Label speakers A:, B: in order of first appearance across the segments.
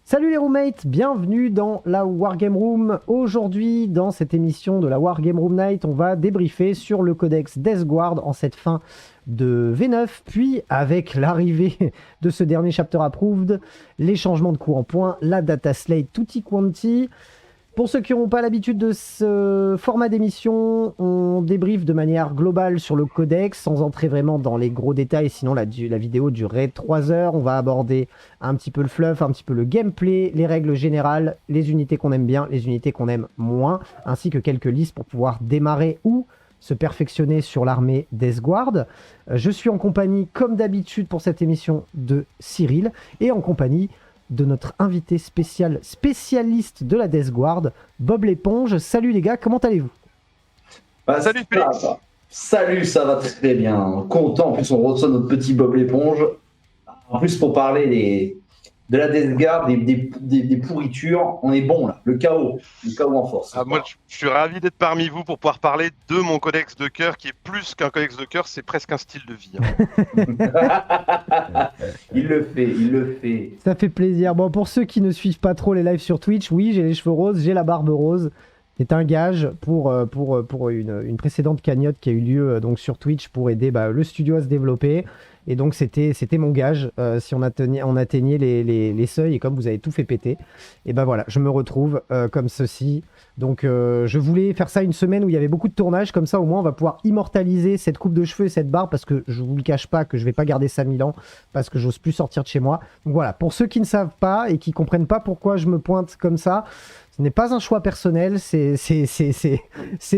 A: Salut les roommates, bienvenue dans la Wargame Room. Aujourd'hui, dans cette émission de la Wargame Room Night, on va débriefer sur le codex Death Guard en cette fin de V9, puis avec l'arrivée de ce dernier chapter approved, les changements de cours en point, la data slate tutti quanti. Pour ceux qui n'auront pas l'habitude de ce format d'émission, on débriefe de manière globale sur le codex, sans entrer vraiment dans les gros détails, sinon la vidéo durerait 3 heures. On va aborder un petit peu le fluff, un petit peu le gameplay, les règles générales, les unités qu'on aime bien, les unités qu'on aime moins, ainsi que quelques listes pour pouvoir démarrer ou se perfectionner sur l'armée Death Guard. Je suis en compagnie, comme d'habitude pour cette émission, de Cyril, et en compagnie de notre invité spécialiste de la Death Guard, Bob l'éponge. Salut les gars, comment allez-vous?
B: Salut Félix. Salut, ça va très bien. Content, en plus on reçoit notre petit Bob l'éponge. En plus pour parler de la Death Guard, des pourritures, on est bon là, le chaos en force.
C: Moi je suis ravi d'être parmi vous pour pouvoir parler de mon codex de cœur qui est plus qu'un codex de cœur, c'est presque un style de vie.
B: Il le fait.
A: Ça fait plaisir. Bon, pour ceux qui ne suivent pas trop les lives sur Twitch, oui, j'ai les cheveux roses, j'ai la barbe rose. C'est un gage pour une précédente cagnotte qui a eu lieu donc sur Twitch pour aider le studio à se développer. Et donc c'était mon gage si on atteignait les seuils, et comme vous avez tout fait péter, et ben voilà, je me retrouve comme ceci. Donc je voulais faire ça une semaine où il y avait beaucoup de tournage, comme ça au moins on va pouvoir immortaliser cette coupe de cheveux et cette barbe, parce que je vous le cache pas que je vais pas garder ça 1000 ans, parce que j'ose plus sortir de chez moi. Donc voilà, pour ceux qui ne savent pas et qui comprennent pas pourquoi je me pointe comme ça, ce n'est pas un choix personnel, c'est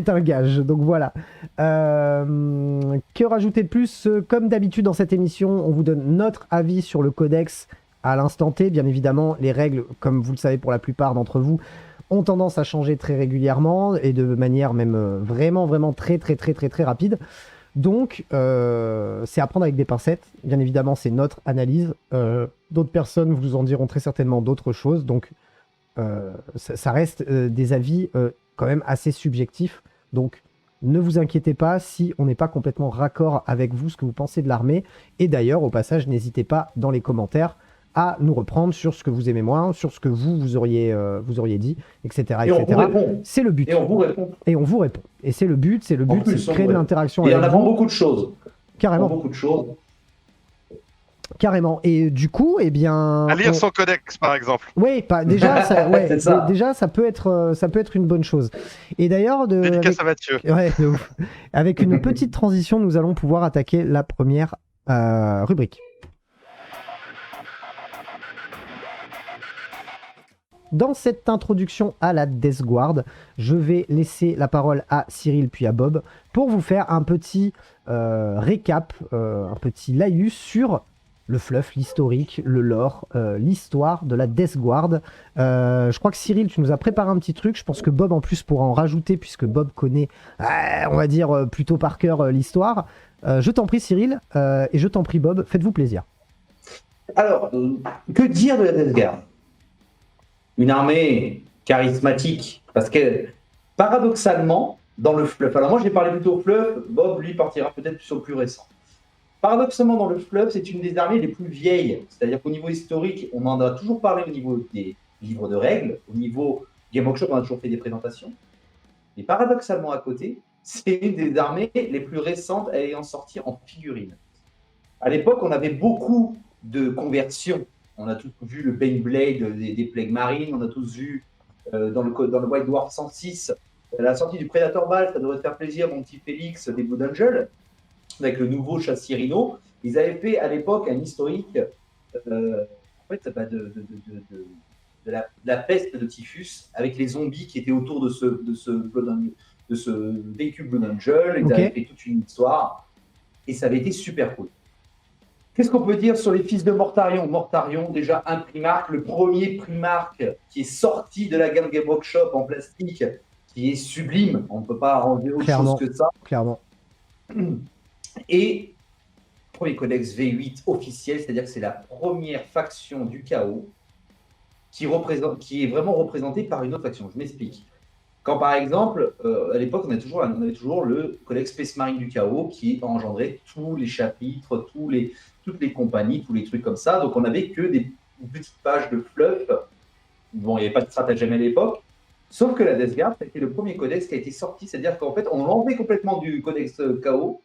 A: un gage. Donc voilà. Que rajouter de plus? Comme d'habitude dans cette émission, on vous donne notre avis sur le codex à l'instant T. Bien évidemment, les règles, comme vous le savez pour la plupart d'entre vous, ont tendance à changer très régulièrement et de manière même vraiment très rapide. Donc, c'est à prendre avec des pincettes. Bien évidemment, c'est notre analyse. D'autres personnes vous en diront très certainement d'autres choses. Donc, ça reste des avis quand même assez subjectifs. Donc, ne vous inquiétez pas si on n'est pas complètement raccord avec vous, ce que vous pensez de l'armée. Et d'ailleurs, au passage, n'hésitez pas dans les commentaires à nous reprendre sur ce que vous aimez moins, sur ce que vous auriez dit, etc.
B: Et on vous répond.
A: C'est le but.
B: Et on vous répond.
A: Et c'est le but, c'est de créer de l'interaction.
B: Et on apprend beaucoup de choses.
A: Carrément.
B: Beaucoup de choses.
A: Carrément. Et du coup, eh bien...
C: À lire son codex, par exemple.
A: Oui, déjà, déjà ça peut être une bonne chose. Et d'ailleurs...
C: Dédicace à Mathieu.
A: Ouais, de ouf. Avec une petite transition, nous allons pouvoir attaquer la première rubrique. Dans cette introduction à la Death Guard, je vais laisser la parole à Cyril puis à Bob pour vous faire un petit récap, un petit laïus sur le fluff, l'historique, le lore, l'histoire de la Death Guard. Je crois que Cyril, tu nous as préparé un petit truc. Je pense que Bob en plus pourra en rajouter, puisque Bob connaît, on va dire, plutôt par cœur l'histoire. Je t'en prie Cyril, et je t'en prie Bob, faites-vous plaisir.
B: Alors, que dire de la Death Guard? Une armée charismatique, parce que paradoxalement, dans le fluff, alors moi j'ai parlé plutôt fluff, Bob lui partira peut-être sur le plus récent. Paradoxalement, dans le fluff, c'est une des armées les plus vieilles, c'est-à-dire qu'au niveau historique, on en a toujours parlé au niveau des livres de règles, au niveau Game Workshop, on a toujours fait des présentations, mais paradoxalement à côté, c'est une des armées les plus récentes ayant sorti en figurines. À l'époque, on avait beaucoup de conversions. On a tous vu le Baneblade des Plagues Marines, on a tous vu dans le White Dwarf 106 la sortie du Predator Ball, ça devrait te faire plaisir, mon petit Félix, des Blood Angels, avec le nouveau châssis Rhino. Ils avaient fait à l'époque un historique de la peste de typhus, avec les zombies qui étaient autour de ce véhicule Blood Angel. Ils avaient fait toute une histoire, et ça avait été super cool. Qu'est-ce qu'on peut dire sur les fils de Mortarion? Mortarion, déjà un Primarch, le premier Primarch qui est sorti de la gamme Game Workshop en plastique, qui est sublime. On ne peut pas enlever autre chose que ça.
A: Clairement.
B: Et premier codex V8 officiel, c'est-à-dire que c'est la première faction du chaos qui est vraiment représentée par une autre faction. Je m'explique. Quand par exemple, à l'époque, on avait toujours le codex Space Marine du chaos qui engendrait tous les chapitres, toutes les compagnies, tous les trucs comme ça. Donc on n'avait que des petites pages de fluff Bon, il n'y avait pas de stratagème à l'époque. Sauf que la Death Guard, c'était le premier codex qui a été sorti, c'est-à-dire qu'en fait, on l'enlevait complètement du codex KO,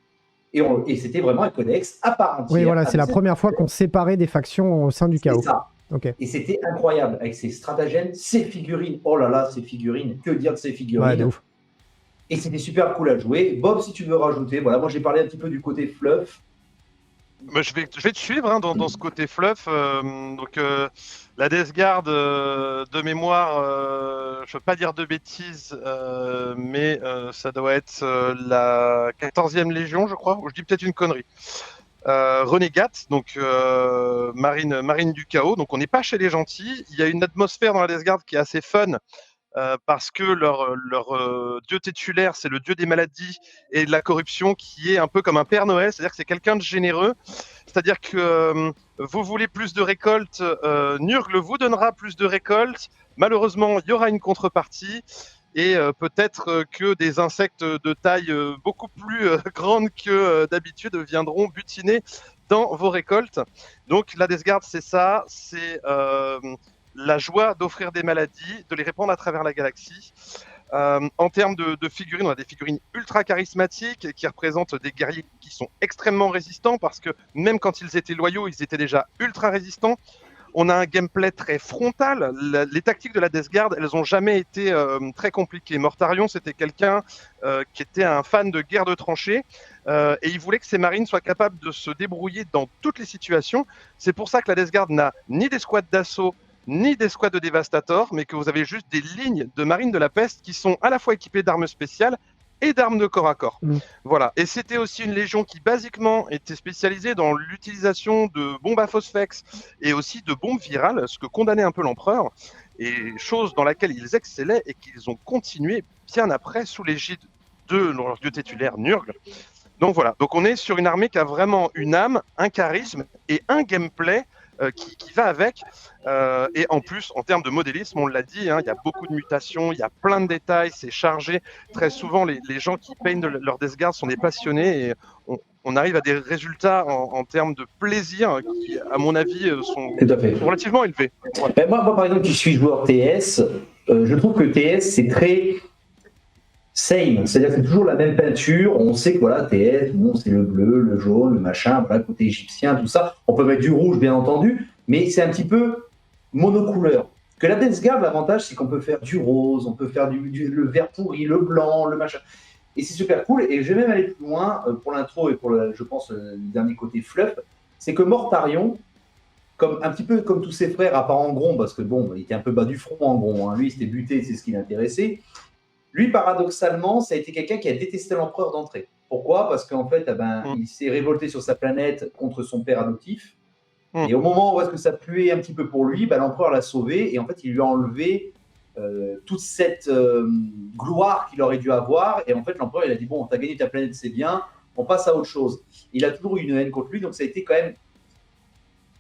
B: et c'était vraiment un codex à part entière.
A: Oui, voilà, c'est la première fois qu'on séparait des factions au sein du chaos.
B: C'est ça.
A: Okay.
B: Et c'était incroyable, avec ses stratagèmes, ses figurines. Oh là là, ces figurines, que dire de ces figurines.
A: Ouais, de ouf.
B: Et c'était super cool à jouer. Bob, si tu veux rajouter, voilà, moi j'ai parlé un petit peu du côté fluff.
C: Je vais te suivre hein, dans ce côté fluff. La Death Guard, de mémoire, je ne veux pas dire de bêtises, mais ça doit être la 14e Légion, je crois, ou je dis peut-être une connerie. Renegade, donc marine du chaos. Donc on n'est pas chez les gentils. Il y a une atmosphère dans la Death Guard qui est assez fun. Parce que leur dieu titulaire, c'est le dieu des maladies et de la corruption, qui est un peu comme un Père Noël, c'est-à-dire que c'est quelqu'un de généreux, c'est-à-dire que vous voulez plus de récoltes, Nurgle vous donnera plus de récoltes, malheureusement il y aura une contrepartie, et peut-être que des insectes de taille beaucoup plus grande que d'habitude viendront butiner dans vos récoltes. Donc la Death Guard, c'est ça, c'est la joie d'offrir des maladies, de les répandre à travers la galaxie. En termes de figurines, on a des figurines ultra charismatiques qui représentent des guerriers qui sont extrêmement résistants, parce que même quand ils étaient loyaux, ils étaient déjà ultra résistants. On a un gameplay très frontal. Les tactiques de la Death Guard, elles n'ont jamais été très compliquées. Mortarion, c'était quelqu'un qui était un fan de guerre de tranchées, et il voulait que ses marines soient capables de se débrouiller dans toutes les situations. C'est pour ça que la Death Guard n'a ni des squads d'assaut, ni des squads de Dévastator, mais que vous avez juste des lignes de marines de la peste qui sont à la fois équipées d'armes spéciales et d'armes de corps à corps. Voilà. Et c'était aussi une légion qui, basiquement, était spécialisée dans l'utilisation de bombes à phosphex et aussi de bombes virales, ce que condamnait un peu l'empereur, et chose dans laquelle ils excellaient et qu'ils ont continué bien après sous l'égide de leur dieu titulaire Nurgle. Donc voilà. Donc on est sur une armée qui a vraiment une âme, un charisme et un gameplay qui va avec, et en plus en termes de modélisme, on l'a dit, hein, il y a beaucoup de mutations, il y a plein de détails, c'est chargé. Très souvent les gens qui peignent leur Death Guard sont des passionnés, et on arrive à des résultats en termes de plaisir qui, à mon avis, sont relativement élevés.
B: Ouais. Ben moi par exemple, qui suis joueur TS, je trouve que TS c'est très same, c'est-à-dire que c'est toujours la même peinture. On sait que voilà, TS, bon, c'est le bleu, le jaune, le machin, voilà, côté égyptien, tout ça. On peut mettre du rouge, bien entendu, mais c'est un petit peu monocouleur. Que la Death Guard, l'avantage, c'est qu'on peut faire du rose, on peut faire le vert pourri, le blanc, le machin. Et c'est super cool. Et je vais même aller plus loin pour l'intro et pour, je pense, le dernier côté fluff. C'est que Mortarion, un petit peu comme tous ses frères, à part Angron, parce que bon, il était un peu bas du front, Angron. Hein. Lui, il s'était buté, c'est ce qui l'intéressait. Lui, paradoxalement, ça a été quelqu'un qui a détesté l'empereur d'entrée. Pourquoi ? Parce qu'en fait, il s'est révolté sur sa planète contre son père adoptif. Et au moment où est-ce que ça puait un petit peu pour lui, l'empereur l'a sauvé. Et en fait, il lui a enlevé toute cette gloire qu'il aurait dû avoir. Et en fait, l'empereur, il a dit, bon, t'as gagné ta planète, c'est bien, on passe à autre chose. Il a toujours eu une haine contre lui. Donc, ça a été quand même,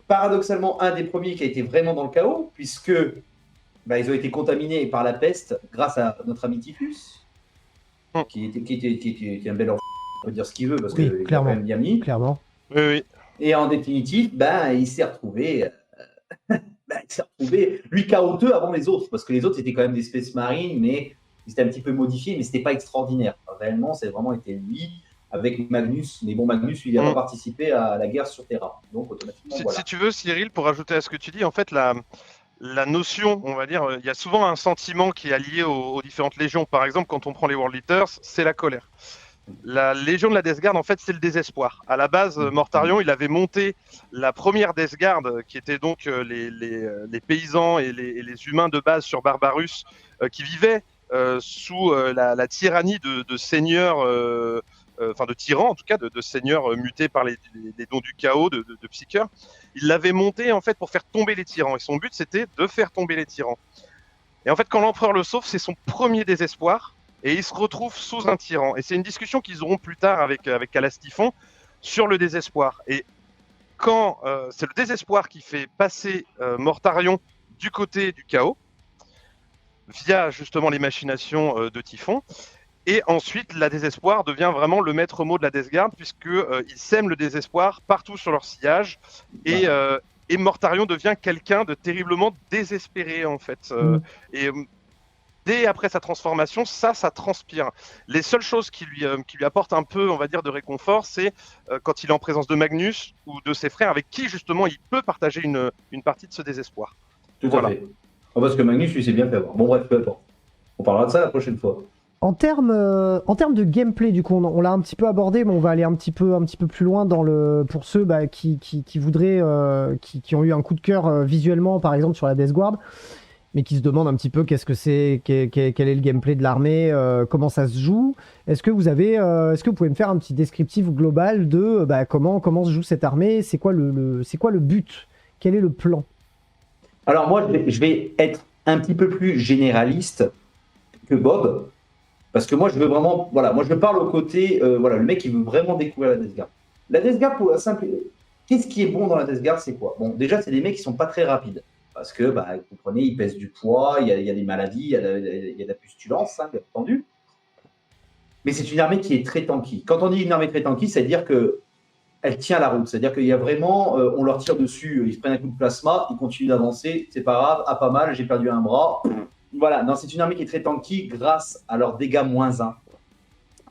B: paradoxalement, un des premiers qui a été vraiment dans le chaos, puisque ils ont été contaminés par la peste grâce à notre ami Typhus, qui était un bel enfant, on peut dire ce qu'il veut, parce qu'il a quand même bien mis.
A: Clairement.
C: Oui.
B: Et en définitive, il s'est retrouvé, lui, chaoteux avant les autres, parce que les autres étaient quand même des Space Marines, mais ils étaient un petit peu modifiés, mais c'était pas extraordinaire. Réellement, c'est vraiment été lui, avec Magnus. Mais bon, Magnus, lui, il a participé à la guerre sur Terra. Donc, automatiquement, voilà.
C: Si tu veux, Cyril, pour ajouter à ce que tu dis, en fait, la notion, on va dire, il y a souvent un sentiment qui est lié aux différentes légions. Par exemple, quand on prend les World Eaters, c'est la colère. La légion de la Death Guard, en fait, c'est le désespoir. À la base, Mortarion, il avait monté la première Death Guard, qui était donc les paysans et les humains de base sur Barbarus, qui vivaient sous la tyrannie de seigneurs, enfin de tyrans en tout cas, de seigneurs mutés par les dons du chaos, de psycheurs. Il l'avait monté en fait pour faire tomber les tyrans. Et son but, c'était de faire tomber les tyrans. Et en fait, quand l'empereur le sauve, c'est son premier désespoir. Et il se retrouve sous un tyran. Et c'est une discussion qu'ils auront plus tard avec Calastifon sur le désespoir. Et quand c'est le désespoir qui fait passer Mortarion du côté du chaos, via justement les machinations de Typhon. Et ensuite, la désespoir devient vraiment le maître mot de la Death Guard, puisqu'il sème le désespoir partout sur leur sillage. Et et Mortarion devient quelqu'un de terriblement désespéré en fait. Et dès après sa transformation, ça transpire. Les seules choses qui lui apportent un peu, on va dire, de réconfort, c'est quand il est en présence de Magnus ou de ses frères, avec qui justement il peut partager une partie de ce désespoir.
B: Tout à fait. Parce que Magnus, lui, s'est bien fait avoir. Bon, bref, peu importe. On parlera de ça la prochaine fois.
A: En termes de gameplay, du coup, on l'a un petit peu abordé, mais on va aller un petit peu plus loin pour ceux qui voudraient, qui ont eu un coup de cœur visuellement, par exemple, sur la Death Guard, mais qui se demandent un petit peu qu'est-ce que c'est, quel est le gameplay de l'armée, comment ça se joue. Est-ce que vous pouvez me faire un petit descriptif global de comment se joue cette armée, c'est quoi le but, quel est le plan?
B: Alors moi, je vais être un petit peu plus généraliste que Bob, parce que moi, je veux vraiment, moi, je parle au côté, le mec qui veut vraiment découvrir la Death Guard. La Death Guard, pour la simple, qu'est-ce qui est bon dans la Death Guard, c'est quoi? Bon, déjà, c'est des mecs qui sont pas très rapides. Parce que, vous comprenez, ils pèsent du poids, il y a des maladies, il y a de la pustulence, bien entendu. Mais c'est une armée qui est très tanky. Quand on dit une armée très tanky, c'est-à-dire qu'elle tient la route. C'est-à-dire qu'il y a vraiment, on leur tire dessus, ils se prennent un coup de plasma, ils continuent d'avancer, c'est pas grave, pas mal, j'ai perdu un bras. Voilà, non, c'est une armée qui est très tanky grâce à leurs dégâts -1.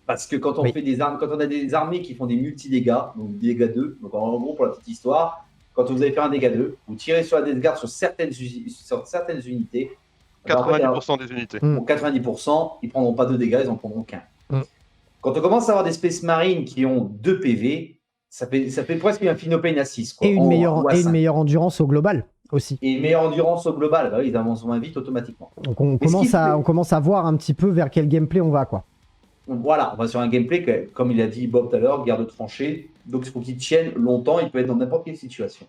B: Parce que quand on fait quand on a des armées qui font des multi-dégâts, donc dégâts 2, donc en gros, pour la petite histoire, quand vous allez faire un dégât 2, vous tirez sur la Death Guard sur certaines unités.
C: 90% des unités.
B: Pour 90%, ils ne prendront pas 2 dégâts, ils n'en prendront qu'un. Quand on commence à avoir des Space Marines qui ont 2 PV, ça fait presque un Finopane à 6. Quoi,
A: et une meilleure endurance au global aussi.
B: Et une meilleure endurance au global, ils avancent moins vite automatiquement.
A: Donc on commence à voir un petit peu vers quel gameplay on va, quoi.
B: Voilà, on va sur un gameplay, comme il a dit Bob tout à l'heure, garde tranchée. Donc il faut qu'il tienne longtemps, il peut être dans n'importe quelle situation.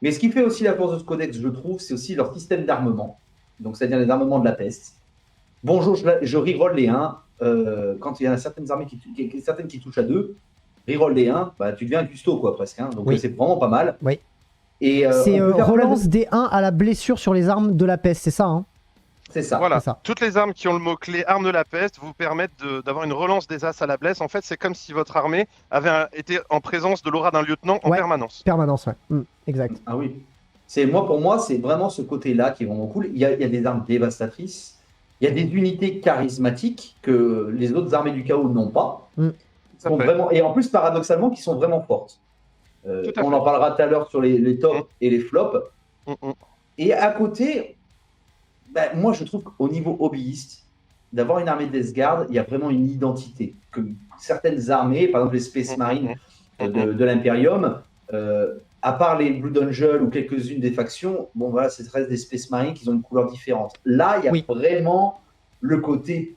B: Mais ce qui fait aussi la force de ce codex, je trouve, c'est aussi leur système d'armement. Donc c'est-à-dire les armements de la peste. Bonjour, je reroll les 1. Quand il y a certaines armées qui touchent à 2, reroll les 1, tu deviens un custo, quoi, presque. Donc c'est vraiment pas mal.
A: Oui.
B: Et
A: c'est relance des 1 à la blessure sur les armes de la peste, c'est ça, hein?
B: C'est ça.
C: Voilà.
A: C'est ça.
C: Toutes les armes qui ont le mot-clé arme de la peste vous permettent d'avoir une relance des as à la blesse. En fait, c'est comme si votre armée avait été en présence de l'aura d'un lieutenant en permanence.
A: Permanence, ouais. Exact.
B: Ah oui. Pour moi, c'est vraiment ce côté-là qui est vraiment cool. Il y a des armes dévastatrices. Il y a des unités charismatiques que les autres armées du chaos n'ont pas. Et en plus, paradoxalement, qui sont vraiment fortes. On en parlera tout à l'heure sur les tops et les flops. Et à côté, moi, je trouve qu'au niveau hobbyiste, d'avoir une armée de Death Guard, il y a vraiment une identité. Que certaines armées, par exemple les Space Marines de l'Imperium, à part les Blood Angel ou quelques-unes des factions, c'est reste des Space Marines qui ont une couleur différente. Là, il y a vraiment le côté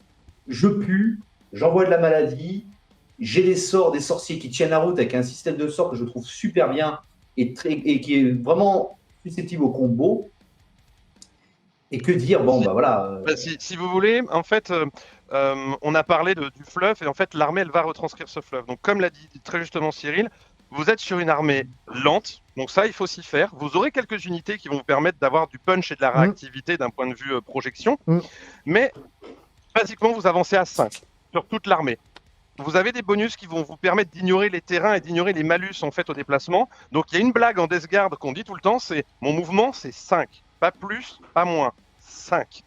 B: je pue, j'envoie de la maladie, j'ai des sorciers qui tiennent la route avec un système de sorts que je trouve super bien et qui est vraiment susceptible au combo. Et que dire,
C: si vous voulez, en fait, on a parlé du fluff, et en fait, l'armée, elle va retranscrire ce fluff. Donc, comme l'a dit très justement Cyril, vous êtes sur une armée lente, donc ça, il faut s'y faire. Vous aurez quelques unités qui vont vous permettre d'avoir du punch et de la réactivité d'un point de vue projection, mais basiquement, vous avancez à 5 sur toute l'armée. Vous avez des bonus qui vont vous permettre d'ignorer les terrains et d'ignorer les malus en fait au déplacement. Donc, il y a une blague en Death Guard qu'on dit tout le temps, c'est mon mouvement, c'est 5. Pas plus, pas moins. 5.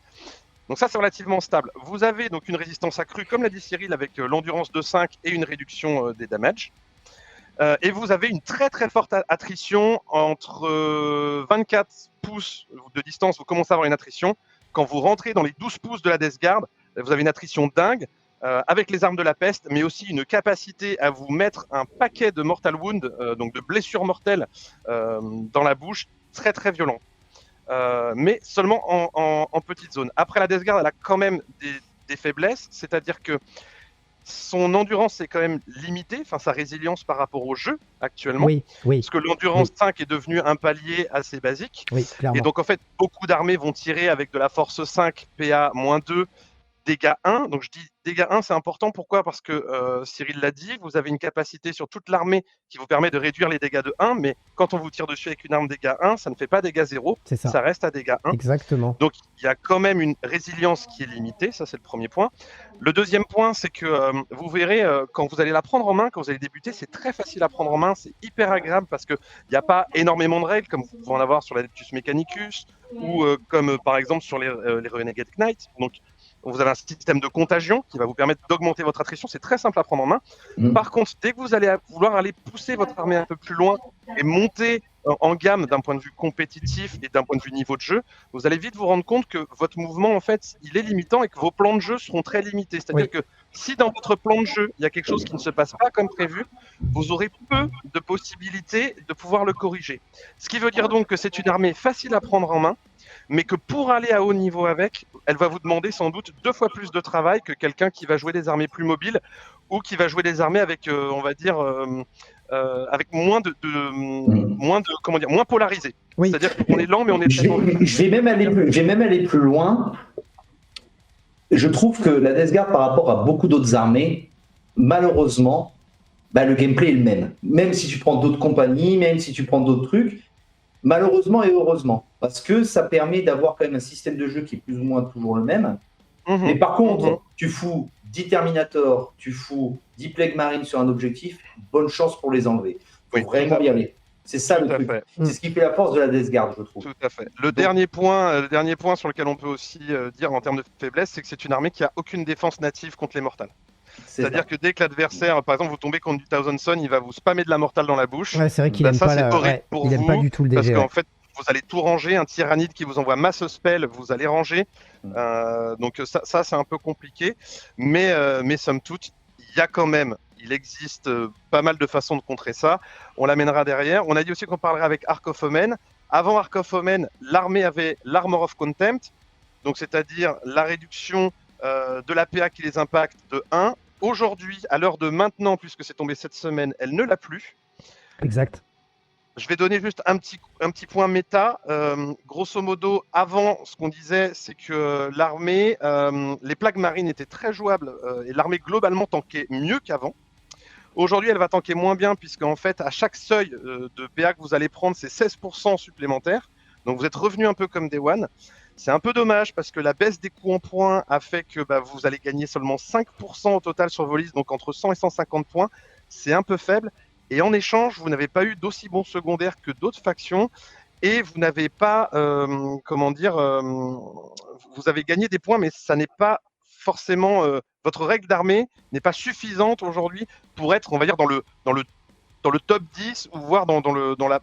C: Donc ça, c'est relativement stable. Vous avez donc une résistance accrue, comme l'a dit Cyril, avec l'endurance de 5 et une réduction des damages. Et vous avez une très très forte attrition entre 24 pouces de distance. Vous commencez à avoir une attrition. Quand vous rentrez dans les 12 pouces de la Death Guard, vous avez une attrition dingue avec les armes de la peste, mais aussi une capacité à vous mettre un paquet de mortal wound, donc de blessures mortelles dans la bouche, très très violent. Mais seulement en petite zone. Après, la Death Guard, elle a quand même des faiblesses, c'est-à-dire que son endurance est quand même limitée, enfin sa résilience par rapport au jeu actuellement, parce que l'endurance 5 est devenue un palier assez basique,
A: clairement.
C: Et donc en fait beaucoup d'armées vont tirer avec de la force 5 PA -2, dégâts 1. Donc je dis dégâts 1, c'est important. Pourquoi? Parce que Cyril l'a dit, vous avez une capacité sur toute l'armée qui vous permet de réduire les dégâts de 1, mais quand on vous tire dessus avec une arme dégâts 1, ça ne fait pas dégâts 0,
A: C'est ça.
C: ça reste à dégâts 1.
A: Exactement.
C: Donc il y a quand même une résilience qui est limitée, ça c'est le premier point. Le deuxième point, c'est que vous verrez, quand vous allez la prendre en main, quand vous allez débuter, c'est très facile à prendre en main, c'est hyper agréable parce qu'il n'y a pas énormément de règles, comme vous pouvez en avoir sur l'Adeptus Mechanicus, ou comme par exemple sur les Renegade Knights. Donc vous avez un système de contagion qui va vous permettre d'augmenter votre attrition, c'est très simple à prendre en main. Par contre, dès que vous allez vouloir aller pousser votre armée un peu plus loin et monter en gamme d'un point de vue compétitif et d'un point de vue niveau de jeu, vous allez vite vous rendre compte que votre mouvement, en fait, il est limitant et que vos plans de jeu seront très limités. C'est-à-dire que si dans votre plan de jeu, il y a quelque chose qui ne se passe pas comme prévu, vous aurez peu de possibilités de pouvoir le corriger. Ce qui veut dire donc que c'est une armée facile à prendre en main, mais que pour aller à haut niveau avec, elle va vous demander sans doute 2 fois plus de travail que quelqu'un qui va jouer des armées plus mobiles ou qui va jouer des armées avec, on va dire, avec moins de comment dire, moins polarisé.
A: Oui.
C: C'est-à-dire qu'on est lent, mais on est tellement...
B: Je vais même aller plus loin. Je trouve que la Death Guard, par rapport à beaucoup d'autres armées, malheureusement, le gameplay est le même. Même si tu prends d'autres compagnies, même si tu prends d'autres trucs, malheureusement et heureusement, parce que ça permet d'avoir quand même un système de jeu qui est plus ou moins toujours le même. Mais par contre, tu fous 10 Terminator, tu fous 10 Plague Marine sur un objectif, bonne chance pour les enlever. Il faut vraiment y aller. C'est ça le truc. C'est ce qui fait la force de la Death Guard, je trouve.
C: Tout à fait. Le dernier point sur lequel on peut aussi dire en termes de faiblesse, c'est que c'est une armée qui a aucune défense native contre les mortals. C'est-à-dire que dès que l'adversaire, par exemple, vous tombez contre du Thousand Sun, il va vous spammer de la mortale dans la bouche.
A: Ouais, c'est vrai qu'il aime pas
C: horrible pour
A: il aime pas du tout le DG.
C: Parce qu'en fait, vous allez tout ranger. Un tyrannide qui vous envoie masse spell, vous allez ranger. Donc ça c'est un peu compliqué. Mais somme toute, il existe pas mal de façons de contrer ça. On l'amènera derrière. On a dit aussi qu'on parlerait avec Ark of Omen. Avant Ark of Omen, l'armée avait l'Armor of Contempt. Donc c'est-à-dire la réduction de la PA qui les impacte de 1. Aujourd'hui, à l'heure de maintenant, puisque c'est tombé cette semaine, elle ne l'a plus.
A: Exact.
C: Je vais donner juste un petit point méta. Grosso modo, avant, ce qu'on disait, c'est que l'armée, les plagues marines étaient très jouables et l'armée globalement tankait mieux qu'avant. Aujourd'hui, elle va tanker moins bien puisque en fait, à chaque seuil de PA que vous allez prendre, c'est 16% supplémentaire. Donc vous êtes revenu un peu comme Day One. C'est un peu dommage parce que la baisse des coûts en points a fait que vous allez gagner seulement 5% au total sur vos listes, donc entre 100 et 150 points. C'est un peu faible. Et en échange, vous n'avez pas eu d'aussi bons secondaires que d'autres factions. Et vous n'avez pas, vous avez gagné des points, mais ça n'est pas forcément... votre règle d'armée n'est pas suffisante aujourd'hui pour être, on va dire, dans le top 10 ou voire dans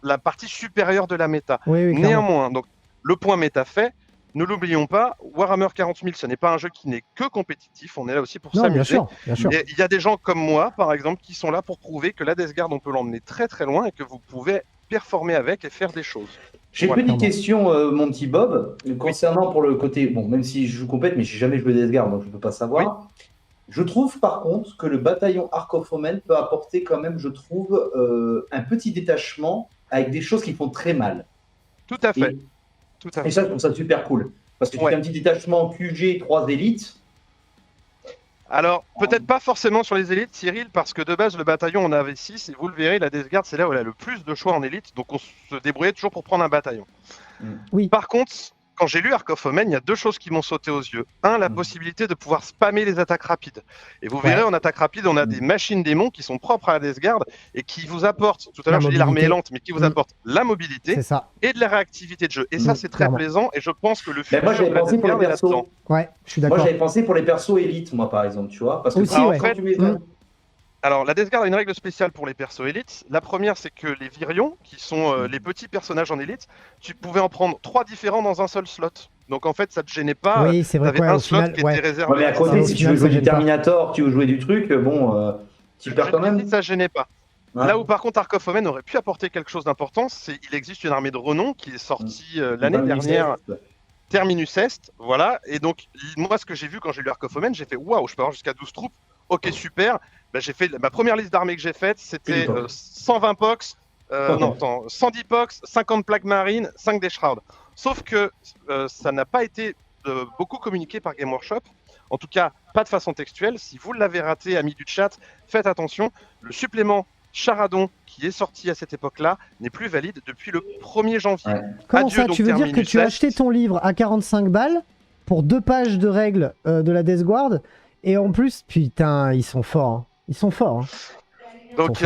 C: la partie supérieure de la méta.
A: Oui,
C: néanmoins, donc, le point méta fait, ne l'oublions pas, Warhammer 40 000, ce n'est pas un jeu qui n'est que compétitif, on est là aussi pour s'amuser.
A: Bien sûr.
C: Il y a des gens comme moi, par exemple, qui sont là pour prouver que la Death Guard, on peut l'emmener très très loin et que vous pouvez performer avec et faire des choses.
B: J'ai une petite question, mon petit Bob, concernant pour le côté, bon, même si je joue compète, mais j'ai jamais joué Death Guard, donc je ne peux pas savoir. Oui. Je trouve par contre que le bataillon Ark of Omen peut apporter quand même, je trouve, un petit détachement avec des choses qui font très mal.
C: Tout à fait.
B: Et ça, je trouve ça super cool. Parce que tu fais un petit détachement QG, 3 élites.
C: Alors, peut-être pas forcément sur les élites, Cyril, parce que de base, le bataillon, on avait 6, et vous le verrez, la Death Guard, c'est là où elle a le plus de choix en élite, donc on se débrouillait toujours pour prendre un bataillon.
A: Oui.
C: Par contre, quand j'ai lu Ark of Omen, il y a 2 choses qui m'ont sauté aux yeux. Un, la possibilité de pouvoir spammer les attaques rapides. Et vous verrez, en attaque rapide, on a des machines démons qui sont propres à la Death Guard et qui vous apportent, tout à l'heure je dis l'armée est lente, mais qui vous apportent la mobilité et de la réactivité de jeu. Et ça, c'est très plaisant et je pense que le futur
B: moi, j'avais pensé pour les persos.
A: Ouais, je suis d'accord.
B: Moi, j'avais pensé pour les persos élites, moi, par exemple, tu vois. Parce que
A: aussi,
C: en fait, alors, la Death Guard a une règle spéciale pour les persos élites. La première, c'est que les Virions, qui sont les petits personnages en élite, tu pouvais en prendre 3 différents dans un seul slot. Donc en fait, ça te gênait pas.
A: Oui, c'est vrai.
C: T'avais un slot qui était réservé.
B: Mais à côté, si tu veux jouer du Terminator, tu veux jouer du truc, bon, tu perds quand même.
C: Ça gênait pas. Ouais. Là où par contre Ark of Omen aurait pu apporter quelque chose d'important, c'est il existe une armée de renom qui est sortie l'année dernière. Terminus Est, voilà. Et donc moi, ce que j'ai vu quand j'ai lu Ark of Omen, j'ai fait waouh, je peux avoir jusqu'à 12 troupes. Ok, super. J'ai fait ma première liste d'armées que j'ai faite, c'était 120 pox, 110 pox, 50 plaques marines, 5 des shrouds. Sauf que ça n'a pas été beaucoup communiqué par Game Workshop. En tout cas, pas de façon textuelle. Si vous l'avez raté, amis du chat, faites attention. Le supplément Charadon, qui est sorti à cette époque-là, n'est plus valide depuis le 1er janvier.
B: Ouais.
A: Comment
C: Adieu,
A: ça,
C: donc,
A: tu veux dire que
C: Terminus
A: tu as
C: Est.
A: acheté ton livre à 45 balles pour 2 pages de règles de la Death Guard, et en plus, putain, ils sont forts. Hein. Ils sont forts. Hein.
C: Donc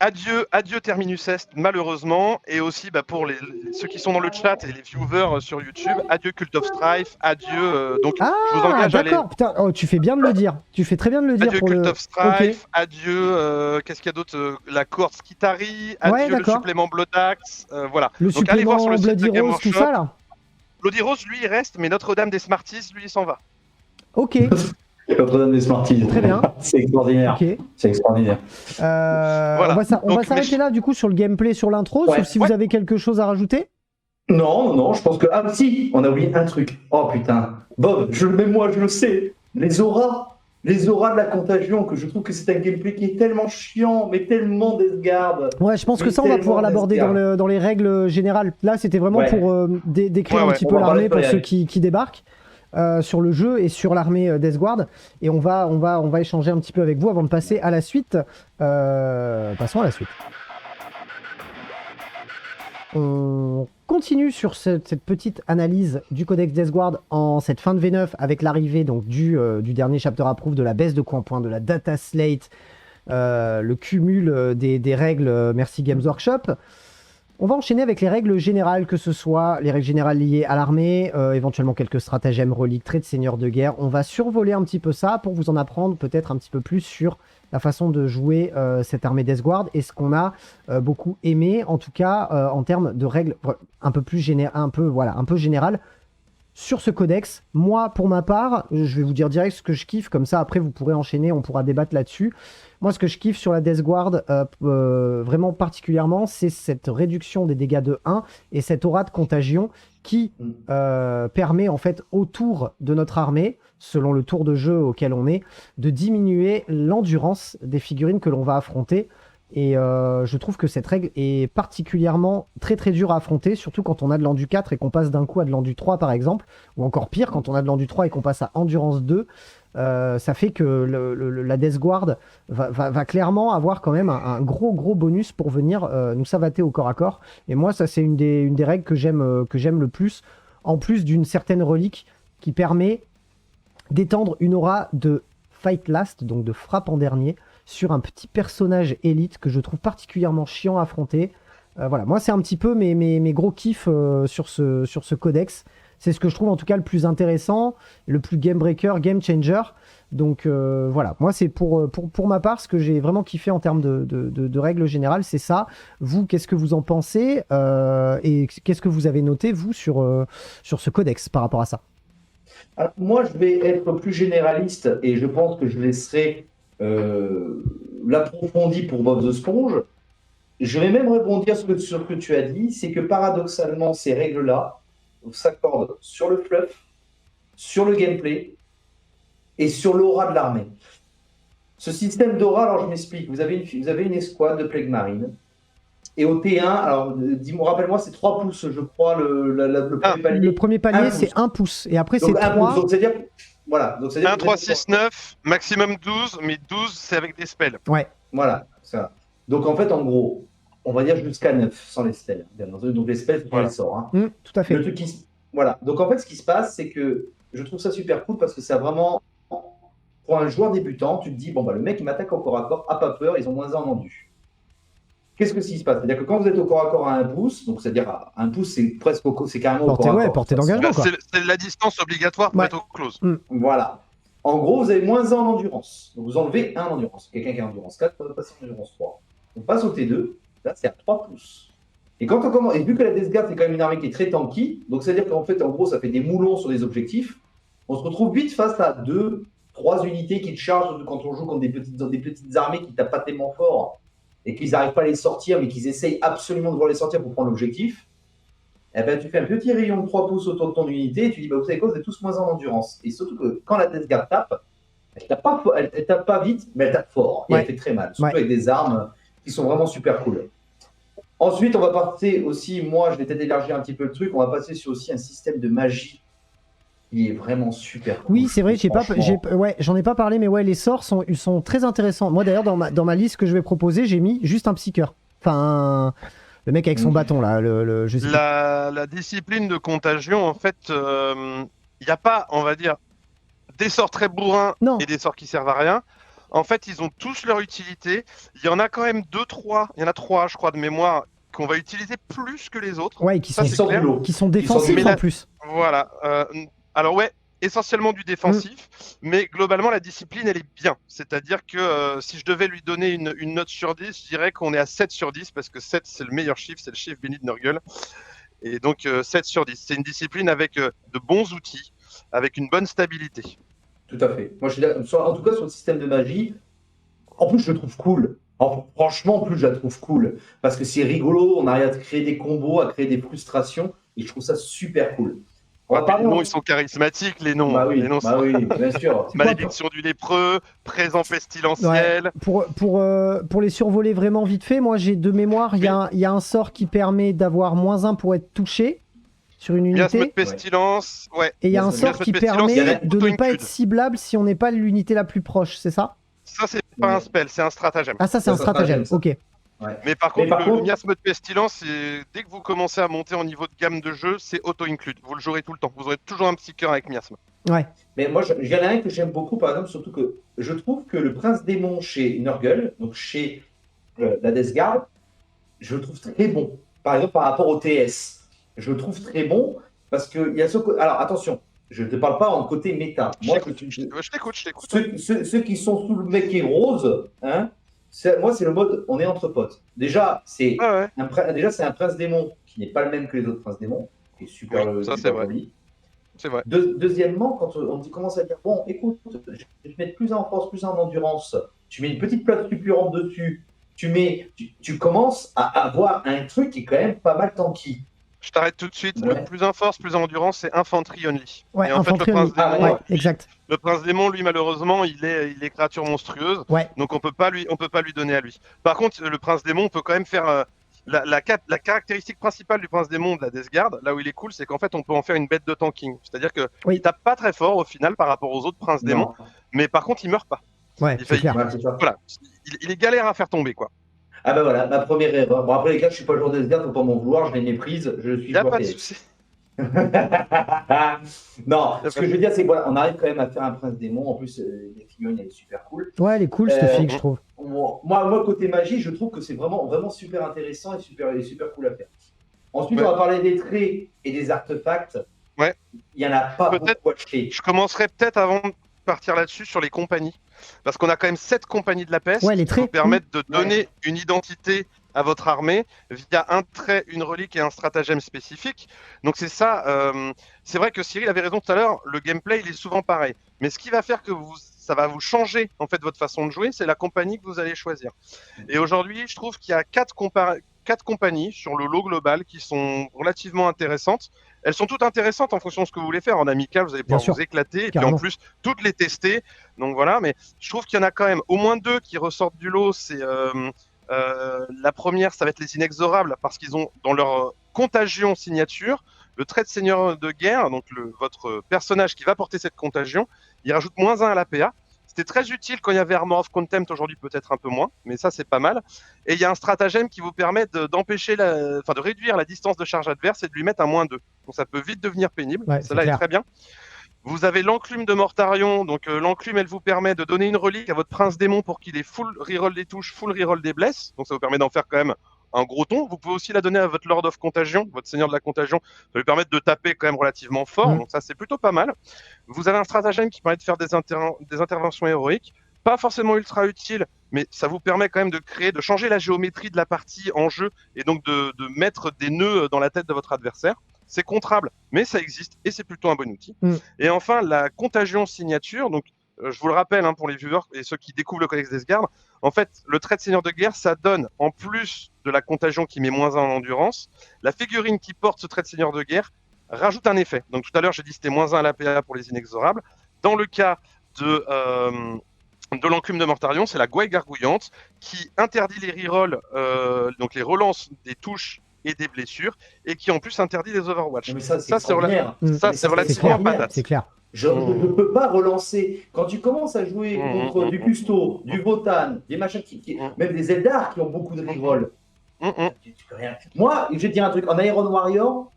C: adieu Terminus Est, malheureusement, et aussi pour ceux qui sont dans le chat et les viewers sur YouTube, adieu Cult of Strife, adieu. Donc je vous
A: Ah,
C: engage à aller.
A: d'accord. Putain, oh, tu fais bien de le dire. Tu fais très bien de le dire
C: Adieu
A: pour
C: Cult
A: le.
C: of Strife,
A: Ok.
C: adieu. Qu'est-ce qu'il y a d'autre La cohorte Skitari,
A: Ouais,
C: adieu le
A: d'accord.
C: supplément Blood Axe, voilà.
A: Le
C: Donc allez voir sur le
A: supplément
C: site de
A: Bloody
C: Game
A: Rose, tout
C: Workshop.
A: ça là.
C: Bloody Rose, lui, il reste, mais Notre-Dame des Smarties, lui, il s'en va.
A: Ok,
B: Notre-Dame des Smarties.
A: Très bien.
B: C'est extraordinaire.
A: ok.
B: C'est extraordinaire.
C: Voilà.
A: On va
C: Donc,
A: s'arrêter
C: mais-
A: là du coup sur le gameplay, sur l'intro,
B: Ouais.
A: sauf si vous avez quelque chose à rajouter.
B: Non, je pense que. Ah, si, on a oublié un truc. Oh putain. Bob, je le sais. Les auras de la contagion, que je trouve que c'est un gameplay qui est tellement chiant, mais tellement Death Guard.
A: Ouais, je pense que
B: Mais
A: ça, on va pouvoir
B: tellement
A: l'aborder
B: Death
A: dans les règles générales. Là, c'était vraiment
B: Ouais.
A: pour décrire
C: Ouais,
A: un
C: ouais.
A: petit
B: On
A: peu
B: va parler
A: l'armée
B: sur
A: pour
B: les
A: ceux
B: règles.
A: qui débarquent sur le jeu et sur l'armée Death Guard. Et on va échanger un petit peu avec vous avant de passer à la suite. Passons à la suite. On continue sur cette petite analyse du codex Death Guard en cette fin de V9 avec l'arrivée donc du dernier chapter approved, de la baisse de coût en point, de la data slate, le cumul des règles, merci Games Workshop. On va enchaîner avec les règles générales, que ce soit les règles générales liées à l'armée, éventuellement quelques stratagèmes, reliques, traits de seigneur de guerre. On va survoler un petit peu ça pour vous en apprendre peut-être un petit peu plus sur la façon de jouer cette armée Death Guard et ce qu'on a beaucoup aimé, en tout cas en termes de règles un peu plus générales sur ce codex. Moi, pour ma part, je vais vous dire direct ce que je kiffe, comme ça après vous pourrez enchaîner, on pourra débattre là-dessus. Moi, ce que je kiffe sur la Death Guard, vraiment particulièrement, c'est cette réduction des dégâts de 1 et cette aura de contagion qui permet en fait autour de notre armée, selon le tour de jeu auquel on est, de diminuer l'endurance des figurines que l'on va affronter. Et je trouve que cette règle est particulièrement très très dure à affronter, surtout quand on a de l'endu 4 et qu'on passe d'un coup à de l'endu 3 par exemple, ou encore pire, quand on a de l'endu 3 et qu'on passe à endurance 2. Ça fait que la Death Guard va clairement avoir quand même un gros bonus pour venir nous savater au corps à corps. Et moi, ça c'est une des règles que j'aime le plus, en plus d'une certaine relique qui permet d'étendre une aura de Fight Last, donc de frappe en dernier, sur un petit personnage élite que je trouve particulièrement chiant à affronter. Voilà, moi c'est un petit peu mes gros kiffs sur ce codex. C'est ce que je trouve en tout cas le plus intéressant, le plus game breaker, game changer. Donc voilà, moi c'est pour ma part ce que j'ai vraiment kiffé en termes de règles générales, c'est ça. Vous, qu'est-ce que vous en pensez et qu'est-ce que vous avez noté vous sur ce codex par rapport à ça?
B: Alors, moi, je vais être plus généraliste et je pense que je laisserai l'approfondi pour Bob the Sponge. Je vais même rebondir sur ce que tu as dit, c'est que paradoxalement, ces règles-là s'accordent sur le fluff, sur le gameplay et sur l'aura de l'armée. Ce système d'aura, alors je m'explique, vous avez une escouade de Plague Marine. Et au T1, alors dis-moi, rappelle-moi, c'est 3 pouces, je crois, le premier palier.
A: Le premier palier,
B: 1
A: c'est
B: pouce.
A: 1 pouce. Et après, c'est
B: Donc 1 pouce.
A: 3.
B: Donc c'est-à-dire, voilà. Donc,
C: 1, 3, 6, 9, maximum 12, mais 12 c'est avec des spells.
A: Ouais.
B: Voilà, ça. Donc en fait, en gros, on va dire jusqu'à 9 sans les spells. Bien entendu. Donc les spells, c'est quand
C: Voilà.
B: elles sortent.
A: Tout à fait.
B: Le truc qui... Voilà. Donc en fait, ce qui se passe, c'est que je trouve ça super cool parce que c'est vraiment, pour un joueur débutant, tu te dis, bon, bah, le mec, il m'attaque au corps à corps, a pas peur, ils ont moins 1 en endu. Qu'est-ce que s'il se passe? C'est-à-dire que quand vous êtes au corps à corps à 1 pouce, donc c'est-à-dire à 1 pouce, c'est presque c'est carrément au corps à corps.
A: Portée d'engagement, quoi.
C: C'est la distance obligatoire pour
A: Ouais.
C: être au close.
B: Voilà. En gros, vous avez moins 1 en endurance. Donc vous enlevez 1 en endurance. Quelqu'un qui a endurance 4 peut passer en endurance 3. On passe au T2, là c'est à 3 pouces. Et quand on commence, et vu que la Death Guard c'est quand même une armée qui est très tanky, donc c'est-à-dire qu'en fait, en gros, ça fait des moulons sur des objectifs, on se retrouve vite face à 2, 3 unités qui te chargent quand on joue contre des petites armées qui tapent pas tellement fort et qu'ils n'arrivent pas à les sortir, mais qu'ils essayent absolument de voir les sortir pour prendre l'objectif. Eh ben, tu fais un petit rayon de 3 pouces autour de ton unité et tu dis, bah, vous savez quoi, vous êtes tous moins en endurance. Et surtout que quand la Death Guard tape, elle tape pas vite, mais elle tape fort. Et
A: Ouais.
B: elle fait très mal. Surtout
A: Ouais.
B: avec des armes qui sont vraiment super cool. Ensuite, on va passer aussi, moi je vais peut-être élargir un petit peu le truc, on va passer sur aussi un système de magie il est vraiment super cool.
A: Oui, c'est vrai,
B: Franchement.
A: ouais, j'en ai pas parlé, mais ouais, les sorts sont très intéressants. Moi, d'ailleurs, dans ma liste que je vais proposer, j'ai mis juste un psycheur. Enfin, le mec avec son bâton, là, je sais plus.
C: La discipline de contagion, en fait, il n'y a pas, on va dire, des sorts très bourrins
A: Non,
C: et des sorts qui servent à rien. En fait, ils ont tous leur utilité. Il y en a quand même deux, trois. Il y en a trois, je crois, de mémoire, qu'on va utiliser plus que les autres.
A: ouais,
C: Ça,
B: Qui
C: c'est
B: sort du
C: clair.
B: lot.
A: qui sont
B: Qui sort du
A: défensifs
C: Mais
B: lot.
A: en
C: là,
A: plus.
C: voilà. Alors ouais, essentiellement du défensif, mais globalement, la discipline, elle est bien. C'est-à-dire que si je devais lui donner une note sur 10, je dirais qu'on est à 7 sur 10, parce que 7, c'est le meilleur chiffre, c'est le chiffre béni de Nurgle. Et donc 7 sur 10. C'est une discipline avec de bons outils, avec une bonne stabilité.
B: Tout à fait. Moi, en tout cas, sur le système de magie, en plus, je le trouve cool. Franchement, en plus, je la trouve cool. Parce que c'est rigolo, on arrive à créer des combos, à créer des frustrations, et je trouve ça super cool. On
C: Ouais,
B: va
C: puis
B: parler
C: les noms,
B: en...
C: ils sont charismatiques, les noms.
B: Bah
C: Les
B: oui,
C: noms
B: bah
C: sont
B: oui, bien sûr.
A: C'est quoi,
C: malédiction du lépreux, présent
A: Ouais,
C: pestilentiel.
A: pour les survoler vraiment vite fait, moi j'ai de mémoire, il y a un sort qui permet d'avoir -1 pour être touché sur une
C: Miasme de
A: unité.
C: pestilence, ouais.
A: Et il y a un
B: Miasme
A: sort
C: de
A: qui
C: pestilence,
B: il y en
A: permet
B: a
A: de ne pas
C: auto-include.
A: être ciblable si on n'est pas l'unité la plus proche, c'est ça?
C: Ça, c'est pas un spell, c'est un stratagème.
A: Ah, ça c'est
B: Ça,
A: un
B: ça sera
A: stratagème,
B: j'aime ça.
A: ok.
B: Ouais.
C: Mais par
B: Mais
C: contre,
B: par
C: le
B: contre,
C: miasme de pestilence, dès que vous commencez à monter en niveau de gamme de jeu, c'est auto-include. Vous le jouerez tout le temps. Vous aurez toujours un petit cœur avec miasme.
A: Ouais,
B: mais moi, il y en a un que j'aime beaucoup, par exemple, surtout que je trouve que le prince démon chez Nurgle, donc chez la Death Guard, je le trouve très bon. Par exemple, par rapport au TS, je le trouve très bon parce qu'il y a ce. Alors attention, je ne te parle pas en côté méta. Moi,
C: Je t'écoute, je t'écoute.
B: ceux qui sont sous le mec qui est rose, hein, moi, c'est le mode on est entre potes. Déjà, c'est
C: Ouais, ouais.
B: un prince démon qui n'est pas le même que les autres princes démons, qui est super,
C: Oui, ça, c'est
B: super
C: vrai.
B: joli.
C: C'est vrai.
B: Deuxièmement, quand on commence à dire bon, écoute, je vais te mettre plus en force, plus en endurance, tu mets une petite plaque suppléante dessus, tu commences à avoir un truc qui est quand même pas mal tanky.
C: Je t'arrête tout de suite.
B: Ouais.
C: Le plus en force, plus en endurance, c'est Infantry Only.
A: ouais,
C: Et en fait,
A: infanterie
C: le prince
A: only.
C: démon,
A: Ouais, exact.
C: le prince démon, lui, malheureusement, il est créature monstrueuse.
A: Ouais,
C: Donc on peut pas lui donner à lui. Par contre, le prince démon, on peut quand même faire la caractéristique principale du prince démon de la Death Guard, là où il est cool, c'est qu'en fait on peut en faire une bête de tanking. C'est-à-dire que
A: Oui.
C: il tape pas très fort au final par rapport aux autres princes démons,
B: Non.
C: mais par contre il meurt pas.
A: ouais,
C: Il
A: c'est
C: fait-
A: clair.
B: Voilà, c'est ça.
C: Voilà, il est galère à faire tomber quoi.
B: Ah ben voilà, ma première erreur. Bon après les gars, je suis pas joueur Death Guard, faut pas m'en vouloir, je les méprise, je suis
C: Il y a
B: joueur
C: pas de
B: TS.
C: souci.
B: Non, ce que je veux dire, c'est que voilà, on arrive quand même à faire un prince démon. En plus, les figurines, elle est super cool.
A: Ouais, elle est cool cette fille, je trouve.
B: Moi, côté magie, je trouve que c'est vraiment, vraiment super intéressant et super cool à faire. Ensuite,
C: Ouais.
B: on va parler des traits et des artefacts.
C: Ouais.
B: Il n'y en a pas
C: Peut-être-
B: beaucoup acheté.
C: Je commencerai peut-être avant de partir là-dessus sur les compagnies. Parce qu'on a quand même 7 compagnies de la peste
A: Ouais, les
C: qui
A: traits.
C: vous permettent de donner une identité à votre armée via un trait, une relique et un stratagème spécifique. Donc c'est ça. C'est vrai que Cyril avait raison tout à l'heure, le gameplay il est souvent pareil. Mais ce qui va faire que ça va vous changer en fait votre façon de jouer, c'est la compagnie que vous allez choisir. Et aujourd'hui, je trouve qu'il y a 4 compagnies sur le lot global qui sont relativement intéressantes. Elles sont toutes intéressantes en fonction de ce que vous voulez faire. En amical, vous allez pouvoir
A: Bien sûr,
C: vous éclater. Et puis
A: carrément.
C: en plus, toutes les tester. Donc voilà, mais je trouve qu'il y en a quand même au moins 2 qui ressortent du lot. C'est la première, ça va être les inexorables, parce qu'ils ont dans leur contagion signature le trait de seigneur de guerre, donc votre personnage qui va porter cette contagion, il rajoute -1 à l'APA. C'était très utile quand il y avait Armor of Contempt, aujourd'hui peut-être un peu moins, mais ça c'est pas mal. Et il y a un stratagème qui vous permet de réduire la distance de charge adverse et de lui mettre un -2. Donc ça peut vite devenir pénible,
A: Ouais, c'est
C: celle-là est
A: clair.
C: très bien. Vous avez l'enclume de Mortarion, donc l'enclume elle vous permet de donner une relique à votre prince démon pour qu'il ait full reroll des touches, full reroll des blesses, donc ça vous permet d'en faire quand même un gros ton. Vous pouvez aussi la donner à votre Lord of Contagion, votre seigneur de la contagion, ça va lui permettre de taper quand même relativement fort, donc ça c'est plutôt pas mal. Vous avez un stratagème qui permet de faire des interventions héroïques, pas forcément ultra utile, mais ça vous permet quand même de changer la géométrie de la partie en jeu, et donc de mettre des nœuds dans la tête de votre adversaire. C'est contrable, mais ça existe et c'est plutôt un bon outil. Et enfin, la contagion signature. Donc, je vous le rappelle pour les viewers et ceux qui découvrent le Codex Death Guard, en fait, le trait de seigneur de guerre, ça donne, en plus de la contagion qui met -1 en endurance, la figurine qui porte ce trait de seigneur de guerre rajoute un effet. Donc, tout à l'heure, j'ai dit que c'était -1 à l'APA pour les inexorables. Dans le cas de l'enclume de Mortarion, c'est la gouaille gargouillante qui interdit les rerolls, donc les relances des touches et des blessures, et qui en plus interdit les Overwatch.
B: Mais ça, c'est
C: Ça,
B: extraordinaire.
C: c'est relativement
B: extraordinaire.
C: patate.
A: C'est clair.
B: Je ne peux pas relancer. Quand tu commences à jouer contre du Custo, du Votan, des machins même des Eldar qui ont beaucoup de reroll, tu peux rien. Moi, je vais te dire un truc. En Iron Warrior,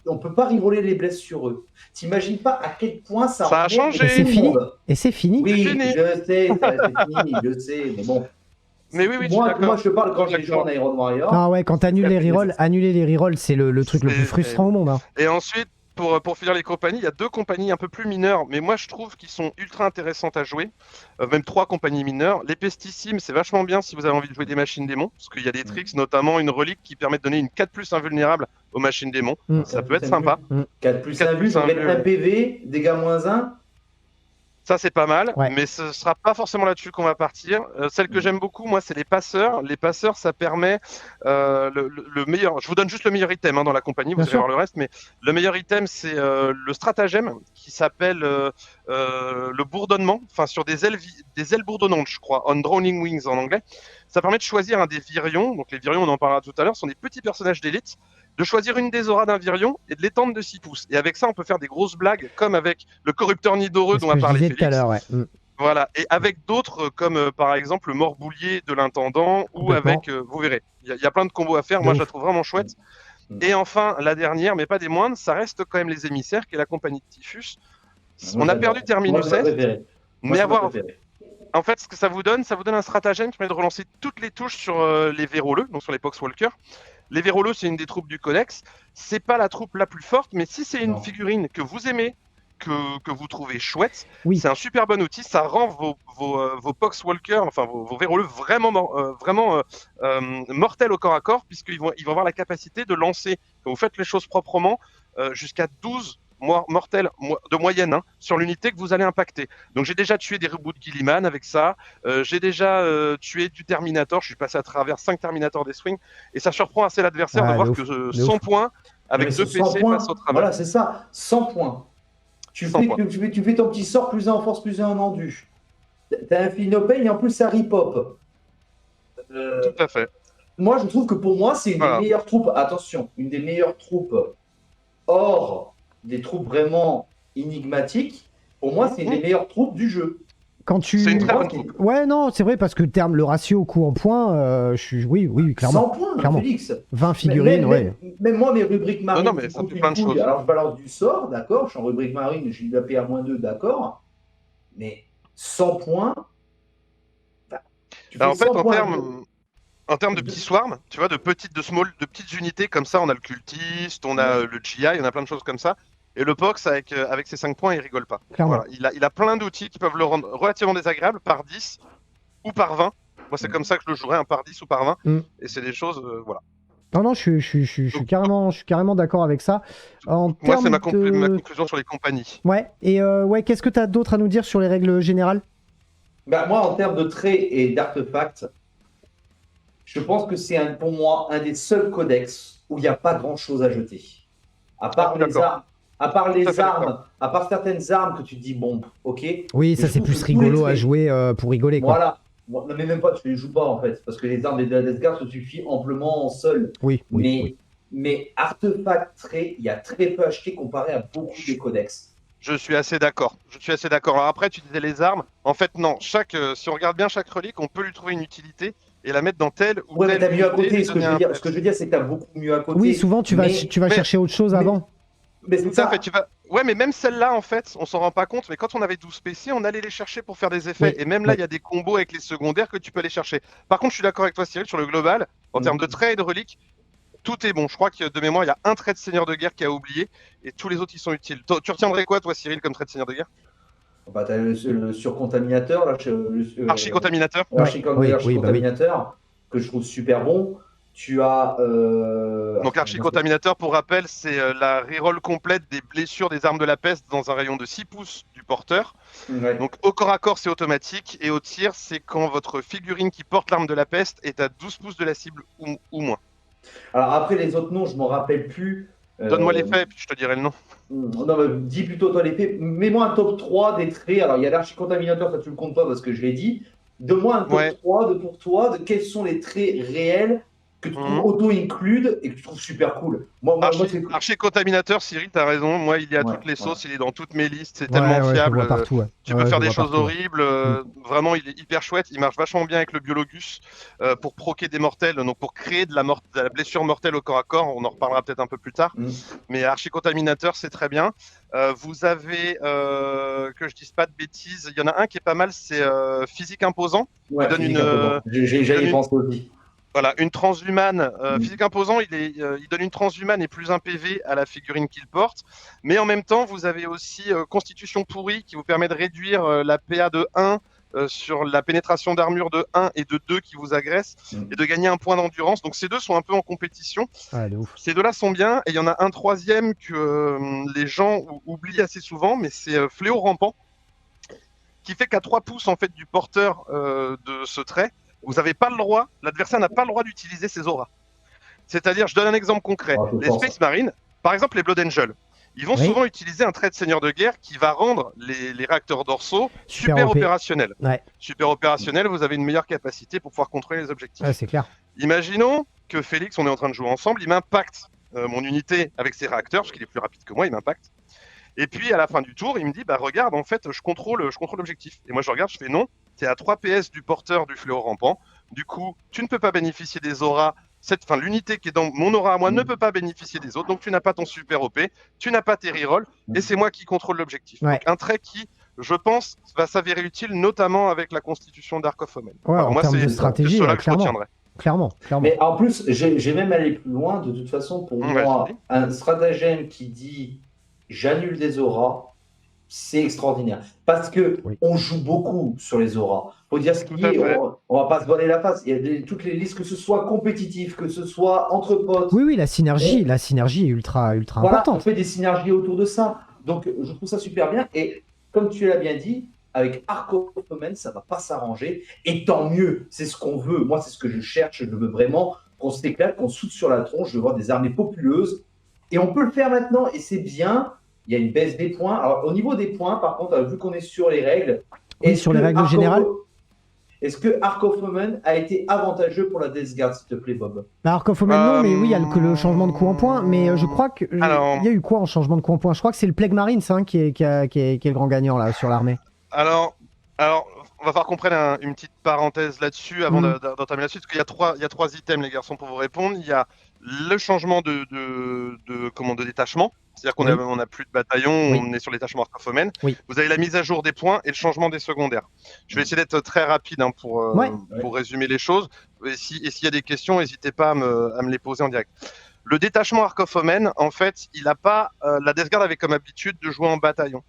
B: on ne peut pas reroller les blesses sur eux. T'imagines pas à quel point ça
C: a changé.
A: Et c'est fini. Et c'est fini.
B: Oui,
C: C'est fini.
B: je sais, c'est fini, je sais, mais bon.
C: Mais oui,
B: moi, je te parle quand j'ai joué en Iron Warrior.
A: Ah ouais, quand t'annules les rerolls, annuler les rerolls, c'est le truc le plus frustrant au monde. Hein.
C: Et ensuite, pour finir les compagnies, il y a 2 compagnies un peu plus mineures, mais moi je trouve qu'ils sont ultra intéressantes à jouer. Même 3 compagnies mineures. Les Pesticimes, c'est vachement bien si vous avez envie de jouer des machines démons, parce qu'il y a des tricks, notamment une relique qui permet de donner une 4+ invulnérable aux machines démons. Ça peut être sympa.
B: 4+ invul, je vais un PV, dégâts -1.
C: Ça, c'est pas mal,
A: Ouais.
C: mais ce sera pas forcément là-dessus qu'on va partir. Celle que j'aime beaucoup, moi, c'est les passeurs. Les passeurs, ça permet le meilleur. Je vous donne juste le meilleur item dans la compagnie, vous allez voir le reste, mais le meilleur item, c'est le stratagème qui s'appelle le bourdonnement, enfin sur des ailes bourdonnantes, je crois, on Drowning Wings en anglais. Ça permet de choisir un des virions. Donc les virions, on en parlera tout à l'heure, sont des petits personnages d'élite. De choisir une des auras d'un virion et de l'étendre de 6 pouces. Et avec ça, on peut faire des grosses blagues, comme avec le corrupteur nidoreux dont a parlé Félix.
A: Tout à l'heure, ouais.
C: Voilà, et avec d'autres, comme par exemple le Morboulier de l'intendant, ou avec, vous verrez, il y a plein de combos à faire, moi je la trouve vraiment chouette. Et enfin, la dernière, mais pas des moindres, ça reste quand même les émissaires, qui est la compagnie de Typhus. On a perdu Terminus 7, mais en fait, ce que ça vous donne un stratagème qui permet de relancer toutes les touches sur les véroleux, donc sur les Poxwalkers. Les véroleux, c'est une des troupes du Codex. C'est pas la troupe la plus forte, mais si c'est une figurine que vous aimez, que vous trouvez chouette, c'est un super bon outil. Ça rend vos Poxwalkers, enfin vos véroleux vraiment mortels au corps à corps, puisqu'ils vont avoir la capacité de lancer, quand vous faites les choses proprement, jusqu'à 12 mortels de moyenne sur l'unité que vous allez impacter. Donc j'ai déjà tué des reboots de Gilliman avec ça, j'ai déjà tué du Terminator, je suis passé à travers 5 Terminators des Swings, et ça surprend assez l'adversaire de voir que 100 points avec 2 PC face au travail.
B: Voilà, c'est ça, 100 points. Tu fais ton petit sort, +1 en force, +1 en endu. T'as un Phinopane et en plus ça ripop.
C: Tout à fait.
B: Moi je trouve que pour moi c'est une des meilleures troupes, attention, une des meilleures troupes hors des troupes vraiment énigmatiques. Pour moi, c'est une des meilleures troupes du jeu.
C: C'est une très bonne troupe.
A: Ouais, non, c'est vrai, parce que le ratio coup en points, oui, clairement.
B: 100 points,
A: clairement.
B: Félix.
A: 20 figurines,
B: Même moi, mes rubriques marines,
C: mais ça fait plein de choses.
B: Alors, je balance du sort, d'accord. Je suis en rubrique marine, j'ai eu la PA -2, d'accord. Mais 100 points.
C: En fait, en termes de petits swarms, tu vois, de petites unités comme ça, on a le cultiste, on a le GI, on a plein de choses comme ça. Et le Pox, avec ses 5 points, il rigole pas. Voilà, il a plein d'outils qui peuvent le rendre relativement désagréable par 10 ou par 20. Moi, c'est comme ça que je le jouerais, par 10 ou par 20. Et c'est des choses, voilà.
A: Non, je suis carrément d'accord avec ça.
C: Moi, c'est ma conclusion sur les compagnies.
A: Ouais, et qu'est-ce que tu as d'autre à nous dire sur les règles générales ?
B: Moi, en termes de traits et d'artefacts, je pense que c'est pour moi un des seuls codex où il n'y a pas grand-chose à jeter. À part les armes, à part certaines armes que tu te dis, bon, ok.
A: Oui, ça c'est plus rigolo à jouer pour rigoler. Quoi.
B: Voilà. Non, mais même pas, tu les joues pas en fait, parce que les armes de la Death Guard se suffisent amplement seules. Mais artefacts, traits, il y a très peu acheté comparé à beaucoup des codex.
C: Je suis assez d'accord. Alors après, tu disais les armes. En fait, non. Si on regarde bien chaque relique, on peut lui trouver une utilité et la mettre dans telle ou telle.
B: Mais t'as mieux à côté. Ce que je veux dire, c'est que t'as beaucoup mieux à côté.
A: Oui, souvent tu vas chercher autre chose avant.
B: Mais c'est ça.
C: Ouais, mais même celle-là, en fait, on s'en rend pas compte. Mais quand on avait 12 PC, on allait les chercher pour faire des effets. Et même là, il y a des combos avec les secondaires que tu peux aller chercher. Par contre, je suis d'accord avec toi, Cyril, sur le global, en termes de traits et de reliques. Tout est bon. Je crois que de mémoire, il y a un trait de seigneur de guerre qui a oublié et tous les autres, ils sont utiles. Tu retiendrais quoi, toi, Cyril, comme trait de seigneur de guerre ?
B: T'as le surcontaminateur,
C: Archicontaminateur.
B: Archicontaminateur, que je trouve super bon. Tu as.
C: Donc, Archicontaminateur, pour rappel, c'est la reroll complète des blessures des armes de la peste dans un rayon de 6 pouces du porteur.
B: Ouais.
C: Donc, au corps à corps, c'est automatique. Et au tir, c'est quand votre figurine qui porte l'arme de la peste est à 12 pouces de la cible ou moins.
B: Alors après les autres noms, je m'en rappelle plus.
C: Donne-moi les faits, puis je te dirai le nom.
B: Non, mais dis plutôt toi les faits. Mets-moi un top 3 des traits. Alors il y a l'archicontaminateur, ça tu le comptes pas parce que je l'ai dit. Donne-moi un top 3 pour toi de quels sont les traits réels que tu trouves auto-include et que tu trouves super cool. Moi, c'est cool.
C: Archer contaminateur, Cyril, t'as raison. Moi, il est à toutes les sauces, il est dans toutes mes listes, c'est tellement
A: je le
C: fiable.
A: vois partout,
C: Tu peux faire des choses
A: partout,
C: horribles. Vraiment, il est hyper chouette. Il marche vachement bien avec le Biologus pour proquer des mortels, donc pour créer de la blessure mortelle au corps à corps. On en reparlera peut-être un peu plus tard. Mais Archer contaminateur, c'est très bien. Vous avez, que je dise pas de bêtises, il y en a un qui est pas mal, c'est physique imposant.
B: Ouais, physique imposant. J'allais y penser aussi.
C: Voilà, une transhumane, physique imposant, il donne une transhumane et plus un PV à la figurine qu'il porte. Mais en même temps, vous avez aussi constitution pourrie qui vous permet de réduire la PA de 1 sur la pénétration d'armure de 1 et de 2 qui vous agressent et de gagner un point d'endurance. Donc ces deux sont un peu en compétition.
A: De ouf.
C: Ces deux-là sont bien. Et il y en a un troisième que les gens oublient assez souvent, mais c'est Fléau Rampant, qui fait qu'à 3 pouces en fait, du porteur de ce trait, vous n'avez pas le droit, l'adversaire n'a pas le droit d'utiliser ses auras. C'est-à-dire, je donne un exemple concret. Les Space Marines, par exemple les Blood Angels, ils vont souvent utiliser un trait de seigneur de guerre qui va rendre les réacteurs dorsaux super opérationnels. Super opérationnels, vous avez une meilleure capacité pour pouvoir contrôler les objectifs.
A: C'est clair.
C: Imaginons que Félix, on est en train de jouer ensemble, il m'impacte mon unité avec ses réacteurs, parce qu'il est plus rapide que moi, il m'impacte. Et puis à la fin du tour, il me dit regarde, en fait, je contrôle l'objectif. Et moi je regarde, je fais non, tu es à 3 PS du porteur du Fléau Rampant. Du coup, tu ne peux pas bénéficier des auras. L'unité qui est dans mon aura à moi ne peut pas bénéficier des autres. Donc tu n'as pas ton super OP, tu n'as pas tes rerolls, et c'est moi qui contrôle l'objectif. Donc, un trait qui, je pense, va s'avérer utile, notamment avec la constitution d'Ark of Omen.
A: En termes de stratégie, clairement.
B: Mais en plus, j'ai même allé plus loin. De toute façon, pour moi, un stratagème qui dit j'annule des auras, c'est extraordinaire. Parce que on joue beaucoup sur les auras. Faut dire ce qu'il est, on va pas se voiler la face. Il y a toutes les listes, que ce soit compétitif, que ce soit entre potes.
A: Oui, la synergie est ultra importante.
B: On fait des synergies autour de ça. Donc, je trouve ça super bien. Et comme tu l'as bien dit, avec Ark of Omen, ça va pas s'arranger. Et tant mieux, c'est ce qu'on veut. Moi, c'est ce que je cherche. Je veux vraiment qu'on s'éclate, qu'on saute sur la tronche. Je veux voir des armées populeuses. Et on peut le faire maintenant. Et c'est bien. Il y a une baisse des points. Alors, au niveau des points, par contre, vu qu'on est sur les règles.
A: Sur les règles générales.
B: Est-ce que Ark of Omen a été avantageux pour la Death Guard, s'il te plaît, Bob?
A: Ark of Omen, non, mais oui, il y a le changement de coup en point. Mais je crois qu'il y a eu quoi en changement de coup en point? Je crois que c'est le Plague Marines qui est le grand gagnant là, sur l'armée.
C: Alors, on va falloir qu'on prenne une petite parenthèse là-dessus avant d'entamer la suite, parce qu'il y a trois items, les garçons, pour vous répondre. Il y a le changement de détachement, c'est-à-dire qu'on n'a plus de bataillon, on est sur les détachements Ark of Omen. Vous avez la mise à jour des points et le changement des secondaires. Je vais essayer d'être très rapide pour résumer les choses. Et s'il y a des questions, n'hésitez pas à me les poser en direct. Le détachement Ark of Omen, en fait, il n'a pas. La Death Guard avait comme habitude de jouer en bataillon.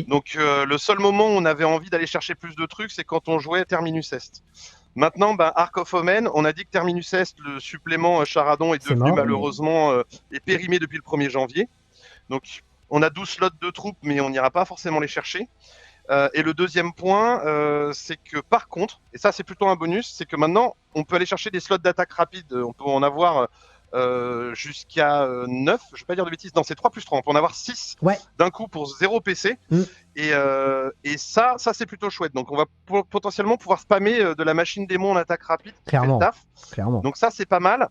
C: Donc, le seul moment où on avait envie d'aller chercher plus de trucs, c'est quand on jouait Terminus Est. Maintenant, Ark of Omen, on a dit que Terminus Est, le supplément Charadon, est devenu malheureusement est périmé depuis le 1er janvier. Donc, on a 12 slots de troupes, mais on n'ira pas forcément les chercher. Et le deuxième point, c'est que par contre, et ça c'est plutôt un bonus, c'est que maintenant, on peut aller chercher des slots d'attaque rapide. On peut en avoir jusqu'à 9, je ne vais pas dire de bêtises, non, c'est 3 plus 3, on peut en avoir 6 d'un coup pour 0 PC. Et ça c'est plutôt chouette. Donc on va potentiellement pouvoir spammer de la machine démon en attaque rapide.
A: Clairement.
C: Donc ça c'est pas mal.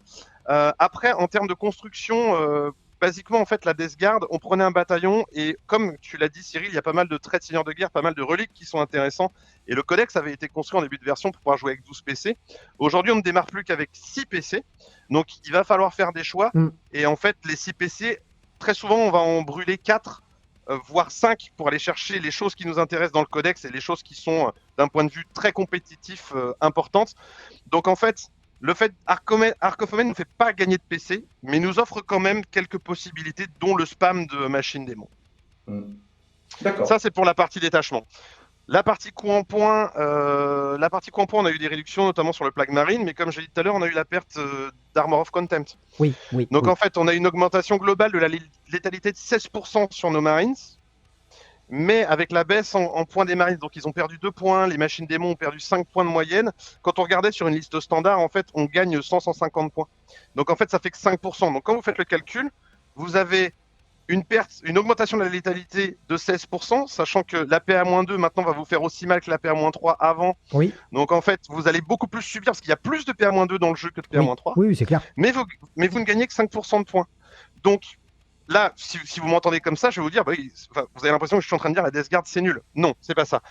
C: Après, en termes de construction, basiquement, en fait, la Death Guard, on prenait un bataillon et comme tu l'as dit, Cyril, il y a pas mal de traits de seigneur de guerre, pas mal de reliques qui sont intéressants. Et le codex avait été construit en début de version pour pouvoir jouer avec 12 PC. Aujourd'hui, on ne démarre plus qu'avec 6 PC. Donc, il va falloir faire des choix. Et en fait, les 6 PC, très souvent, on va en brûler 4, voire 5 pour aller chercher les choses qui nous intéressent dans le codex et les choses qui sont, d'un point de vue très compétitif, importantes. Donc, en fait, le fait Ark of Omen ne fait pas gagner de PC, mais nous offre quand même quelques possibilités, dont le spam de machine démon.
B: D'accord.
C: Ça, c'est pour la partie détachement. La partie coup en point, on a eu des réductions, notamment sur le Plague Marine, mais comme j'ai dit tout à l'heure, on a eu la perte d'Armor of Contempt. Donc en fait, on a une augmentation globale de la létalité de 16% sur nos Marines, mais avec la baisse en points des Marines, donc ils ont perdu 2 points, les machines démons ont perdu 5 points de moyenne. Quand on regardait sur une liste standard, en fait, on gagne 100-150 points. Donc en fait, ça fait que 5%. Donc quand vous faites le calcul, vous avez une augmentation de la létalité de 16%, sachant que la PA-2 maintenant va vous faire aussi mal que la PA-3 avant.
A: Oui.
C: Donc en fait, vous allez beaucoup plus subir parce qu'il y a plus de PA-2 dans le jeu que de PA-3.
A: Oui, c'est clair.
C: Mais vous ne gagnez que 5% de points. Donc là, si vous m'entendez comme ça, je vais vous dire, vous avez l'impression que je suis en train de dire la Death Guard c'est nul. Non, c'est pas ça.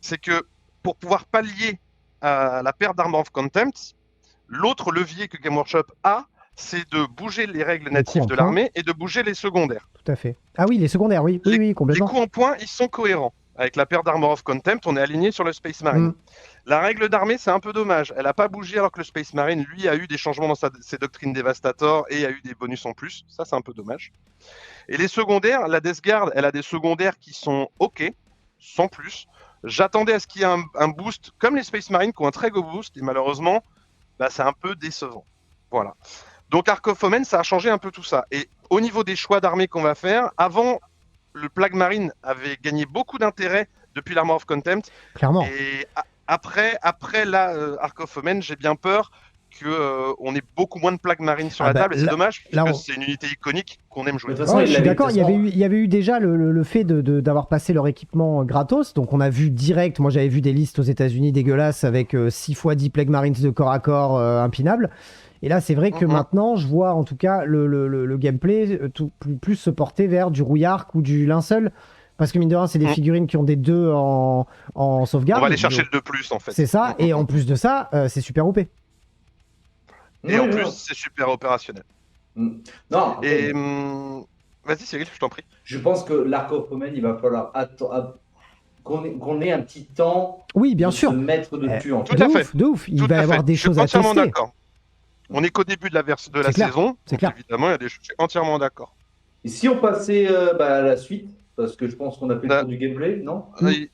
C: C'est que pour pouvoir pallier à la perte d'Armor of Contempt, l'autre levier que Game Workshop a, c'est de bouger les règles natives de l'armée et de bouger les secondaires.
A: Tout à fait. Ah oui, les secondaires, oui, complètement.
C: Les coups en points, ils sont cohérents. Avec la perte d'Armor of Contempt, on est aligné sur le Space Marine. La règle d'armée, c'est un peu dommage. Elle n'a pas bougé alors que le Space Marine, lui, a eu des changements dans ses doctrines Devastator et a eu des bonus en plus. Ça, c'est un peu dommage. Et les secondaires, la Death Guard, elle a des secondaires qui sont OK, sans plus. J'attendais à ce qu'il y ait un boost, comme les Space Marines qui ont un très gros boost, et malheureusement, c'est un peu décevant. Voilà. Donc Arc of Omen, ça a changé un peu tout ça. Et au niveau des choix d'armée qu'on va faire, avant, le Plague Marine avait gagné beaucoup d'intérêt depuis l'Armor of Contempt.
A: Clairement.
C: Et après Arc of Omen, j'ai bien peur qu'on ait beaucoup moins de Plague Marine sur la table. Et c'est dommage, parce que c'est une unité iconique qu'on aime jouer.
A: Je suis d'accord, il y avait eu déjà le fait d'avoir passé leur équipement gratos. Donc on a vu direct, moi j'avais vu des listes aux États-Unis dégueulasses avec 6 x 10 Plague Marines de corps à corps impinables. Et là, c'est vrai que maintenant, je vois en tout cas le gameplay plus se porter vers du rouillard ou du linceul. Parce que mine de rien, c'est des figurines qui ont des 2 en sauvegarde.
C: On va aller chercher le 2+, en fait.
A: C'est ça, et en plus de ça, c'est super OP.
C: Et en plus, c'est super opérationnel.
B: Non.
C: Et vas-y, Cyril, je t'en prie.
B: Je pense que l'Arc of Omen, il va falloir qu'on ait un petit temps
A: oui, bien sûr.
B: se mettre dessus.
C: Tout à fait.
A: De ouf. Il va y avoir des choses à tester.
C: Je suis entièrement d'accord. On est qu'au début de la saison.
A: C'est clair.
C: Évidemment, il y a des choses. Je suis entièrement d'accord.
B: Et si on passait à la suite, parce que je pense qu'on a fait le tour du gameplay, non?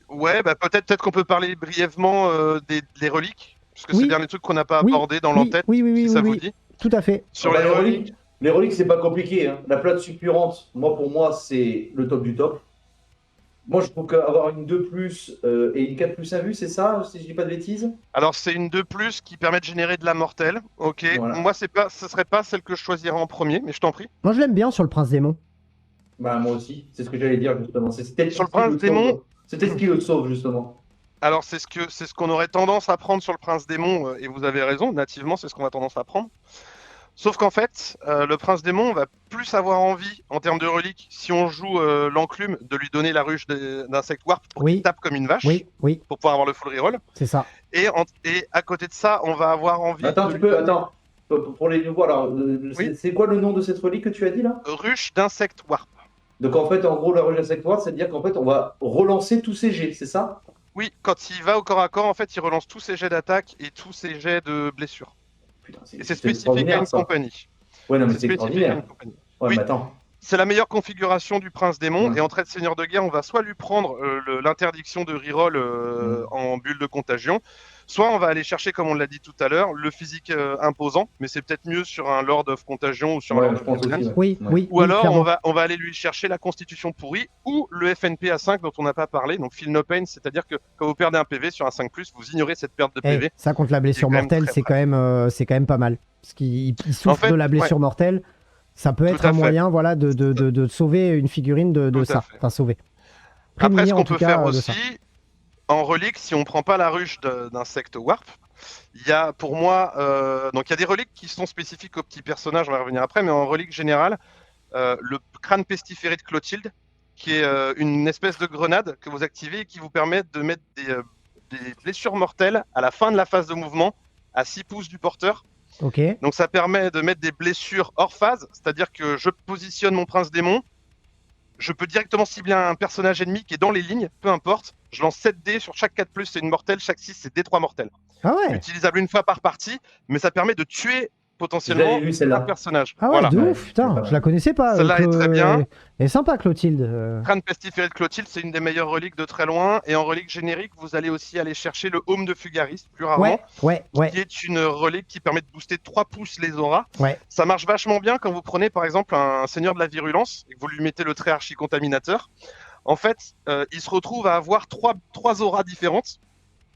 C: Ouais, peut-être qu'on peut parler brièvement des reliques, parce que c'est le dernier truc qu'on n'a pas abordé dans l'entête, si ça vous dit.
A: Tout à fait.
B: Sur les reliques. Les reliques, c'est pas compliqué. Hein. La plate suppurante, pour moi, c'est le top du top. Moi, je trouve qu'avoir une 2+, et une 4+1 vue, c'est ça, si je dis pas de bêtises?
C: Alors, c'est une 2+, qui permet de générer de la mortelle. Ok. Voilà. Moi, ce serait pas celle que je choisirais en premier, mais je t'en prie.
A: Moi, je l'aime bien sur le Prince Démon.
B: Moi aussi, c'est ce que j'allais dire, justement. C'était
C: sur le Prince Démon.
B: C'était ce qui le sauve, justement.
C: Alors, c'est ce qu'on aurait tendance à prendre sur le Prince Démon, et vous avez raison, nativement, c'est ce qu'on a tendance à prendre. Sauf qu'en fait, le Prince Démon va plus avoir envie, en termes de reliques, si on joue l'enclume, de lui donner la ruche d'Insect Warp pour qu'il tape comme une vache, pour pouvoir avoir le full reroll.
A: C'est ça.
C: Et à côté de ça, on va avoir envie...
B: Attends, pour les nouveaux, alors, c'est quoi le nom de cette relique que tu as dit, là?
C: Ruche d'Insect Warp. Donc
B: en fait, en gros, la ruche d'Insect Warp, c'est-à-dire qu'en fait, on va relancer tous ses jets, c'est ça?
C: Oui, quand il va au corps à corps, en fait, il relance tous ses jets d'attaque et tous ses jets de blessure. Et c'est spécifique à une compagnie.
B: Ouais, non, mais c'est extraordinaire. Ouais,
C: oui,
B: mais attends.
C: C'est la meilleure configuration du Prince Démon. Et en trait de Seigneur de Guerre, on va soit lui prendre l'interdiction de reroll en bulle de contagion, soit on va aller chercher, comme on l'a dit tout à l'heure, le physique imposant, mais c'est peut-être mieux sur un Lord of Contagion ou sur un Lord of
B: Contagion.
C: Ou alors on va aller lui chercher la constitution pourrie ou le FNP à 5 dont on n'a pas parlé, donc Feel No Pain, c'est-à-dire que quand vous perdez un PV sur un 5+, vous ignorez cette perte de PV.
A: Ça contre la blessure mortelle, c'est quand même pas mal. Parce qu'il souffre de la blessure mortelle. Ça peut être un moyen de sauver une figurine de ça. Enfin, sauver.
C: Après, ce qu'on peut faire aussi, en relique, si on ne prend pas la ruche d'Insect Warp, il y a pour moi... donc il y a des reliques qui sont spécifiques aux petits personnages, on va y revenir après, mais en relique générale, le crâne pestiféré de Clotilde, qui est une espèce de grenade que vous activez et qui vous permet de mettre des blessures mortelles à la fin de la phase de mouvement, à 6 pouces du porteur.
A: Okay.
C: Donc ça permet de mettre des blessures hors phase, c'est-à-dire que je positionne mon Prince Démon, je peux directement cibler un personnage ennemi qui est dans les lignes, peu importe, je lance 7 dés, sur chaque 4+, c'est une mortelle, chaque 6 c'est D3 mortels.
A: Ah ouais.
C: Utilisable une fois par partie, mais ça permet de tuer potentiellement un personnage.
A: Ah ouais, voilà. De ouf, putain, je la connaissais pas.
C: Celle-là est très bien.
A: Elle est sympa, Clotilde.
C: Crâne pestiféré de Clotilde, c'est une des meilleures reliques de très loin. Et en relique générique, vous allez aussi aller chercher le Home de Fugarist, plus rarement. Qui est une relique qui permet de booster 3 pouces les auras. Ça marche vachement bien quand vous prenez par exemple un Seigneur de la Virulence et que vous lui mettez le trait archi-contaminateur. En fait, il se retrouve à avoir 3 auras différentes,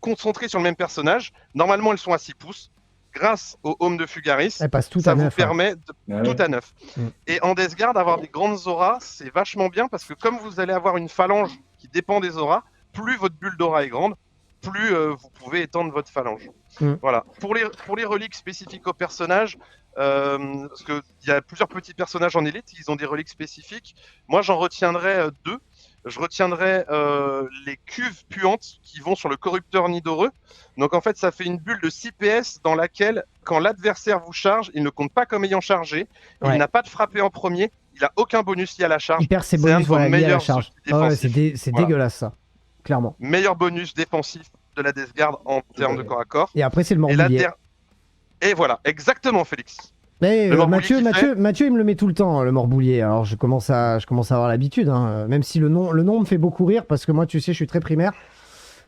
C: concentrées sur le même personnage. Normalement, elles sont à 6 pouces. grâce au home de Fugaris,
A: Elle passe tout
C: ça
A: à
C: vous
A: 9.
C: permet tout à 9.
A: Mm.
C: Et en Death Guard, avoir des grandes auras, c'est vachement bien parce que comme vous allez avoir une phalange qui dépend des auras, plus votre bulle d'aura est grande, plus vous pouvez étendre votre phalange. Voilà. Pour les reliques spécifiques aux personnages, parce qu'il y a plusieurs petits personnages en élite, ils ont des reliques spécifiques. Moi, j'en retiendrai 2. Je retiendrai les cuves puantes qui vont sur le corrupteur Nidoreux. Donc en fait, ça fait une bulle de 6 PS dans laquelle, quand l'adversaire vous charge, il ne compte pas comme ayant chargé, il n'a pas de frappé en premier, il n'a aucun bonus lié à la charge.
A: Il perd ses
C: C'est un
A: bonus
C: de vos
A: liés à la
C: meilleurs
A: charge.
C: outils défensifs.
A: C'est
C: Voilà.
A: dégueulasse ça, clairement.
C: Meilleur bonus défensif de la Death Guard en termes de corps à corps.
A: Et après, c'est le Morboulier.
C: Et voilà, exactement, Félix.
A: Mais Mathieu, il me le met tout le temps, le Morboulier. Alors je commence à avoir l'habitude, hein. Même si le nom me fait beaucoup rire, parce que moi, tu sais, je suis très primaire.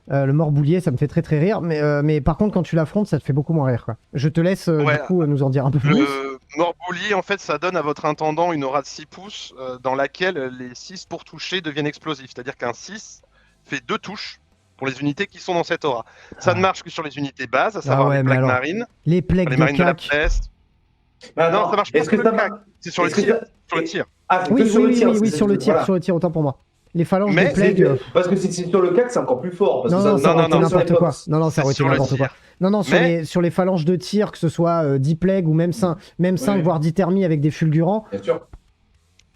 A: Le Morboulier, ça me fait très très rire. Mais par contre, quand tu l'affrontes, ça te fait beaucoup moins rire, quoi. Je te laisse du coup nous en dire un peu plus.
C: Le Morboulier, en fait, ça donne à votre intendant une aura de 6 pouces dans laquelle les 6 pour toucher deviennent explosifs. C'est-à-dire qu'un 6 fait 2 touches pour les unités qui sont dans cette aura. Ça ne marche que sur les unités bases, à savoir les plaques marines,
A: les plaques
C: les marines de la
A: cac.
C: peste.
B: Non,
C: ça marche pas sur le cac, c'est sur le tir. Sur le tir.
B: Ah,
A: Oui,
B: sur le tir,
A: sur le tir,
B: voilà.
A: sur le tir, autant pour moi. Les phalanges
B: Mais
A: de plague.
B: parce que si c'est sur le CAC, c'est encore plus fort. Parce
A: Non,
B: que
A: non, ça aurait été n'importe quoi.
B: box.
A: Non, ça aurait été n'importe quoi. Non, sur les phalanges de tir, que ce soit 10 plagues ou même 5, voire 10 thermies avec des fulgurants.
B: Bien sûr.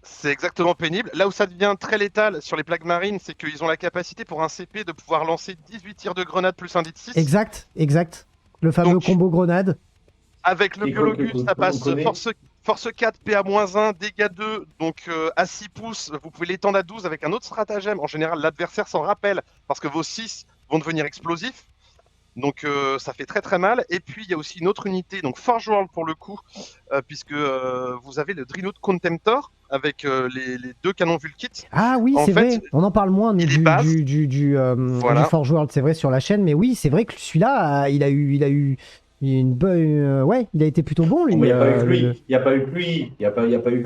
C: C'est exactement pénible. Là où ça devient très létal sur les plaques marines, c'est qu'ils ont la capacité pour un CP de pouvoir lancer 18 tirs de grenade plus un dé de 6.
A: Exact. Le fameux combo grenade.
C: Avec le Biologus, ça passe force 4, PA-1, dégâts 2, donc à 6 pouces, vous pouvez l'étendre à 12 avec un autre stratagème. En général, l'adversaire s'en rappelle parce que vos 6 vont devenir explosifs. Donc ça fait très très mal. Et puis il y a aussi une autre unité, donc Forge World pour le coup, puisque vous avez le Dreadnought Contemptor avec les 2 canons Vulkit.
A: Ah oui, c'est vrai, on en parle moins du Forge World, c'est vrai, sur la chaîne, mais oui, c'est vrai que celui-là, il a eu une bonne... il a été plutôt bon, lui.
B: Il n'y a pas eu que lui. Il n'y a pas eu que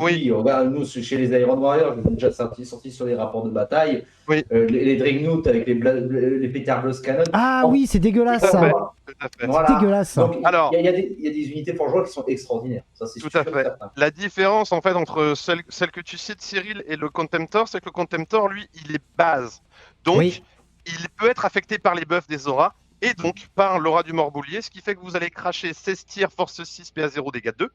B: lui. Regarde, nous, chez les Iron Warriors, j'ai déjà sorti sur les rapports de bataille.
C: Oui.
B: Les Dreadnought avec les Peter Bloss Cannon.
A: Ah oui, c'est dégueulasse, ça.
B: Voilà.
A: C'est dégueulasse, ça.
B: Donc,
C: alors,
B: il y a des unités Forge World qui sont extraordinaires. Ça, c'est
C: tout à fait. La différence, en fait, entre celle que tu cites, Cyril, et le Contemptor, c'est que le Contemptor, lui, il est base. Donc, il peut être affecté par les buffs des auras. Et donc par l'aura du Morboulier, ce qui fait que vous allez cracher 16 tirs, force 6, PA0, dégâts 2.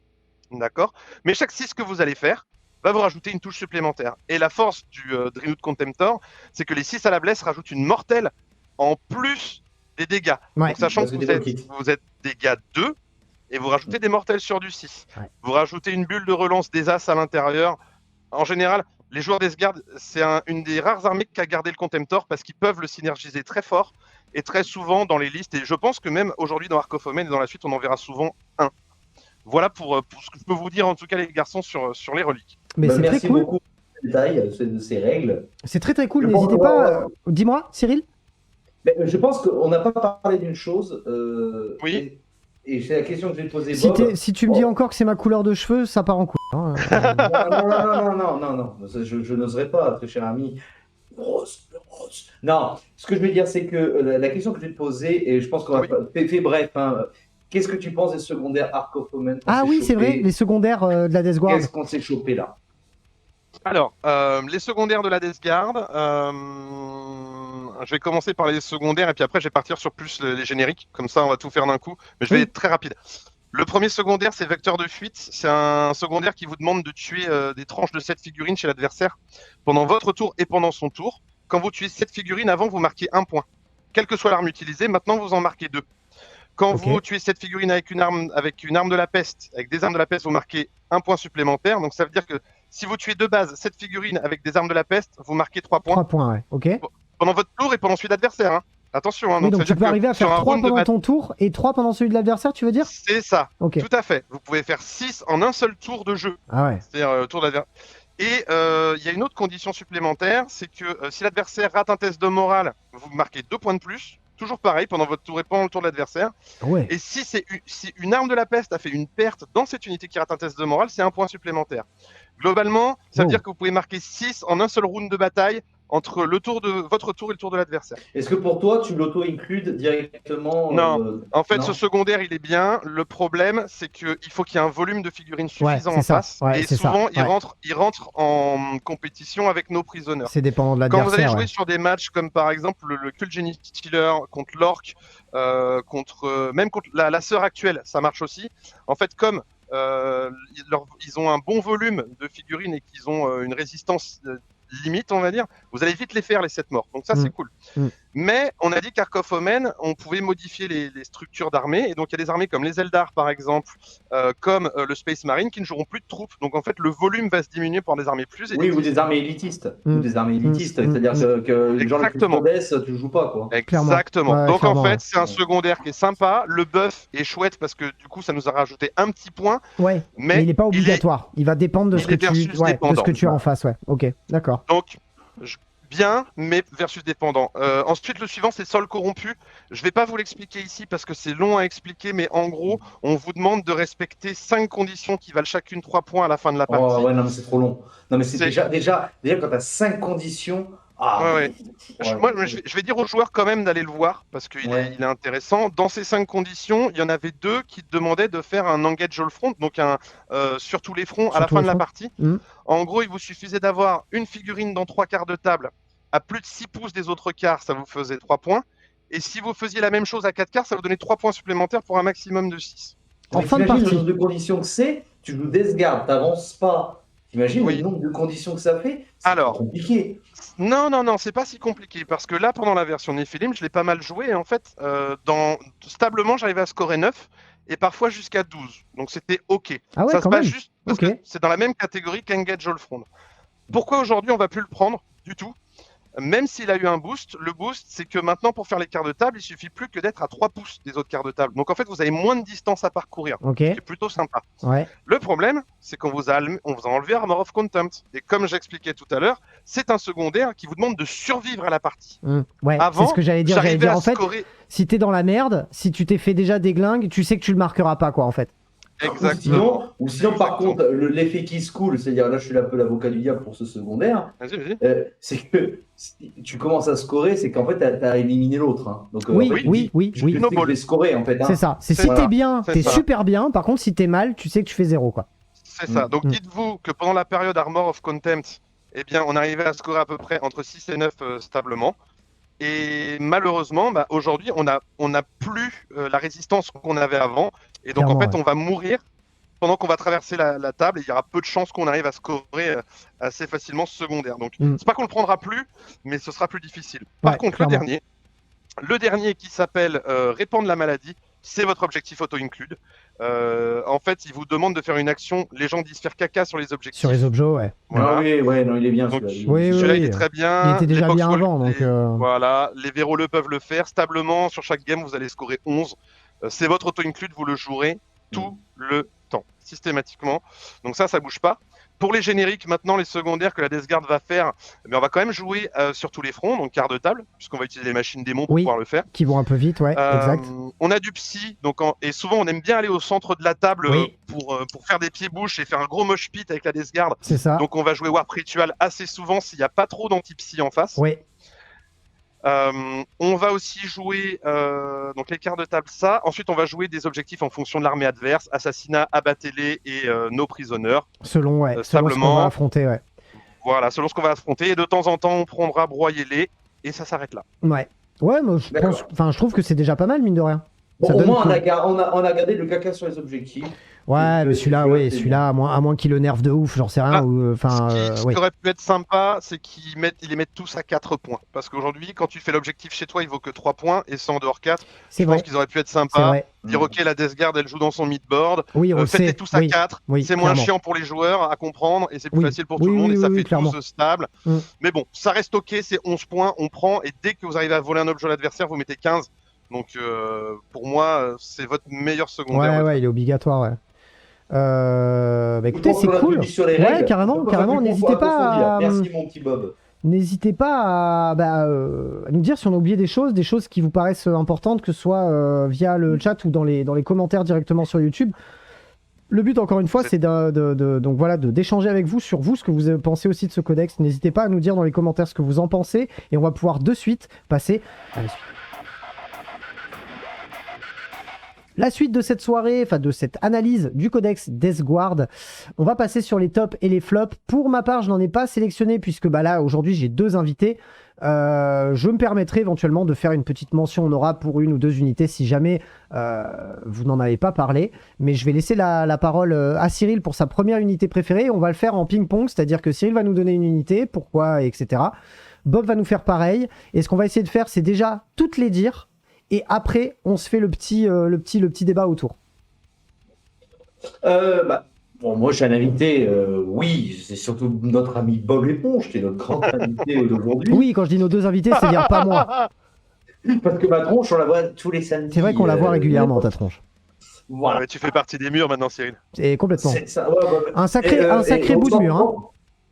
C: D'accord. Mais chaque 6 que vous allez faire va vous rajouter une touche supplémentaire. Et la force du Dreadnought Contemptor, c'est que les 6 à la blesse rajoutent une mortelle en plus des dégâts. Donc sachant que vous êtes dégâts 2 et vous rajoutez des mortels sur du 6. Vous rajoutez une bulle de relance des As à l'intérieur. En général, les joueurs Death Guard, c'est une des rares armées qui a gardé le Contemptor parce qu'ils peuvent le synergiser très fort. Et très souvent dans les listes, et je pense que même aujourd'hui dans Ark of Omen et dans la suite, on en verra souvent un. Voilà pour ce que je peux vous dire en tout cas les garçons sur les reliques.
A: Mais c'est
B: merci
A: très cool.
B: Beaucoup de détails de ces règles.
A: C'est très très cool, n'hésitez pas. Dis-moi, Cyril.
B: Mais je pense qu'on n'a pas parlé d'une chose.
C: Oui.
B: Et c'est la question que je vais te poser, Bob.
A: Si tu me dis encore que c'est ma couleur de cheveux, ça part en couille.
B: Non. Je n'oserais pas, très cher ami. Rose. Non, ce que je veux dire, c'est que la question que je vais te poser, et je pense qu'on va faire bref, hein, qu'est-ce que tu penses des secondaires Ark of Omen?
A: Ah oui, c'est vrai, les secondaires de la Death Guard.
B: Qu'est-ce qu'on s'est chopé là?
C: Alors, les secondaires de la Death Guard, je vais commencer par les secondaires et puis après je vais partir sur plus les génériques, comme ça on va tout faire d'un coup, mais je vais être très rapide. Le premier secondaire, c'est Vecteur de fuite. C'est un secondaire qui vous demande de tuer des tranches de 7 figurines chez l'adversaire pendant votre tour et pendant son tour. Quand vous tuez 7 figurines, avant, vous marquez 1 point. Quelle que soit l'arme utilisée, maintenant, vous en marquez 2. Quand vous tuez 7 figurines avec une arme de la peste, avec des armes de la peste, vous marquez 1 point supplémentaire. Donc, ça veut dire que si vous tuez de base 7 figurines avec des armes de la peste, vous marquez 3 points.
A: 3 points, ouais. Ok.
C: Pendant votre tour et pendant celui d'adversaire, hein. Attention. Hein,
A: oui, donc tu peux arriver à faire 3 pendant ton tour et 3 pendant celui de l'adversaire, tu veux dire?
C: C'est ça,
A: tout
C: à fait. Vous pouvez faire 6 en un seul tour de jeu.
A: Ah ouais.
C: C'est-à-dire tour d'adversaire. Et il y a une autre condition supplémentaire, c'est que si l'adversaire rate un test de morale, vous marquez 2 points de plus. Toujours pareil, pendant votre tour et pendant le tour de l'adversaire.
A: Ouais.
C: Et si une arme de la peste a fait une perte dans cette unité qui rate un test de morale, c'est 1 point supplémentaire. Globalement, ça veut dire que vous pouvez marquer 6 en un seul round de bataille entre votre tour et le tour de l'adversaire.
B: Est-ce que pour toi, tu l'auto-includes directement
C: Non. En fait,
B: non
C: ce secondaire, il est bien. Le problème, c'est qu'il faut qu'il y ait un volume de figurines suffisant
A: c'est
C: en
A: ça.
C: face.
A: Ouais,
C: et
A: c'est ça.
C: souvent,
A: Ouais.
C: il rentre en compétition avec nos prisoners.
A: C'est dépendant de
C: Quand vous allez
A: l'adversaire.
C: jouer
A: Ouais.
C: sur des matchs comme par exemple le Cult Genie Stealer contre l'Orc, même contre la sœur actuelle, ça marche aussi. En fait, comme ils ont un bon volume de figurines et qu'ils ont une résistance limite, on va dire, vous allez vite les faire, les 7 morts. Donc ça, c'est cool. Mais on a dit qu'Ark of Omen, on pouvait modifier les structures d'armées. Et donc, il y a des armées comme les Eldar, par exemple, comme le Space Marine, qui ne joueront plus de troupes. Donc, en fait, le volume va se diminuer pour des armées plus élitistes.
B: Oui, ou des armées élitistes. Ou des armées élitistes. C'est-à-dire que genre le Custodes, tu joues pas, quoi.
C: Exactement.
A: Ouais,
C: donc,
A: clairement,
C: en fait, c'est un secondaire qui est sympa. Le buff est chouette parce que, du coup, ça nous a rajouté un petit point.
A: Ouais, mais il n'est pas obligatoire. Il va dépendre de ce que tu as en face. Ouais, ok, d'accord.
C: Donc, bien, mais versus dépendant. Ensuite, le suivant, c'est Sol corrompu. Je vais pas vous l'expliquer ici parce que c'est long à expliquer, mais en gros, on vous demande de respecter 5 conditions qui valent chacune 3 points à la fin de la partie.
B: Oh, ouais, non, mais c'est trop long. Non, mais c'est déjà quand tu as 5 conditions. Ah,
C: ouais. Moi, je vais dire aux joueurs quand même d'aller le voir parce qu'il est intéressant. Dans ces 5 conditions, il y en avait 2 qui demandaient de faire un engage all front, donc sur tous les fronts à la fin de la partie. En gros, il vous suffisait d'avoir une figurine dans 3 quarts de table à plus de 6 pouces des autres quarts, ça vous faisait 3 points. Et si vous faisiez la même chose à 4 quarts, ça vous donnait 3 points supplémentaires pour un maximum de 6.
B: En fin de partie, le nombre de conditions que c'est, tu joues Death Guard, t'avances pas. T'imagines le nombre de conditions que ça fait? C'est compliqué.
C: Non, c'est pas si compliqué parce que là, pendant la version Nephilim, je l'ai pas mal joué. Et en fait, stablement, j'arrivais à scorer 9 et parfois jusqu'à 12. Donc c'était OK.
A: Ah ouais,
C: ça se passe juste parce
A: que
C: c'est dans la même catégorie qu'Engage All Front. Pourquoi aujourd'hui on va plus le prendre du tout? Même s'il a eu un boost, le boost, c'est que maintenant, pour faire les quarts de table, il suffit plus que d'être à 3 pouces des autres quarts de table. Donc, en fait, vous avez moins de distance à parcourir, ce qui est plutôt sympa. Le problème, c'est qu'on vous a enlevé Armor of Contempt. Et comme j'expliquais tout à l'heure, c'est un secondaire qui vous demande de survivre à la partie.
A: C'est ce que j'allais dire. En fait, si t'es dans la merde, si tu t'es fait déjà des tu sais que tu le marqueras pas, quoi, en fait.
C: Exactement.
B: Ou sinon, par contre, l'effet qui se coule, c'est-à-dire là, je suis un peu l'avocat du diable pour ce secondaire. C'est que si tu commences à scorer, c'est qu'en fait, t'as éliminé l'autre. Hein. Donc,
A: oui.
B: Je vais scorer en fait. Hein.
A: C'est ça. Si t'es bien, t'es super bien. Par contre, si t'es mal, tu sais que tu fais 0, quoi.
C: C'est ça. Donc, dites-vous que pendant la période Armor of Contempt, eh bien, on arrivait à scorer à peu près entre 6 et 9 stablement. Et malheureusement, aujourd'hui, on n'a plus la résistance qu'on avait avant. Et donc, en fait, on va mourir pendant qu'on va traverser la table. Et il y aura peu de chances qu'on arrive à scorer assez facilement ce secondaire. Donc, c'est pas qu'on le prendra plus, mais ce sera plus difficile. Par contre, le dernier qui s'appelle Répandre la maladie, c'est votre objectif auto-include. En fait, il vous demande de faire une action. Les gens disent faire caca sur les objectifs.
A: Sur les objets, ouais.
B: Voilà. Ah oui, non, il est bien.
C: Donc,
B: celui-là,
C: il est très bien.
A: Il était déjà bien avant. Donc
C: voilà, les véroleux peuvent le faire. Stablement, sur chaque game, vous allez scorer 11. C'est votre auto-include, vous le jouerez tout le temps, systématiquement. Donc ça bouge pas. Pour les génériques, maintenant, les secondaires que la Death Guard va faire, on va quand même jouer sur tous les fronts, donc quart de table, puisqu'on va utiliser les machines démons pour pouvoir le faire.
A: Qui vont un peu vite, exact.
C: On a du psy, donc et souvent on aime bien aller au centre de la table pour faire des pieds-bouches et faire un gros mosh pit avec la Death Guard.
A: C'est ça.
C: Donc on va jouer Warp Ritual assez souvent s'il n'y a pas trop d'anti-psy en face. On va aussi jouer donc les quarts de table, ça. Ensuite, on va jouer des objectifs en fonction de l'armée adverse, assassinat, abattez-les et nos prisonniers.
A: Selon ce qu'on va affronter,
C: Voilà, selon ce qu'on va affronter. Et de temps en temps, on prendra broyer-les et ça s'arrête là.
A: Ouais, moi je trouve que c'est déjà pas mal, mine de rien.
B: Bon, au moins, on a gardé le caca sur les objectifs.
A: Ouais, mais celui-là, à moins qu'il le nerve de ouf, j'en sais rien.
C: Ce qui aurait pu être sympa, c'est qu'ils les mettent tous à 4 points. Parce qu'aujourd'hui, quand tu fais l'objectif chez toi, il vaut que 3 points, et sans en dehors 4. Je pense qu'ils auraient pu être sympas. Dire, ok, la Death Guard, elle joue dans son mid-board. Faites-les tous à 4. C'est moins chiant pour les joueurs à comprendre, et c'est plus facile pour tout le monde, et ça fait 12 stable. Mais bon, ça reste ok, c'est 11 points, on prend, et dès que vous arrivez à voler un objet à l'adversaire, vous mettez 15. Donc, pour moi, c'est votre meilleur secondaire.
A: Ouais, il est obligatoire, écoutez, c'est cool. Carrément. N'hésitez pas.
B: Merci, mon petit Bob.
A: N'hésitez pas à nous dire si on a oublié des choses qui vous paraissent importantes, que ce soit via le chat ou dans les commentaires directement sur YouTube. Le but, encore une fois, c'est donc voilà, d'échanger avec vous sur ce que vous pensez aussi de ce codex. N'hésitez pas à nous dire dans les commentaires ce que vous en pensez. Et on va pouvoir de suite passer à la suite. La suite de cette soirée, enfin de cette analyse du codex Deathguard, on va passer sur les tops et les flops. Pour ma part, je n'en ai pas sélectionné puisque là, aujourd'hui, j'ai 2 invités. Je me permettrai éventuellement de faire une petite mention honorable pour 1 ou 2 unités si jamais vous n'en avez pas parlé. Mais je vais laisser la parole à Cyril pour sa première unité préférée. On va le faire en ping-pong, c'est-à-dire que Cyril va nous donner une unité, pourquoi, etc. Bob va nous faire pareil. Et ce qu'on va essayer de faire, c'est déjà toutes les dire. Et après, on se fait le petit débat autour.
B: Bon, moi, j'ai un invité, oui, c'est surtout notre ami Bob L'éponge, qui est notre grand invité d'aujourd'hui.
A: Oui, quand je dis nos 2 invités, c'est-à-dire pas moi.
B: Parce que ma tronche, on la voit tous les samedis.
A: C'est vrai qu'on la voit régulièrement, ta tronche.
B: Voilà.
C: Ouais, tu fais partie des murs maintenant, Cyril.
A: Et complètement.
B: Ça, ouais.
A: Un sacré bout de mur, hein.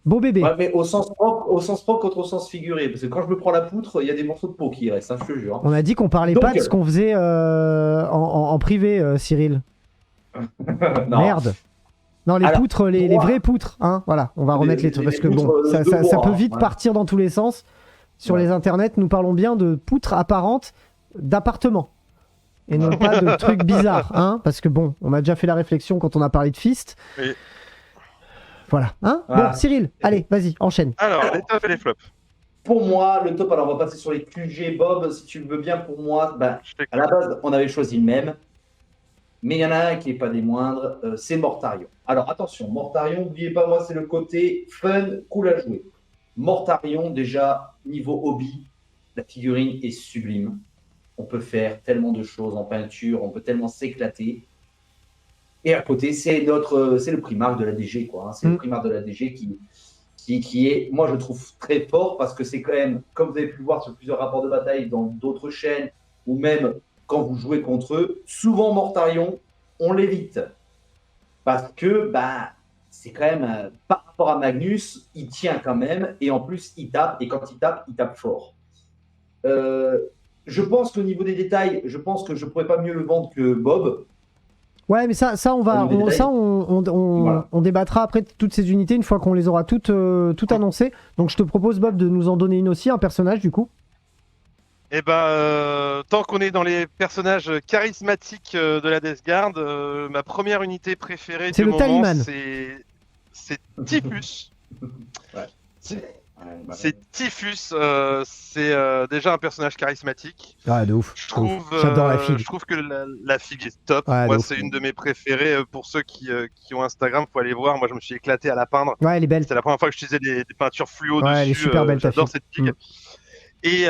A: Beau bébé.
B: Ouais, mais au sens propre contre au sens figuré. Parce que quand je me prends la poutre, il y a des morceaux de peau qui restent, hein, je te jure.
A: On a dit qu'on parlait pas de ce qu'on faisait en privé, Cyril.
B: Non.
A: Merde. Non, les poutres, les vraies poutres, hein. Voilà, on va remettre les trucs. Parce que bon, ça peut vite partir dans tous les sens. Sur les internets, nous parlons bien de poutres apparentes d'appartements. Et non pas de trucs bizarres, hein. Parce que bon, on a déjà fait la réflexion quand on a parlé de Fist.
C: Oui.
A: Voilà, hein.
B: Voilà.
A: Bon, Cyril, allez, vas-y, enchaîne.
C: Alors, les tops et les flops.
B: Pour moi, le top, alors on va passer sur les QG. Bob, si tu le veux bien pour moi, à la base, on avait choisi le même. Mais il y en a un qui n'est pas des moindres, c'est Mortarion. Alors attention, Mortarion, n'oubliez pas, moi, c'est le côté fun, cool à jouer. Mortarion, déjà, niveau hobby, la figurine est sublime. On peut faire tellement de choses en peinture, on peut tellement s'éclater. Et à côté, c'est le Primarque de la DG, quoi. Hein. C'est le Primarque de la DG qui est, moi, je trouve très fort parce que c'est quand même, comme vous avez pu le voir sur plusieurs rapports de bataille dans d'autres chaînes, ou même quand vous jouez contre eux, souvent Mortarion, on l'évite. Parce que, c'est quand même, par rapport à Magnus, il tient quand même, et en plus, il tape, et quand il tape fort. Je pense qu'au niveau des détails, je pense que je ne pourrais pas mieux le vendre que Bob.
A: Ouais, mais ça on débattra après de toutes ces unités une fois qu'on les aura toutes annoncées. Donc je te propose, Bob, de nous en donner une aussi, un personnage du coup.
C: Eh ben, tant qu'on est dans les personnages charismatiques de la Deathguard, ma première unité préférée
A: c'est
C: du
A: le
C: moment,
A: Taliman.
C: c'est Typhus.
B: Ouais.
C: C'est Typhus, c'est déjà un personnage charismatique.
A: Ouais, de ouf.
C: J'adore la figue. Je trouve que la figue est top.
A: Ouais,
C: moi, c'est une de mes préférées. Pour ceux qui ont Instagram, faut aller voir. Moi, je me suis éclaté à la peindre.
A: Ouais, elle est belle.
C: C'était la première fois que j'utilisais des peintures fluo dessus.
A: Elle est super belle, ta
C: j'adore
A: figue.
C: cette figue. Et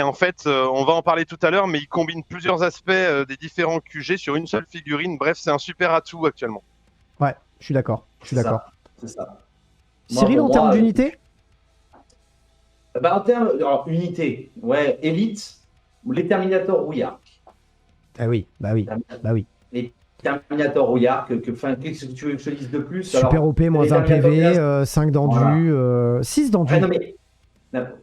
C: en fait, on va en parler tout à l'heure, mais il combine plusieurs aspects des différents QG sur une seule figurine. Bref, c'est un super atout actuellement.
A: Ouais, je suis d'accord.
B: C'est ça.
A: Cyril, en termes d'unité
B: en termes unité, ouais, élite, les Terminators rouillards.
A: Ah oui, bah oui.
B: Les Terminators rouillards, qu'est-ce que tu veux que je te dise de plus?
A: Super OP, moins 1 PV, 5 d'endu, 6 d'endu.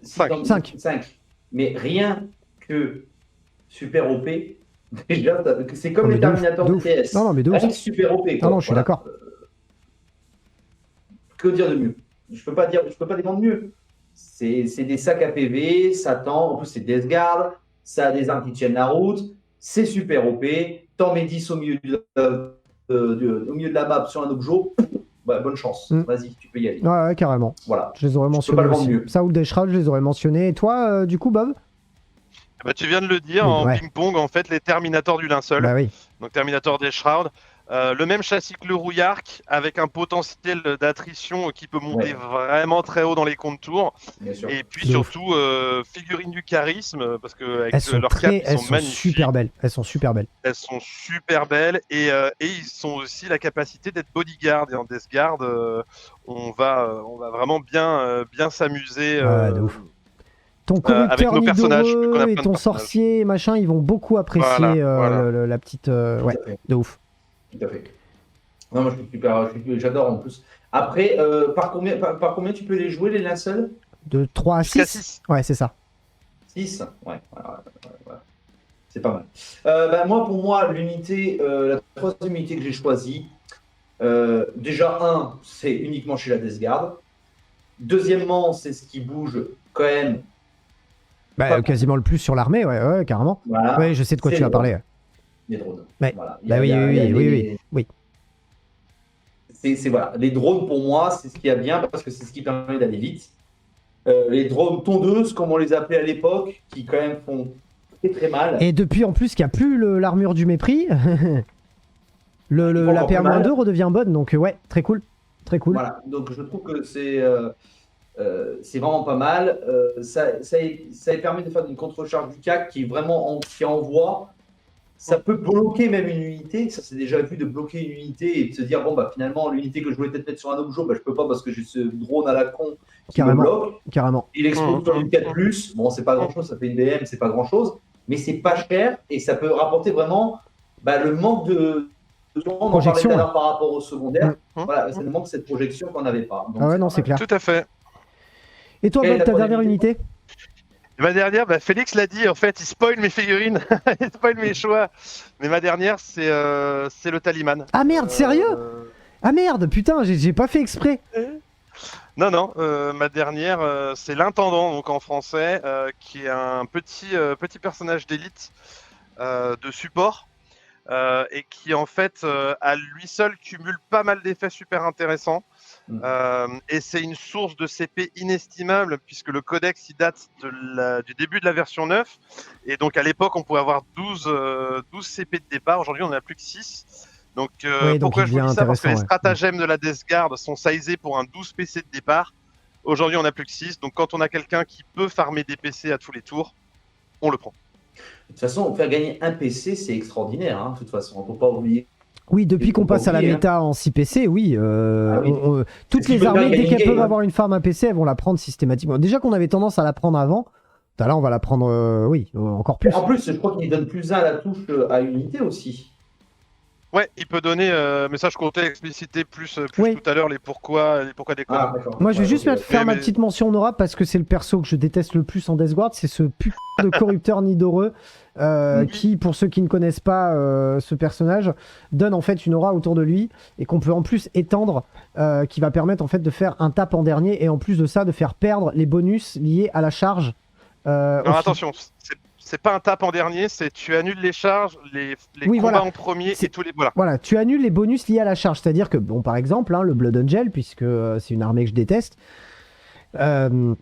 B: 5. Mais rien que super OP, déjà, c'est comme les Terminators TS.
A: Non, mais de ouf.
B: Super OP. Quoi.
A: Non, je suis d'accord.
B: Que dire de mieux? Je peux pas les vendre mieux. C'est des sacs à PV, ça tend, en plus c'est Deathguard, ça a des armes qui tiennent la route, c'est super OP, t'en mets 10 au milieu de la map sur un objet, bonne chance, vas-y, tu peux y aller.
A: Ouais, carrément.
B: Voilà.
A: Je les aurais mentionnés aussi. Ça ou des Shroud, je les aurais mentionnés. Et toi, du coup, Bob?
C: Tu viens de le dire, en ping-pong, en fait, les Terminators du linceul.
A: Bah oui.
C: Donc Terminator des Shroud. Le même châssis que le rouillark, avec un potentiel d'attrition qui peut monter vraiment très haut dans les contours. Et puis surtout, figurines du charisme, parce que avec leur cap, ils sont magnifiques.
A: Super belles. Elles sont super belles.
C: Elles sont super belles et ils ont aussi la capacité d'être bodyguard. Et en Deathguard, on va vraiment bien s'amuser.
A: De ouf. Ton corrupteur Nidoreux et ton sorcier, machin, ils vont beaucoup apprécier la petite... de ouf.
B: Tout à fait. Non, moi j'adore en plus. Après, par combien tu peux les jouer, les linceuls?
A: De 3 à 6
C: Jusqu'à 6.
A: Ouais, c'est ça.
B: 6 Ouais. C'est pas mal. Pour moi, l'unité, la troisième unité que j'ai choisie, déjà, c'est uniquement chez la Death Guard. Deuxièmement, c'est ce qui bouge quand même.
A: Quasiment le plus sur l'armée, ouais, carrément.
B: Voilà.
A: Ouais, je sais de quoi tu vas parler.
B: Les drones.
A: Ouais.
B: Voilà.
A: Oui.
B: Voilà. Les drones, pour moi, c'est ce qu'il y a bien parce que c'est ce qui permet d'aller vite. Les drones tondeuses, comme on les appelait à l'époque, qui quand même font très mal.
A: Et depuis, en plus, qu'il n'y a plus l'armure du mépris, la PA-2 redevient bonne, donc ouais, très cool. Très cool.
B: Voilà, donc je trouve que c'est vraiment pas mal. Ça permet de faire une contre-charge du CAC qui est vraiment qui envoie. Ça peut bloquer même une unité. Ça, c'est déjà vu de bloquer une unité et de se dire, bon, finalement, l'unité que je voulais peut-être mettre sur un objet, je peux pas parce que j'ai ce drone à la con qui me bloque.
A: Carrément.
B: Il explose sur une 4+. Bon, c'est pas grand-chose, ça fait une BM, c'est pas grand-chose. Mais c'est pas cher et ça peut rapporter vraiment le manque de
A: projection
B: par rapport au secondaire. Voilà, c'est le manque de cette projection qu'on n'avait pas. Donc,
A: c'est clair.
C: Tout à fait.
A: Et toi, Bob, ta dernière unité?
C: Ma dernière, Félix l'a dit, en fait, il spoil mes figurines, il spoil mes choix. Mais ma dernière, c'est le Taliman.
A: Ah merde, sérieux? Ah merde, putain, j'ai pas fait exprès.
C: Non, ma dernière, c'est l'intendant, donc en français, qui est un petit personnage d'élite de support. Et qui en fait à lui seul cumule pas mal d'effets super intéressants et c'est une source de CP inestimable puisque le codex il date du début de la version 9 et donc à l'époque on pouvait avoir 12 CP de départ, aujourd'hui on en a plus que 6 donc, pourquoi je vous dis ça, parce que les stratagèmes de la Death Guard sont sizés pour un 12 PC de départ, aujourd'hui on a plus que 6, donc quand on a quelqu'un qui peut farmer des PC à tous les tours, on le prend.
B: De toute façon, faire gagner un PC, c'est extraordinaire. Hein, de toute façon, on ne peut pas oublier.
A: Oui, depuis qu'on passe à la méta en 6 PC, oui. Toutes les armées, dès qu'elles peuvent avoir une farm à PC, elles vont la prendre systématiquement. Déjà qu'on avait tendance à la prendre avant, là on va la prendre, encore plus.
B: En plus, je crois qu'il donne plus 1 à la touche à unité aussi.
C: Ouais, il peut donner, mais ça je comptais expliciter plus tout à l'heure les pourquoi des codes.
A: Moi je vais juste faire ma petite mention honorable parce que c'est le perso que je déteste le plus en Death Guard, c'est ce putain de corrupteur nidoreux qui, pour ceux qui ne connaissent pas ce personnage, donne en fait une aura autour de lui et qu'on peut en plus étendre, qui va permettre en fait de faire un tap en dernier et en plus de ça de faire perdre les bonus liés à la charge.
C: Alors attention, c'est pas un tap en dernier, c'est tu annules les charges, les combats en premier et tous les...
A: Voilà, tu annules les bonus liés à la charge. C'est-à-dire que, bon, par exemple, le Blood Angel, puisque c'est une armée que je déteste, le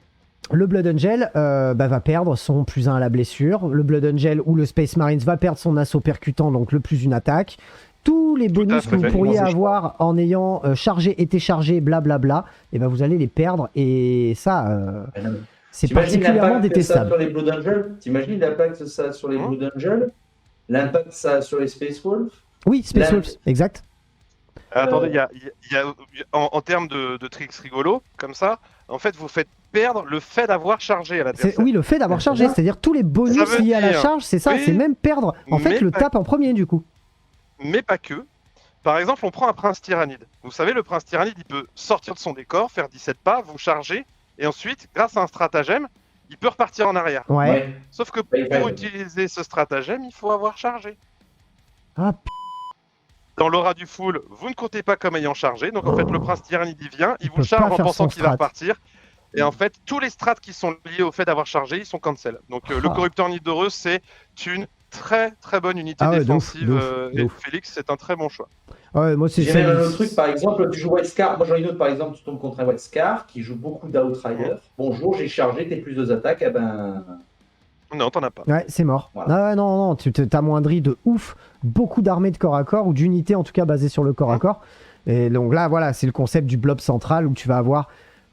A: Blood Angel va perdre son +1 à la blessure. Le Blood Angel ou le Space Marines va perdre son assaut percutant, donc le +1 attaque. Tous les bonus que vous pourriez avoir en ayant été chargé, blablabla, et vous allez les perdre. Et ça... c'est particulièrement détestable.
B: T'imagines l'impact que ça a sur les Blood Angel, l'impact que ça a sur les Space Wolves.
A: Oui, Space Wolves, exact.
C: Attendez, il y a en termes de tricks rigolos, comme ça, en fait, vous faites perdre le fait d'avoir chargé à l'adversaire.
A: Oui, le fait d'avoir chargé, c'est-à-dire tous les bonus liés à la charge, c'est ça, c'est même perdre, en fait, le tap en premier, du coup.
C: Mais pas que. Par exemple, on prend un prince tyrannide. Vous savez, le prince tyrannide, il peut sortir de son décor, faire 17 pas, vous charger, et ensuite, grâce à un stratagème, il peut repartir en arrière.
A: Ouais.
C: Sauf que pour utiliser ce stratagème, il faut avoir chargé.
A: Ah,
C: dans l'aura du full, vous ne comptez pas comme ayant chargé. Donc en fait, le prince tyrannide, il vient, il vous charge en pensant qu'il va repartir. Et en fait, tous les strats qui sont liés au fait d'avoir chargé, ils sont cancel. Donc le corrupteur nidoreux, c'est une très très bonne unité défensive. Et Félix, c'est un très bon choix.
A: Ouais, moi c'est
B: j'ai même un autre truc, par exemple, tu joues White Scar. Moi j'en ai une autre, par exemple, tu tombes contre un White Scar qui joue beaucoup d'Outrider. Bonjour, j'ai chargé, t'es plus 2 attaques,
C: non, t'en as pas.
A: Ouais, c'est mort. Voilà. Non, tu t'amoindris de ouf beaucoup d'armées de corps à corps ou d'unités en tout cas basées sur le corps à corps. Et donc là, voilà, c'est le concept du blob central où tu vas avoir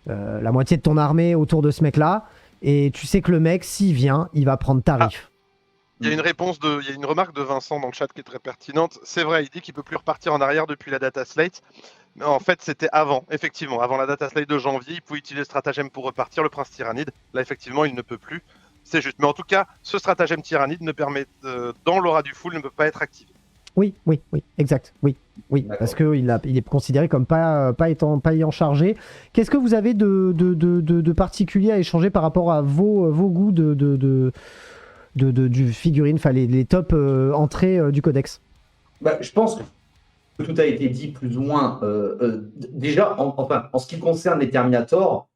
A: la moitié de ton armée autour de ce mec-là. Et tu sais que le mec, s'il vient, il va prendre tarif.
C: Il y a il y a une remarque de Vincent dans le chat qui est très pertinente. C'est vrai, il dit qu'il peut plus repartir en arrière depuis la data slate. Mais en fait, c'était avant, effectivement. Avant la data slate de janvier, il pouvait utiliser le stratagème pour repartir, le prince tyrannide. Là, effectivement, il ne peut plus. C'est juste. Mais en tout cas, ce stratagème tyrannide ne permet, dans l'aura du full, ne peut pas être activé.
A: Oui, exact. Oui, parce qu'il est considéré comme pas ayant chargé. Qu'est-ce que vous avez de particulier à échanger par rapport à vos goûts du figurine, enfin les top entrées du codex.
B: Bah, je pense que tout a été dit plus ou moins. Déjà, en ce qui concerne les Terminators,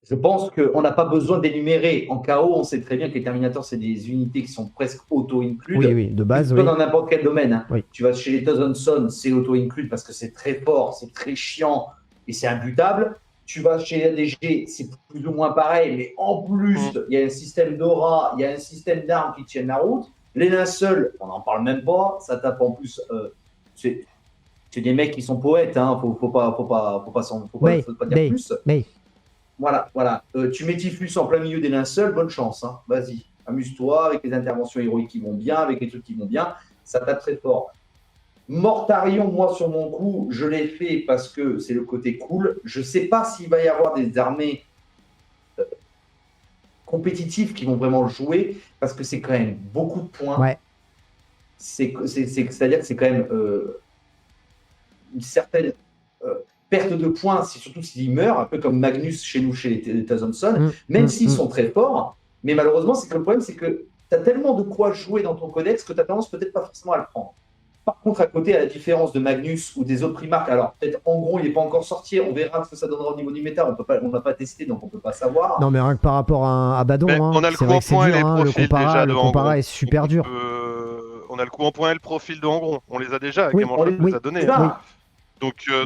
B: je pense qu'on n'a pas besoin d'énumérer. En KO, on sait très bien que les Terminators, c'est des unités qui sont presque auto-includes.
A: Oui, de base, oui.
B: Dans n'importe quel domaine. Hein.
A: Oui.
B: Tu vas chez les Thousand, c'est auto-include parce que c'est très fort, c'est très chiant et c'est imbutable. Tu vas chez ADG, c'est plus ou moins pareil, mais en plus, il y a un système d'aura, il y a un système d'armes qui tiennent la route. Les linceuls, on n'en parle même pas. Ça tape en plus. C'est des mecs qui sont poètes. Hein. Faut pas dire plus.
A: Mais.
B: Voilà. Tu mets Typhus en plein milieu des linceuls, bonne chance. Hein. Vas-y, amuse-toi avec les interventions héroïques qui vont bien, avec les trucs qui vont bien. Ça tape très fort. Mortarion, moi, sur mon coup, je l'ai fait parce que c'est le côté cool. Je ne sais pas s'il va y avoir des armées compétitives qui vont vraiment le jouer parce que c'est quand même beaucoup de points.
A: Ouais.
B: C'est-à-dire que c'est quand même une certaine perte de points, surtout s'ils meurent, un peu comme Magnus chez nous, chez les Thousand, même s'ils sont très forts. Mais malheureusement, c'est que le problème, c'est que tu as tellement de quoi jouer dans ton codex que tu as tendance peut-être pas forcément à le prendre. Par contre, à côté, à la différence de Magnus ou des autres primarques, alors peut-être en gros, il n'est pas encore sorti, on verra ce que ça donnera au niveau du méta, on n'a pas testé, donc on ne peut pas savoir.
A: Non, mais rien que par rapport à Abaddon,
C: on a le coup en point et les profils
A: le comparat est super dur.
C: On a le coup en point et le profil de Angron, on les a déjà,
A: oui,
C: on les a donnés.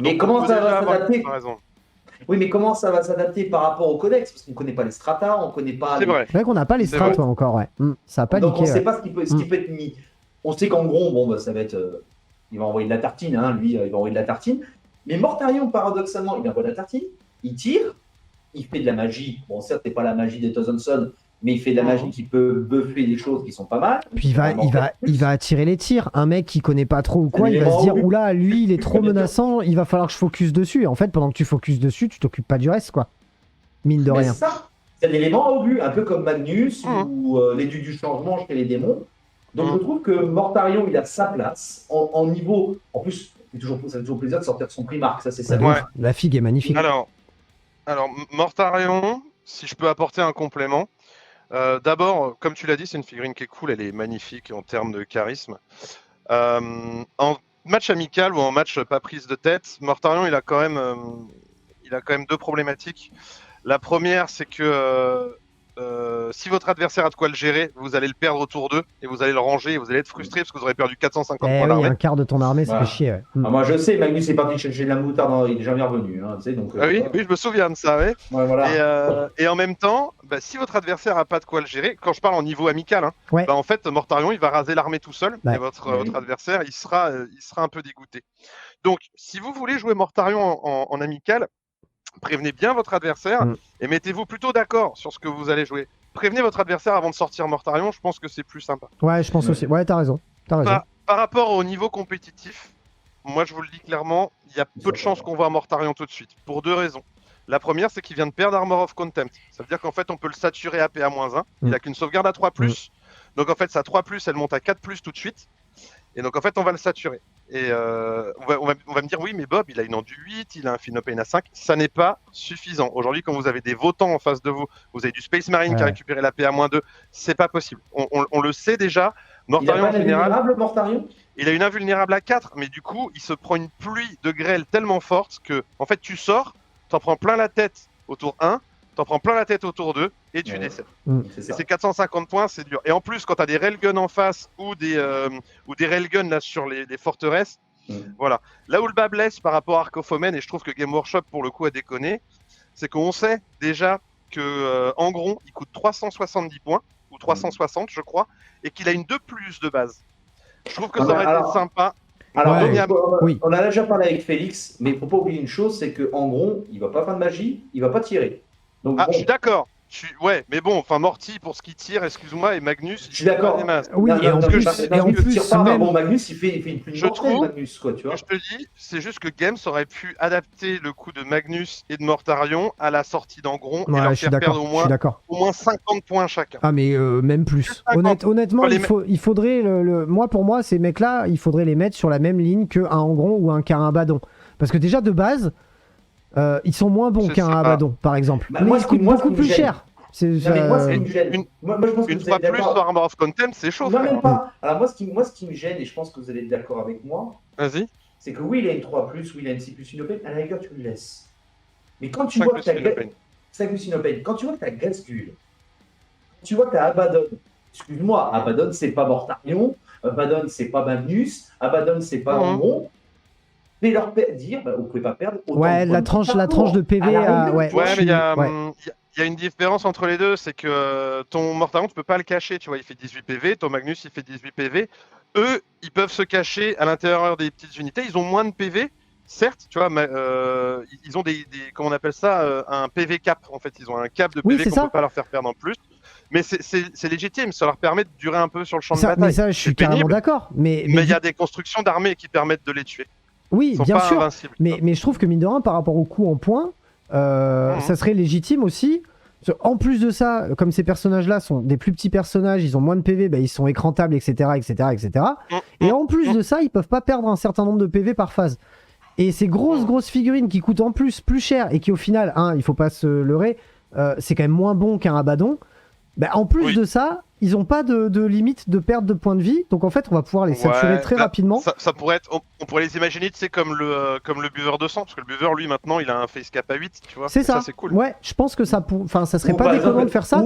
B: Mais comment ça va s'adapter ? Oui, mais comment ça va s'adapter par rapport au codex ? Parce qu'on ne connaît pas les strata, on ne connaît pas.
C: C'est vrai.
A: C'est vrai qu'on n'a pas les strata encore, ouais. Ça a pas
B: donc
A: niqué,
B: on ne sait pas ce qui peut être mis. On sait qu'en gros, ça va être. Il va envoyer de la tartine, hein, lui, il va envoyer de la tartine. Mais Mortarion, paradoxalement, il envoie de la tartine, il tire, il fait de la magie. Bon, certes, c'est pas la magie des Thousand, mais il fait de la magie qui peut buffer des choses qui sont pas mal.
A: Puis il va attirer les tirs. Un mec qui connaît pas trop ou quoi, il va se dire oula, lui, il est trop menaçant, il va falloir que je focus dessus. Et en fait, pendant que tu focuses dessus, tu t'occupes pas du reste, quoi. Mine de rien.
B: C'est un élément au but, un peu comme Magnus ou les dieux du changement chez les démons. Donc je trouve que Mortarion, il a sa place en niveau. En plus, ça fait toujours plaisir de sortir de son primarque, ça c'est ça.
A: Ouais. La figue est magnifique.
C: Alors Mortarion, si je peux apporter un complément. D'abord, comme tu l'as dit, c'est une figurine qui est cool, elle est magnifique en termes de charisme. En match amical ou en match pas prise de tête, Mortarion, il a quand même deux problématiques. La première, c'est que si votre adversaire a de quoi le gérer, vous allez le perdre au tour 2 et vous allez le ranger et vous allez être frustré parce que vous aurez perdu 450 points d'armée.
A: Un quart de ton armée, ça fait chier. Ouais.
B: Moi je sais, Magnus est parti chercher de la moutarde, il est jamais revenu. Hein, tu sais, donc,
C: oui, je me souviens de ça. Ouais.
B: Voilà.
C: Et en même temps, si votre adversaire a pas de quoi le gérer, quand je parle en niveau amical, en fait, Mortarion il va raser l'armée tout seul et votre adversaire il sera un peu dégoûté. Donc, si vous voulez jouer Mortarion en amical, prévenez bien votre adversaire et mettez-vous plutôt d'accord sur ce que vous allez jouer. Prévenez votre adversaire avant de sortir Mortarion, je pense que c'est plus sympa.
A: Ouais, je pense aussi. Ouais, t'as raison.
C: Par rapport au niveau compétitif, moi je vous le dis clairement, il y a peu de chances qu'on voit Mortarion tout de suite, pour deux raisons. La première, c'est qu'il vient de perdre Armor of Contempt. Ça veut dire qu'en fait, on peut le saturer à PA-1. Il n'a qu'une sauvegarde à 3+. Donc en fait, sa 3+, elle monte à 4+, tout de suite. Et donc en fait, on va le saturer. Et on va me dire, oui, mais Bob, il a une endu 8, il a un Philopane à 5. Ça n'est pas suffisant. Aujourd'hui, quand vous avez des votants en face de vous, vous avez du Space Marine qui a récupéré la PA-2, c'est pas possible. On le sait déjà.
B: Mortarion, en général, Mortarion,
C: il a une invulnérable à 4, mais du coup, il se prend une pluie de grêle tellement forte que, en fait, tu sors, t'en prends plein la tête au tour 1, t'en prends plein la tête au tour 2 et tu décèdes. Et c'est 450 points, c'est dur. Et en plus, quand t'as des railguns en face ou des railguns là sur les forteresses, voilà. Là où le bas blesse par rapport à Arcophomène, et je trouve que Game Workshop pour le coup a déconné, c'est qu'on sait déjà que Angron il coûte 370 points ou 360 je crois, et qu'il a une 2+ de base. Je trouve que ça aurait été sympa.
B: Alors, on a déjà parlé avec Félix, mais il ne faut pas oublier une chose, c'est qu'en gros, il ne va pas faire de magie, il ne va pas tirer. Donc,
C: je suis d'accord. Ouais, mais bon, enfin Morty pour ce qui tire, excuse-moi, et Magnus.
B: Je suis d'accord.
A: Oui, et en plus,
B: Magnus, il fait une pluie mortelle, Magnus, quoi, tu vois.
C: Je te dis, c'est juste que Games aurait pu adapter le coup de Magnus et de Mortarion à la sortie d'Angron et leur faire perdre au moins 50 points chacun.
A: Ah, mais même plus. Honnêtement, il faudrait moi, pour moi, ces mecs-là, il faudrait les mettre sur la même ligne qu'un Angron ou qu'un Abaddon. Parce que déjà, de base, ils sont moins bons qu'un Abaddon, par exemple. Mais ils coûtent beaucoup plus cher. C'est,
B: Non, mais moi, ce qui
C: Une-
B: me gêne,
C: une-
B: moi, je pense que
C: Une
B: vous
C: fois
B: êtes
C: plus,
B: d'accord.
C: Armor of Contempt, c'est chaud,
B: Non,
C: frère.
B: même pas. Alors, moi, ce qui me gêne, et je pense que vous allez être d'accord avec moi,
C: Vas-y.
B: c'est que oui, il a une 3+, oui, il a une 6+ Sinopène, à la rigueur, tu le laisses. Mais quand tu
C: 5
B: vois
C: plus
B: que tu as
C: Sinopène.
B: 5+ Sinopène, quand tu vois que tu as Gasgul, tu vois que tu as Abaddon, excuse-moi, Abaddon, c'est pas Mortarion, Abaddon, c'est pas Magnus, Abaddon, c'est pas
C: Mhm.
B: Amon. Mais leur dire, bah, vous pouvez pas perdre autant
A: Ouais,
B: de
A: la
B: points
A: tranche de PV,
B: à la rigueur,
A: ouais.
B: tu vois.
C: Ouais, mais il y a,
A: ouais.
C: il y a une différence entre les deux, c'est que ton Mortarion, tu peux pas le cacher, tu vois, il fait 18 PV, ton Magnus, il fait 18 PV. Eux, ils peuvent se cacher à l'intérieur des petites unités, ils ont moins de PV, certes, tu vois, mais ils ont comment on appelle ça, un PV cap, en fait, ils ont un cap de
A: Oui,
C: PV
A: c'est
C: qu'on
A: ça.
C: peut pas leur faire perdre en plus. Mais c'est légitime, ça leur permet de durer un peu sur le champ de
A: Mais
C: bataille.
A: ça, je suis
C: C'est
A: carrément
C: pénible,
A: d'accord. Mais
C: il y a des constructions d'armées qui permettent de les tuer.
A: oui,
C: Ils sont
A: bien
C: pas
A: sûr.
C: invincibles.
A: Mais je trouve que mine de rien, par rapport au coup en points, ça serait légitime aussi. En plus de ça, comme ces personnages-là sont des plus petits personnages, ils ont moins de PV, bah, ils sont écrantables, etc., etc., etc. Et en plus de ça, ils peuvent pas perdre un certain nombre de PV par phase. Et ces grosses figurines qui coûtent en plus cher et qui au final, il faut pas se leurrer, c'est quand même moins bon qu'un Abaddon. Bah, en plus de ça, ils ont pas de limite de perte de points de vie, donc en fait, on va pouvoir les saturer très rapidement.
C: Ça pourrait être, on pourrait les imaginer, tu sais, comme le buveur de sang, parce que le buveur, lui, maintenant, il a un face cap à 8, tu vois.
A: C'est ça.
C: C'est cool.
A: Ouais, je pense que ça serait
B: Ou
A: pas
B: par
A: déconnant
B: exemple,
A: de faire ça.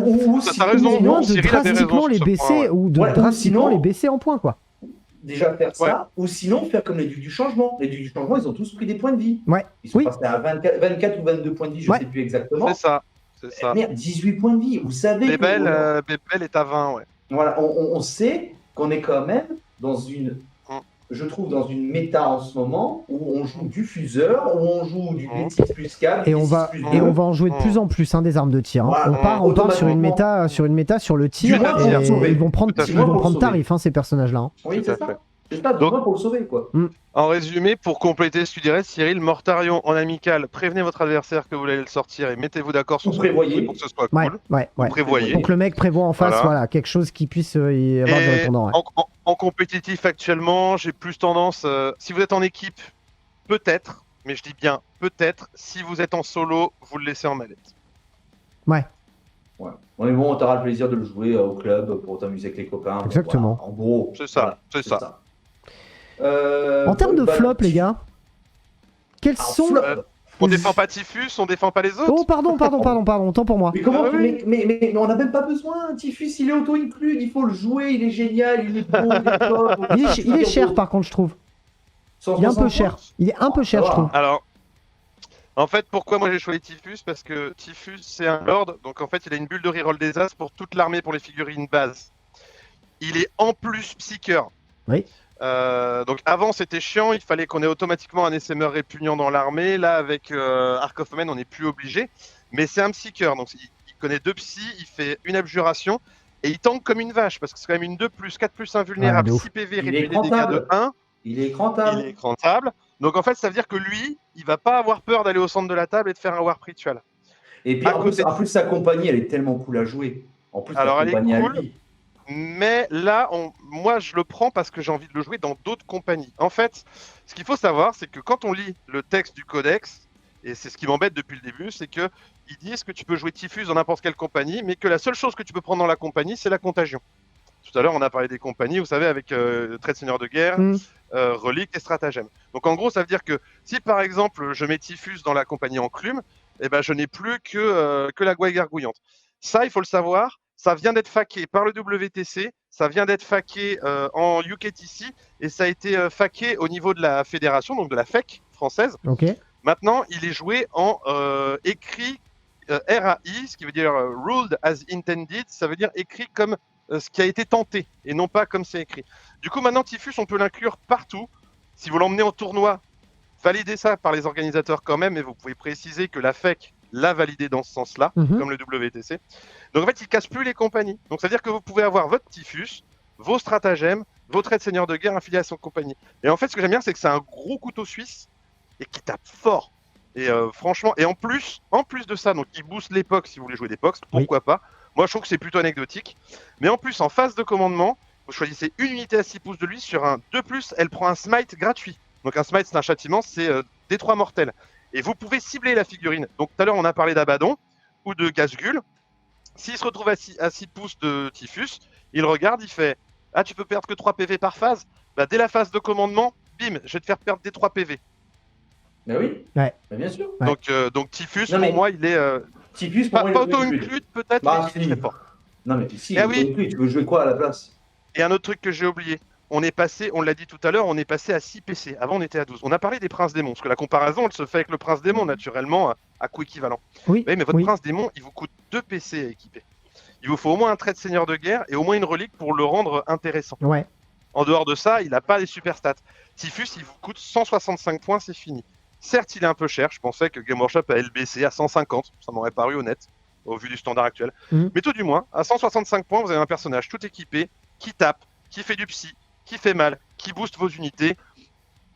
C: T'as raison,
A: Au moins de
C: Cyril a des
A: drastiquement
C: raisons
A: les
C: sur ce
A: baisser
C: point, ouais.
A: ou de
B: Ouais, ou
A: drastiquement
B: sinon-
A: les baisser en points, quoi.
B: Déjà faire ça, ou sinon faire comme les Ducs du Changement. Les Ducs du Changement, ils ont tous pris des points de vie.
A: Ouais.
B: Ils sont
A: Oui.
B: passés à 24 ou 22 points de vie, je ne sais plus exactement.
C: C'est ça. C'est ça.
B: Merde, 18 points de vie. Vous savez
C: Bébel
B: que
C: est à 20, ouais.
B: voilà, on sait qu'on est quand même dans une, je trouve, dans une méta en ce moment où on joue du fuseur, où on joue du D6 plus 4,
A: Et on va en jouer de plus en plus des armes de tir. Hein.
B: Voilà,
A: on part sur une méta sur le tir.
B: Du moins pour
A: Et
B: le sauver.
A: ils vont prendre
B: Tout à fait.
A: tarif, ces personnages-là. Hein.
B: Oui,
C: Tout à
B: c'est ça.
C: fait.
B: C'est ça,
C: Donc-
B: pour le sauver, quoi.
C: En résumé, pour compléter ce que tu dirais, Cyril, Mortarion en amical, prévenez votre adversaire que vous allez le sortir et mettez-vous d'accord sur
B: Vous
C: ce que vous
B: prévoyez.
C: voulez pour que ce soit
A: Ouais,
C: cool.
A: ouais.
C: Vous prévoyez.
A: Donc le mec prévoit en face, voilà, quelque chose qui puisse y avoir du
C: Et
A: répondant. Ouais.
C: en compétitif actuellement, j'ai plus tendance, si vous êtes en équipe, peut-être, mais je dis bien peut-être, si vous êtes en solo, vous le laissez en mallette.
B: Ouais. Mais bon, tu auras le plaisir de le jouer au club pour t'amuser avec les copains.
A: Exactement.
B: Voilà, en gros.
C: C'est ça,
B: voilà,
C: c'est ça.
A: En termes de flop, les gars, quels sont...
C: On défend pas Typhus, on défend pas les autres.
A: Oh, pardon, autant pour moi.
B: Mais comment
C: Ah oui.
B: mais on n'a même pas besoin. Typhus, il est auto-inclus, il faut le jouer, il est génial, il est beau, il est top.
A: Il est cher, par contre, je trouve. Il est un peu cher. Il est un peu cher, je trouve.
C: Alors, en fait, pourquoi moi j'ai choisi Typhus? Parce que Typhus, c'est un lord, donc en fait, il a une bulle de reroll des as pour toute l'armée pour les figurines base. Il est en plus psycheur.
A: Oui.
C: Donc avant c'était chiant, il fallait qu'on ait automatiquement un SMR répugnant dans l'armée. Là avec Arc of Omen on n'est plus obligé. Mais c'est un psycheur, donc il connaît 2 psy, il fait une abjuration et il tank comme une vache parce que c'est quand même une 2+, 4+, invulnérable,
A: Ouais,
C: 6 PV,
B: Il
C: réduit
B: est
C: les dégâts de 1.
B: Il est écrantable.
C: Il est écrantable. Donc en fait ça veut dire que lui, il va pas avoir peur d'aller au centre de la table et de faire un Warp Ritual.
B: Et puis en plus, sa compagnie, elle est tellement cool à jouer. En plus,
C: Alors,
B: sa
C: elle est
B: compagnie
C: cool.
B: à lui.
C: Mais là, moi, je le prends parce que j'ai envie de le jouer dans d'autres compagnies. En fait, ce qu'il faut savoir, c'est que quand on lit le texte du codex, et c'est ce qui m'embête depuis le début, c'est que ils disent que tu peux jouer Typhus dans n'importe quelle compagnie, mais que la seule chose que tu peux prendre dans la compagnie, c'est la contagion. Tout à l'heure, on a parlé des compagnies, vous savez, avec Trait de Seigneur de Guerre, Relique et Stratagème. Donc en gros, ça veut dire que si par exemple, je mets Typhus dans la compagnie Enclume, eh ben, je n'ai plus que la gouaille gargouillante. Ça, il faut le savoir. Ça vient d'être faqué par le WTC, ça vient d'être faqué en UKTC et ça a été faqué au niveau de la fédération, donc de la FEC française.
A: Ok.
C: Maintenant, il est joué en écrit RAI, ce qui veut dire Ruled as Intended, ça veut dire écrit comme ce qui a été tenté et non pas comme c'est écrit. Du coup, maintenant, Typhus, on peut l'inclure partout. Si vous l'emmenez en tournoi, validez ça par les organisateurs quand même, et vous pouvez préciser que la FEC l'a validé dans ce sens-là, comme le WTC. Donc en fait, il casse plus les compagnies. Donc ça veut dire que vous pouvez avoir votre Typhus, vos stratagèmes, vos traits de seigneur de guerre affiliés à son compagnie. Et en fait, ce que j'aime bien, c'est que c'est un gros couteau suisse et qui tape fort. Et franchement, et en plus de ça, donc il booste l'époque si vous voulez jouer d'époque, pourquoi pas. Moi, je trouve que c'est plutôt anecdotique. Mais en plus, en phase de commandement, vous choisissez une unité à 6 pouces de lui sur un 2+, elle prend un smite gratuit. Donc un smite, c'est un châtiment, c'est détroit mortel. Et vous pouvez cibler la figurine. Donc tout à l'heure, on a parlé d'Abaddon ou de Gasgul. S'il se retrouve à 6 pouces de Typhus, il regarde, il fait « Ah, tu peux perdre que 3 PV par phase ?» Bah, dès la phase de commandement, bim, je vais te faire perdre des 3 PV.
B: Mais oui,
A: Ouais.
B: mais bien sûr.
A: Ouais.
C: Donc Typhus,
B: Non, mais-
C: pour moi, il est
B: Typhus, pour
C: pas
B: moi, il est
C: auto-include peut-être,
B: Bah,
C: mais il est
B: si.
C: très fort.
B: Non, mais si,
C: Eh oui.
B: tu veux jouer quoi à la place?
C: Et un autre truc que j'ai oublié, on l'a dit tout à l'heure, on est passé à 6 PC. Avant, on était à 12. On a parlé des princes démons, parce que la comparaison, elle se fait avec le prince démon, naturellement, à coût équivalent.
A: Oui,
C: Oui, mais votre prince démon, il vous coûte 2 PC à équiper. Il vous faut au moins un trait de seigneur de guerre et au moins une relique pour le rendre intéressant.
A: Ouais.
C: En dehors de ça, il n'a pas les super stats. Typhus, il vous coûte 165 points, c'est fini. Certes, il est un peu cher. Je pensais que Game Workshop allait le baisser à 150. Ça m'aurait paru honnête, au vu du standard actuel. Mais tout du moins, à 165 points, vous avez un personnage tout équipé, qui tape, qui fait du psy, qui fait mal, qui booste vos unités.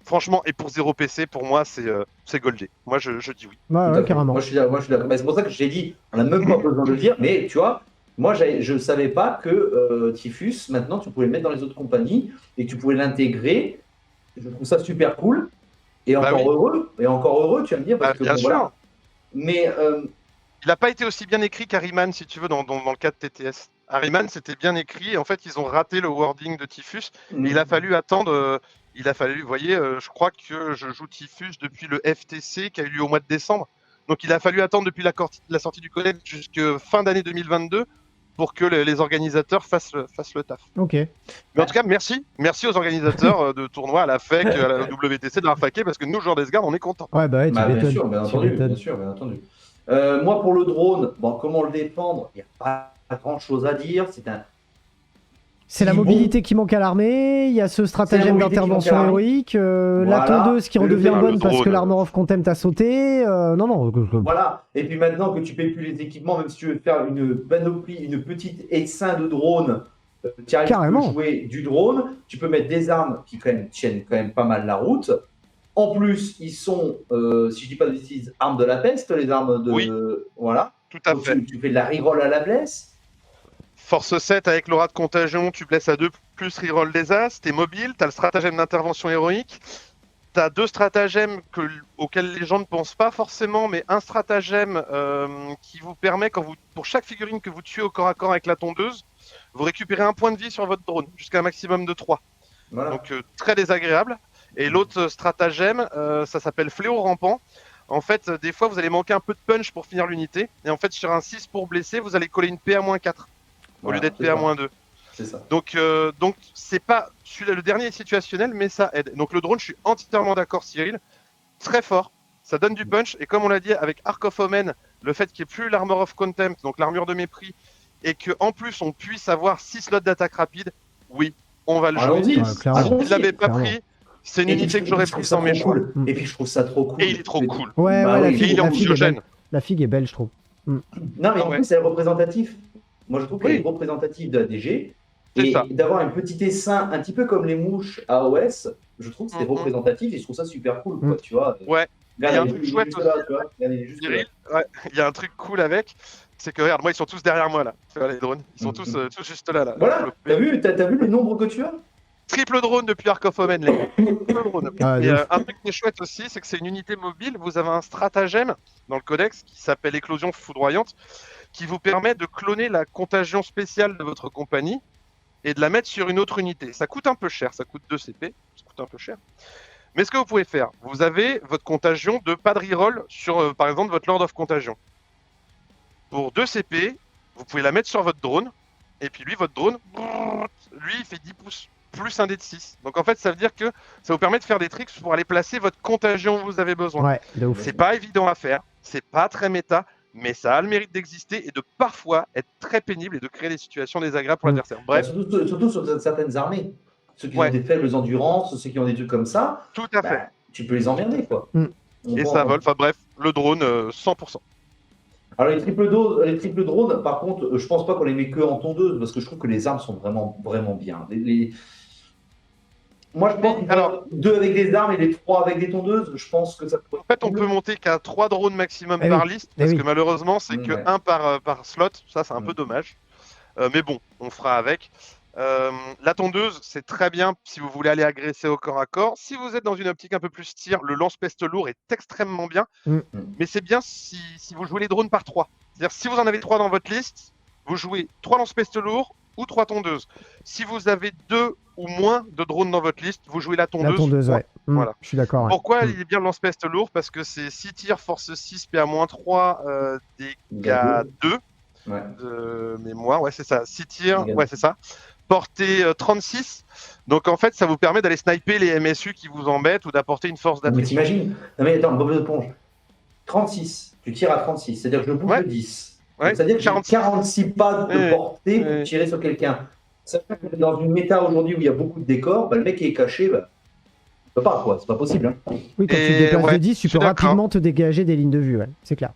C: Franchement, et pour 0 PC, pour moi, c'est goldé. Moi, je dis oui.
A: Ouais, carrément.
B: Moi, je suis d'accord. C'est pour ça que j'ai dit, on n'a même pas besoin de le dire, mais tu vois, moi, je ne savais pas que Typhus, maintenant, tu pouvais le mettre dans les autres compagnies et que tu pouvais l'intégrer. Je trouve ça super cool. Et encore heureux. Et encore heureux, tu vas me dire, parce que
C: bien
B: bon,
C: sûr.
B: voilà. Mais
C: il n'a pas été aussi bien écrit qu'Harryman, si tu veux, dans le cas de TTS. Harryman, c'était bien écrit. Et en fait, ils ont raté le wording de Typhus. Il a fallu attendre. Vous voyez, je crois que je joue Typhus depuis le FTC qui a eu lieu au mois de décembre. Donc, il a fallu attendre depuis la sortie du codex jusqu'à fin d'année 2022 pour que les organisateurs fassent le taf.
A: Ok.
C: Mais en tout cas, merci aux organisateurs de tournois à la FEC, à la WTC de la faquer, parce que nous, joueurs d'Esgard, on est contents.
A: Ouais, bah ouais,
B: bien sûr, bien entendu. Moi, pour le drone, bon, comment le défendre? Il n'y a pas grand-chose à dire.
A: C'est la mobilité qui manque à l'armée, il y a ce stratagème d'intervention héroïque, la tondeuse qui redevient bonne parce que l'Armor of Contempt a sauté. Non.
B: Voilà. Et puis maintenant que tu payes plus les équipements, même si tu veux faire une panoplie, une petite essaim de drone, tu arrives à jouer du drone, tu peux mettre des armes qui tiennent quand même pas mal la route. En plus, ils sont, si je dis pas de bêtises, armes de la peste, les armes de...
C: Oui,
B: voilà.
C: Tout à fait.
B: Tu fais de la reroll à la blesse.
C: Force 7 avec l'aura de contagion, tu blesses à 2 plus reroll des as, t'es mobile, t'as le stratagème d'intervention héroïque, t'as 2 stratagèmes auxquels les gens ne pensent pas forcément, mais un stratagème qui vous permet, pour chaque figurine que vous tuez au corps à corps avec la tondeuse, vous récupérez 1 point de vie sur votre drone, jusqu'à un maximum de 3. Voilà. Donc très désagréable. Et l'autre stratagème, ça s'appelle Fléau rampant. En fait, des fois, vous allez manquer un peu de punch pour finir l'unité. Et en fait, sur un 6 pour blesser, vous allez coller une PA-4 au lieu d'être PA-2.
B: C'est ça.
C: Donc c'est pas celui-là, le dernier est situationnel, mais ça aide. Donc le drone, je suis entièrement d'accord, Cyril. Très fort. Ça donne du punch. Et comme on l'a dit avec Arc of Omen, le fait qu'il n'y ait plus l'Armor of Contempt, donc l'armure de mépris, et qu'en plus on puisse avoir 6 slots d'attaque rapide, oui, on va le jouer.
B: Si
C: je ne l'avais pas pris. C'est une unité que j'aurais pris sans mes choix.
B: Et puis je trouve ça trop cool.
C: Et il est trop cool.
A: Ouais, la figue,
C: il est anxiogène.
A: La figue est belle, je trouve.
B: Non, mais en plus, c'est représentatif. Moi, je trouve qu'elle est représentative de la DG. Et d'avoir un petit essaim, un petit peu comme les mouches à OS, je trouve que c'est représentatif et je trouve ça super cool. Quoi, tu vois.
C: Ouais. Il y a un truc chouette aussi. Il y a un truc cool avec. C'est que regarde, moi, ils sont tous derrière moi là. Les drones. Ils sont tous juste là.
B: Voilà. T'as vu le nombre que tu as?
C: Triple drone depuis Arc of Omen, les gars. Et un truc qui est chouette aussi, c'est que c'est une unité mobile. Vous avez un stratagème dans le codex qui s'appelle Éclosion foudroyante, qui vous permet de cloner la contagion spéciale de votre compagnie et de la mettre sur une autre unité. Ça coûte un peu cher, ça coûte 2 CP, ça coûte un peu cher. Mais ce que vous pouvez faire, vous avez votre contagion de pas de reroll sur, par exemple, votre Lord of Contagion. Pour 2 CP, vous pouvez la mettre sur votre drone, et puis lui, votre drone, lui, il fait 10 pouces. Plus un dé de 6. Donc en fait, ça veut dire que ça vous permet de faire des tricks pour aller placer votre contagion où vous avez besoin.
A: Ouais, de ouf.
C: C'est pas évident à faire, c'est pas très méta, mais ça a le mérite d'exister et de parfois être très pénible et de créer des situations désagréables pour l'adversaire. Bref.
B: Surtout sur certaines armées. Ceux qui ont des faibles endurances, ceux qui ont des trucs comme ça.
C: Tout à fait.
B: Tu peux les emmerder, quoi.
C: Et ça vole. Enfin bref, le drone, 100%.
B: Alors les triple drones, par contre, je pense pas qu'on les met que en tondeuse, parce que je trouve que les armes sont vraiment, vraiment bien. Moi, je pense qu'il faut 2 avec des armes et les 3 avec des tondeuses. Je pense que ça pourrait...
C: En fait, on peut monter qu'à 3 drones maximum par liste, parce que malheureusement, c'est que 1 par slot. Ça, c'est un peu dommage. Mais bon, on fera avec. La tondeuse, c'est très bien si vous voulez aller agresser au corps à corps. Si vous êtes dans une optique un peu plus tir, le lance-peste lourd est extrêmement bien. Mais c'est bien si vous jouez les drones par 3. C'est-à-dire, si vous en avez 3 dans votre liste, vous jouez 3 lance-peste lourds ou 3 tondeuses. Si vous avez 2 ou moins de drones dans votre liste, vous jouez la tondeuse.
A: La tondeuse, ouais.
C: Voilà.
A: Je suis d'accord. Ouais.
C: Pourquoi il est bien le lance-peste lourd? Parce que c'est 6 tirs, force 6, PA-3, dégâts 2 de mémoire. Ouais, c'est ça. 6 tirs, ouais, c'est ça. Portée 36. Donc en fait, ça vous permet d'aller sniper les MSU qui vous embêtent ou d'apporter une force
B: Mais
C: d'attrition.
B: t'imagines? Non mais attends, Bob l'éponge. 36, tu tires à 36, c'est-à-dire que je bouge de 10.
C: Ouais,
B: C'est-à-dire que j'ai 46 pas de portée pour tirer sur quelqu'un. Dans une méta aujourd'hui où il y a beaucoup de décors, bah, le mec qui est caché, bah, il peut pas, quoi. C'est pas possible. Hein.
A: Oui, quand tu te déplaces de 10, tu peux rapidement te dégager des lignes de vue, ouais. C'est clair.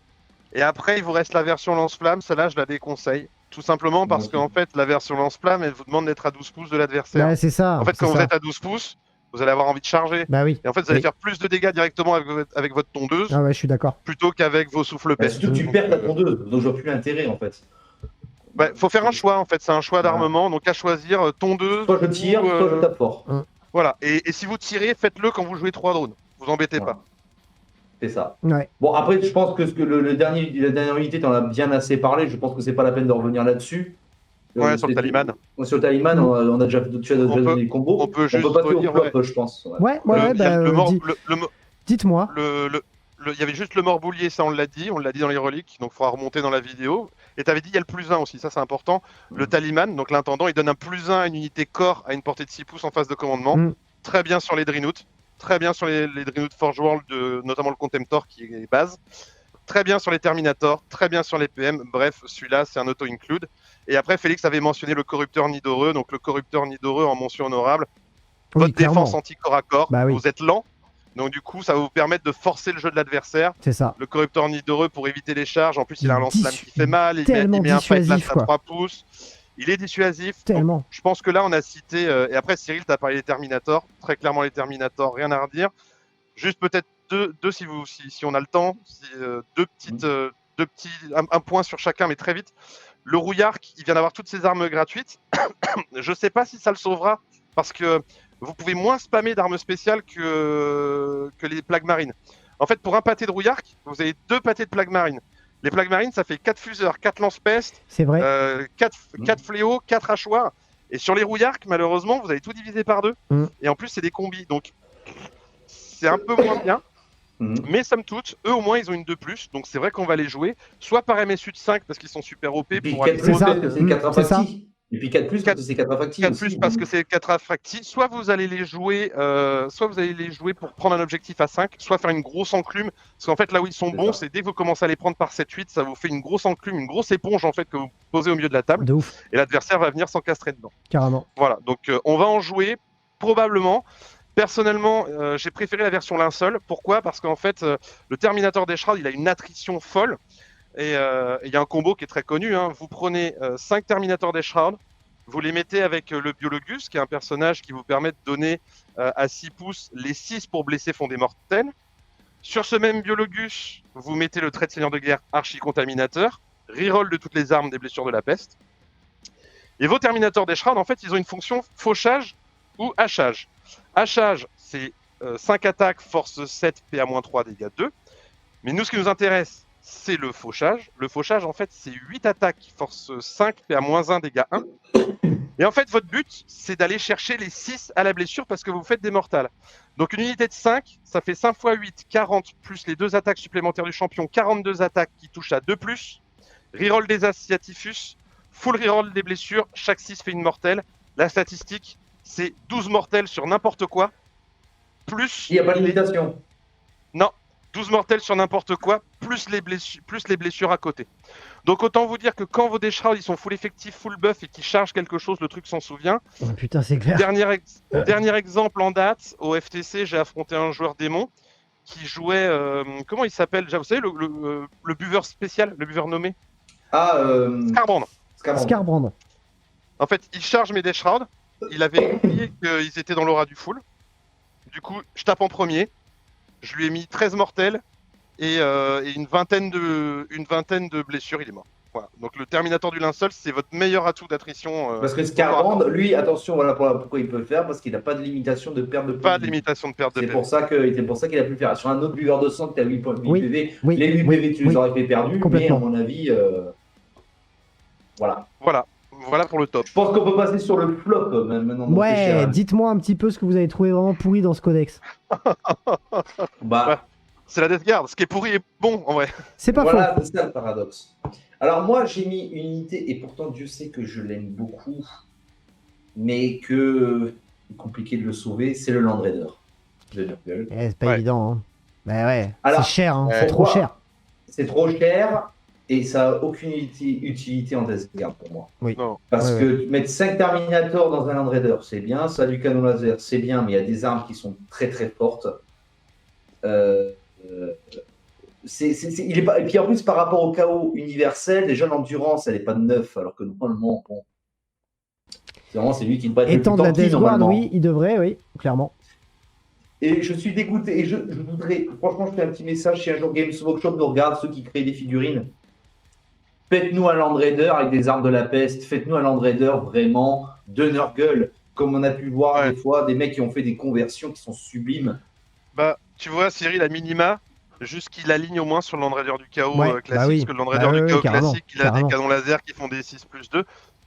C: Et après, il vous reste la version lance-flamme, celle-là, je la déconseille. Tout simplement parce qu'en fait, la version lance-flamme, elle vous demande d'être à 12 pouces de l'adversaire.
A: Ouais, c'est ça.
C: En fait, quand vous êtes à 12 pouces, vous allez avoir envie de charger.
A: Bah oui.
C: Et en fait, vous allez faire plus de dégâts directement avec votre tondeuse.
A: Ah ouais, je suis d'accord.
C: Plutôt qu'avec vos souffles peste.
B: Surtout que tu perds ta tondeuse, donc je vois plus l'intérêt en fait.
C: Bah, faut faire un choix en fait, c'est un choix d'armement, donc à choisir tondeuse.
B: Soit je tire, soit je tape fort.
C: Voilà, et si vous tirez, faites-le quand vous jouez 3 drones. Vous embêtez pas.
B: C'est ça.
A: Ouais.
B: Bon, après, je pense que la dernière unité, tu en as bien assez parlé. Je pense que c'est pas la peine de revenir là-dessus.
C: Ouais, sur le Taliman.
B: Sur le Taliman, on a déjà donné des combos.
C: On peut juste
B: passer
C: dire,
B: au flop, je pense.
A: Ouais, dites-moi.
C: Il y avait juste le Morboulier, ça on l'a dit dans les reliques, donc il faudra remonter dans la vidéo. Et tu avais dit il y a le +1 aussi, ça c'est important. Le Taliman, donc l'intendant, il donne un +1 à une unité corps à une portée de 6 pouces en phase de commandement. Très bien sur les Dreadnoughts, très bien sur les Dreadnoughts Forge World, notamment le Contemptor qui est base. Très bien sur les Terminators, très bien sur les PM. Bref, celui-là, c'est un auto-include. Et après, Félix avait mentionné le Corrupteur Nidoreux. Donc, le Corrupteur Nidoreux en mention honorable. Votre défense anti-corps à corps, vous êtes lent. Donc, du coup, ça va vous permettre de forcer le jeu de l'adversaire.
A: C'est ça.
C: Le Corrupteur Nidoreux pour éviter les charges. En plus, il a un lance-flamme qui fait mal. Il met un fight à 3 pouces. Il est dissuasif.
A: Tellement.
C: Donc, je pense que là, on a cité. Et après, Cyril, tu as parlé des Terminators. Très clairement, les Terminators, rien à redire. Juste peut-être deux si on a le temps, un point sur chacun, mais très vite. Le Rouillard, il vient d'avoir toutes ses armes gratuites. Je ne sais pas si ça le sauvera, parce que vous pouvez moins spammer d'armes spéciales que les plagues marines. En fait, pour un pâté de Rouillard, vous avez 2 pâtés de plagues marines. Les plagues marines, ça fait 4 fuseurs, 4 lance-peste,
A: c'est vrai.
C: 4 fléaux, 4 hachoirs. Et sur les Rouillards, malheureusement, vous avez tout divisé par 2. Et en plus, c'est des combis. Donc, c'est un peu moins bien. Mais somme toute, eux au moins ils ont une 2+, donc c'est vrai qu'on va les jouer, soit par MSU de 5 parce qu'ils sont super OP pour aller
B: c'est ça, c'est 4 affractis. Et puis 4+, parce que c'est 4 affractis.
C: 4+ parce que c'est 4 affractis, soit vous allez les jouer pour prendre un objectif à 5, soit faire une grosse enclume, parce qu'en fait là où ils sont bons, c'est dès que vous commencez à les prendre par 7-8, ça vous fait une grosse enclume, une grosse éponge en fait que vous posez au milieu de la table, et l'adversaire va venir s'encastrer dedans.
A: Carrément.
C: Voilà, donc on va en jouer probablement. Personnellement, j'ai préféré la version linceul. Pourquoi? Parce qu'en fait, le Terminator des Shrouds, il a une attrition folle. Et il y a un combo qui est très connu. Hein. Vous prenez 5 Terminators des Shrouds, vous les mettez avec le Biologus, qui est un personnage qui vous permet de donner à 6 pouces les 6 pour blesser fondé mortel. Sur ce même Biologus, vous mettez le trait de seigneur de guerre archi-contaminateur, reroll de toutes les armes des blessures de la peste. Et vos Terminators des Shrouds, en fait, ils ont une fonction fauchage ou hachage. Hachage, c'est 5 attaques, force 7, PA-3, dégâts 2. Mais nous, ce qui nous intéresse, c'est le fauchage. Le fauchage, en fait, c'est 8 attaques, force 5, PA-1, dégâts 1. Et en fait, votre but, c'est d'aller chercher les 6 à la blessure parce que vous faites des mortales. Donc, une unité de 5, ça fait 5 x 8, 40, plus les 2 attaques supplémentaires du champion, 42 attaques qui touchent à 2+. Reroll des Asiatifus, full reroll des blessures, chaque 6 fait une mortelle. La statistique, c'est 12 mortels sur n'importe quoi, plus...
B: Il n'y a pas de limitation.
C: Non, 12 mortels sur n'importe quoi, plus les blessures à côté. Donc autant vous dire que quand vos Shrouds, ils sont full effectifs, full buff et qu'ils chargent quelque chose, le truc s'en souvient.
A: Oh, putain, c'est clair.
C: Dernier exemple en date, au FTC, j'ai affronté un joueur démon qui jouait... comment il s'appelle? Vous savez, le buveur spécial, le buveur nommé?
A: Scarbrand.
C: En fait, il charge mes Shrouds. Il avait oublié qu'ils étaient dans l'aura du full. Du coup, je tape en premier. Je lui ai mis 13 mortels et une vingtaine de blessures. Il est mort. Voilà. Donc le Terminator du linceul, c'est votre meilleur atout d'attrition.
B: Parce que Scarbrand, lui, attention, voilà pourquoi il peut le faire, parce qu'il n'a pas de limitation de perte de PV.
C: Pas de limitation de perte de PV.
B: C'est pour ça qu'il a pu le faire. Sur un autre buveur de sang que tu as 8 PV, les 8 PV, tu les aurais fait perdus, mais à mon avis...
C: Voilà pour le top.
B: Je pense qu'on peut passer sur le flop même maintenant. mon
A: Ouais,
B: cher.
A: dites-moi un petit peu ce que vous avez trouvé vraiment pourri dans ce codex.
B: Bah,
C: C'est la Death Guard. Ce qui est pourri est bon, en vrai.
A: C'est pas
B: voilà,
A: faux.
B: c'est ça le paradoxe. Alors moi, j'ai mis une unité, et pourtant Dieu sait que je l'aime beaucoup, mais que c'est compliqué de le sauver, c'est le Land Raider de Nurgle.
A: C'est pas
C: Ouais.
A: évident. Hein. Bah ouais,
B: Alors,
A: c'est cher, hein, c'est
C: ouais.
A: trop
B: Pourquoi
A: cher.
B: C'est trop cher, et ça n'a aucune utilité en Death Guard pour moi.
C: Non.
B: Parce
A: Ouais,
B: que mettre 5 Terminators dans un Land Raider, c'est bien, ça a du canon laser, c'est bien, mais il y a des armes qui sont très très fortes. Euh, euh, il est pas... Et puis en plus, par rapport au chaos universel, déjà l'endurance, elle n'est pas de 9, alors que normalement, bon, c'est lui qui devrait être le
A: Étant
B: plus
A: de la
B: tanky,
A: Death Guard,
B: normalement.
A: oui, il devrait, oui, clairement.
B: Et je suis dégoûté. Et je voudrais, franchement, je fais un petit message si un jour Games Workshop nous regarde, ceux qui créent des figurines. Faites-nous un Land Raider avec des armes de la peste. Faites-nous un Land Raider vraiment de Nurgle. Comme on a pu voir
C: Ouais.
B: des fois, des mecs qui ont fait des conversions qui sont sublimes.
C: Bah, tu vois, Cyril, à minima, juste qu'il aligne au moins sur le Land Raider du chaos
A: Ouais,
C: classique,
A: bah oui.
C: parce que le Land Raider
A: Bah
C: du
A: oui,
C: chaos
A: carrément,
C: classique, il a
A: carrément.
C: des canons laser qui font des 6+2.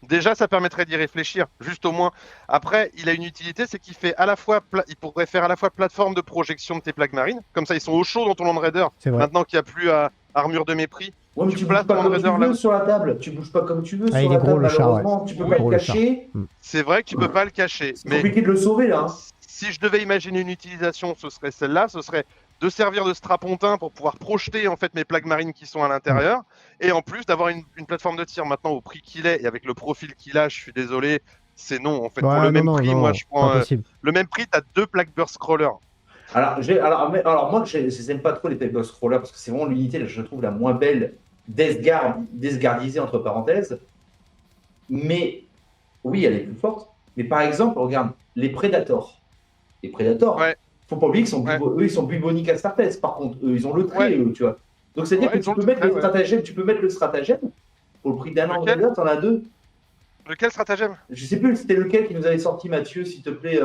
C: Déjà, ça permettrait d'y réfléchir, juste au moins. Après, il a une utilité, c'est qu'il fait à la fois, il pourrait faire à la fois plateforme de projection de tes plaques marines, comme ça ils sont au chaud dans ton Land Raider,
A: C'est vrai.
C: maintenant qu'il n'y a plus armure de mépris.
B: Ouais, mais
C: Tu
B: tu
C: places
B: bouges pas
C: ton
B: comme
C: Raider
B: tu
C: là
B: veux
C: où-
B: sur la table. Tu bouges pas comme tu veux
A: Ah,
B: sur
A: il est
B: la
A: gros,
B: table,
A: le char,
B: malheureusement. Tu peux
C: Oui,
B: pas
A: gros,
B: le
A: le char.
B: cacher.
C: C'est vrai que tu peux pas le cacher,
B: C'est
C: mais
B: compliqué de le sauver là. Hein.
C: si je devais imaginer une utilisation, ce serait celle-là, ce serait de servir de strapontin pour pouvoir projeter en fait mes plaques marines qui sont à l'intérieur, et en plus d'avoir une plateforme de tir maintenant au prix qu'il est et avec le profil qu'il a, je suis désolé, c'est non en fait. Pour
A: Ouais,
C: le
A: non,
C: même
A: non,
C: prix,
A: non,
C: moi je
A: pas
C: prends
A: possible.
C: le même prix, t'as 2 plaques burst scroller.
B: Alors moi, je n'aime pas trop les Paper Scrollers parce que c'est vraiment l'unité, je trouve, la moins belle Deathguardisée entre parenthèses. Mais oui, elle est plus forte. Mais par exemple, regarde, les Predators. Les Predators,
C: Ouais.
B: faut pas oublier qu'ils sont,
C: Ouais.
B: eux, ils sont buboniques à Startès. Par contre, eux, ils ont le trait,
C: Ouais.
B: eux, tu vois. Donc c'est-à-dire
C: Ouais,
B: que
C: ils ont
B: tu peux
C: le
B: mettre
C: trait,
B: les
C: ouais.
B: stratagèmes, tu peux mettre le stratagème. Pour le prix d'un Land
C: Lequel
B: Raider, t'en as 2.
C: Lequel stratagème?
B: Je sais plus c'était lequel qui nous avait sorti Mathieu, s'il te plaît,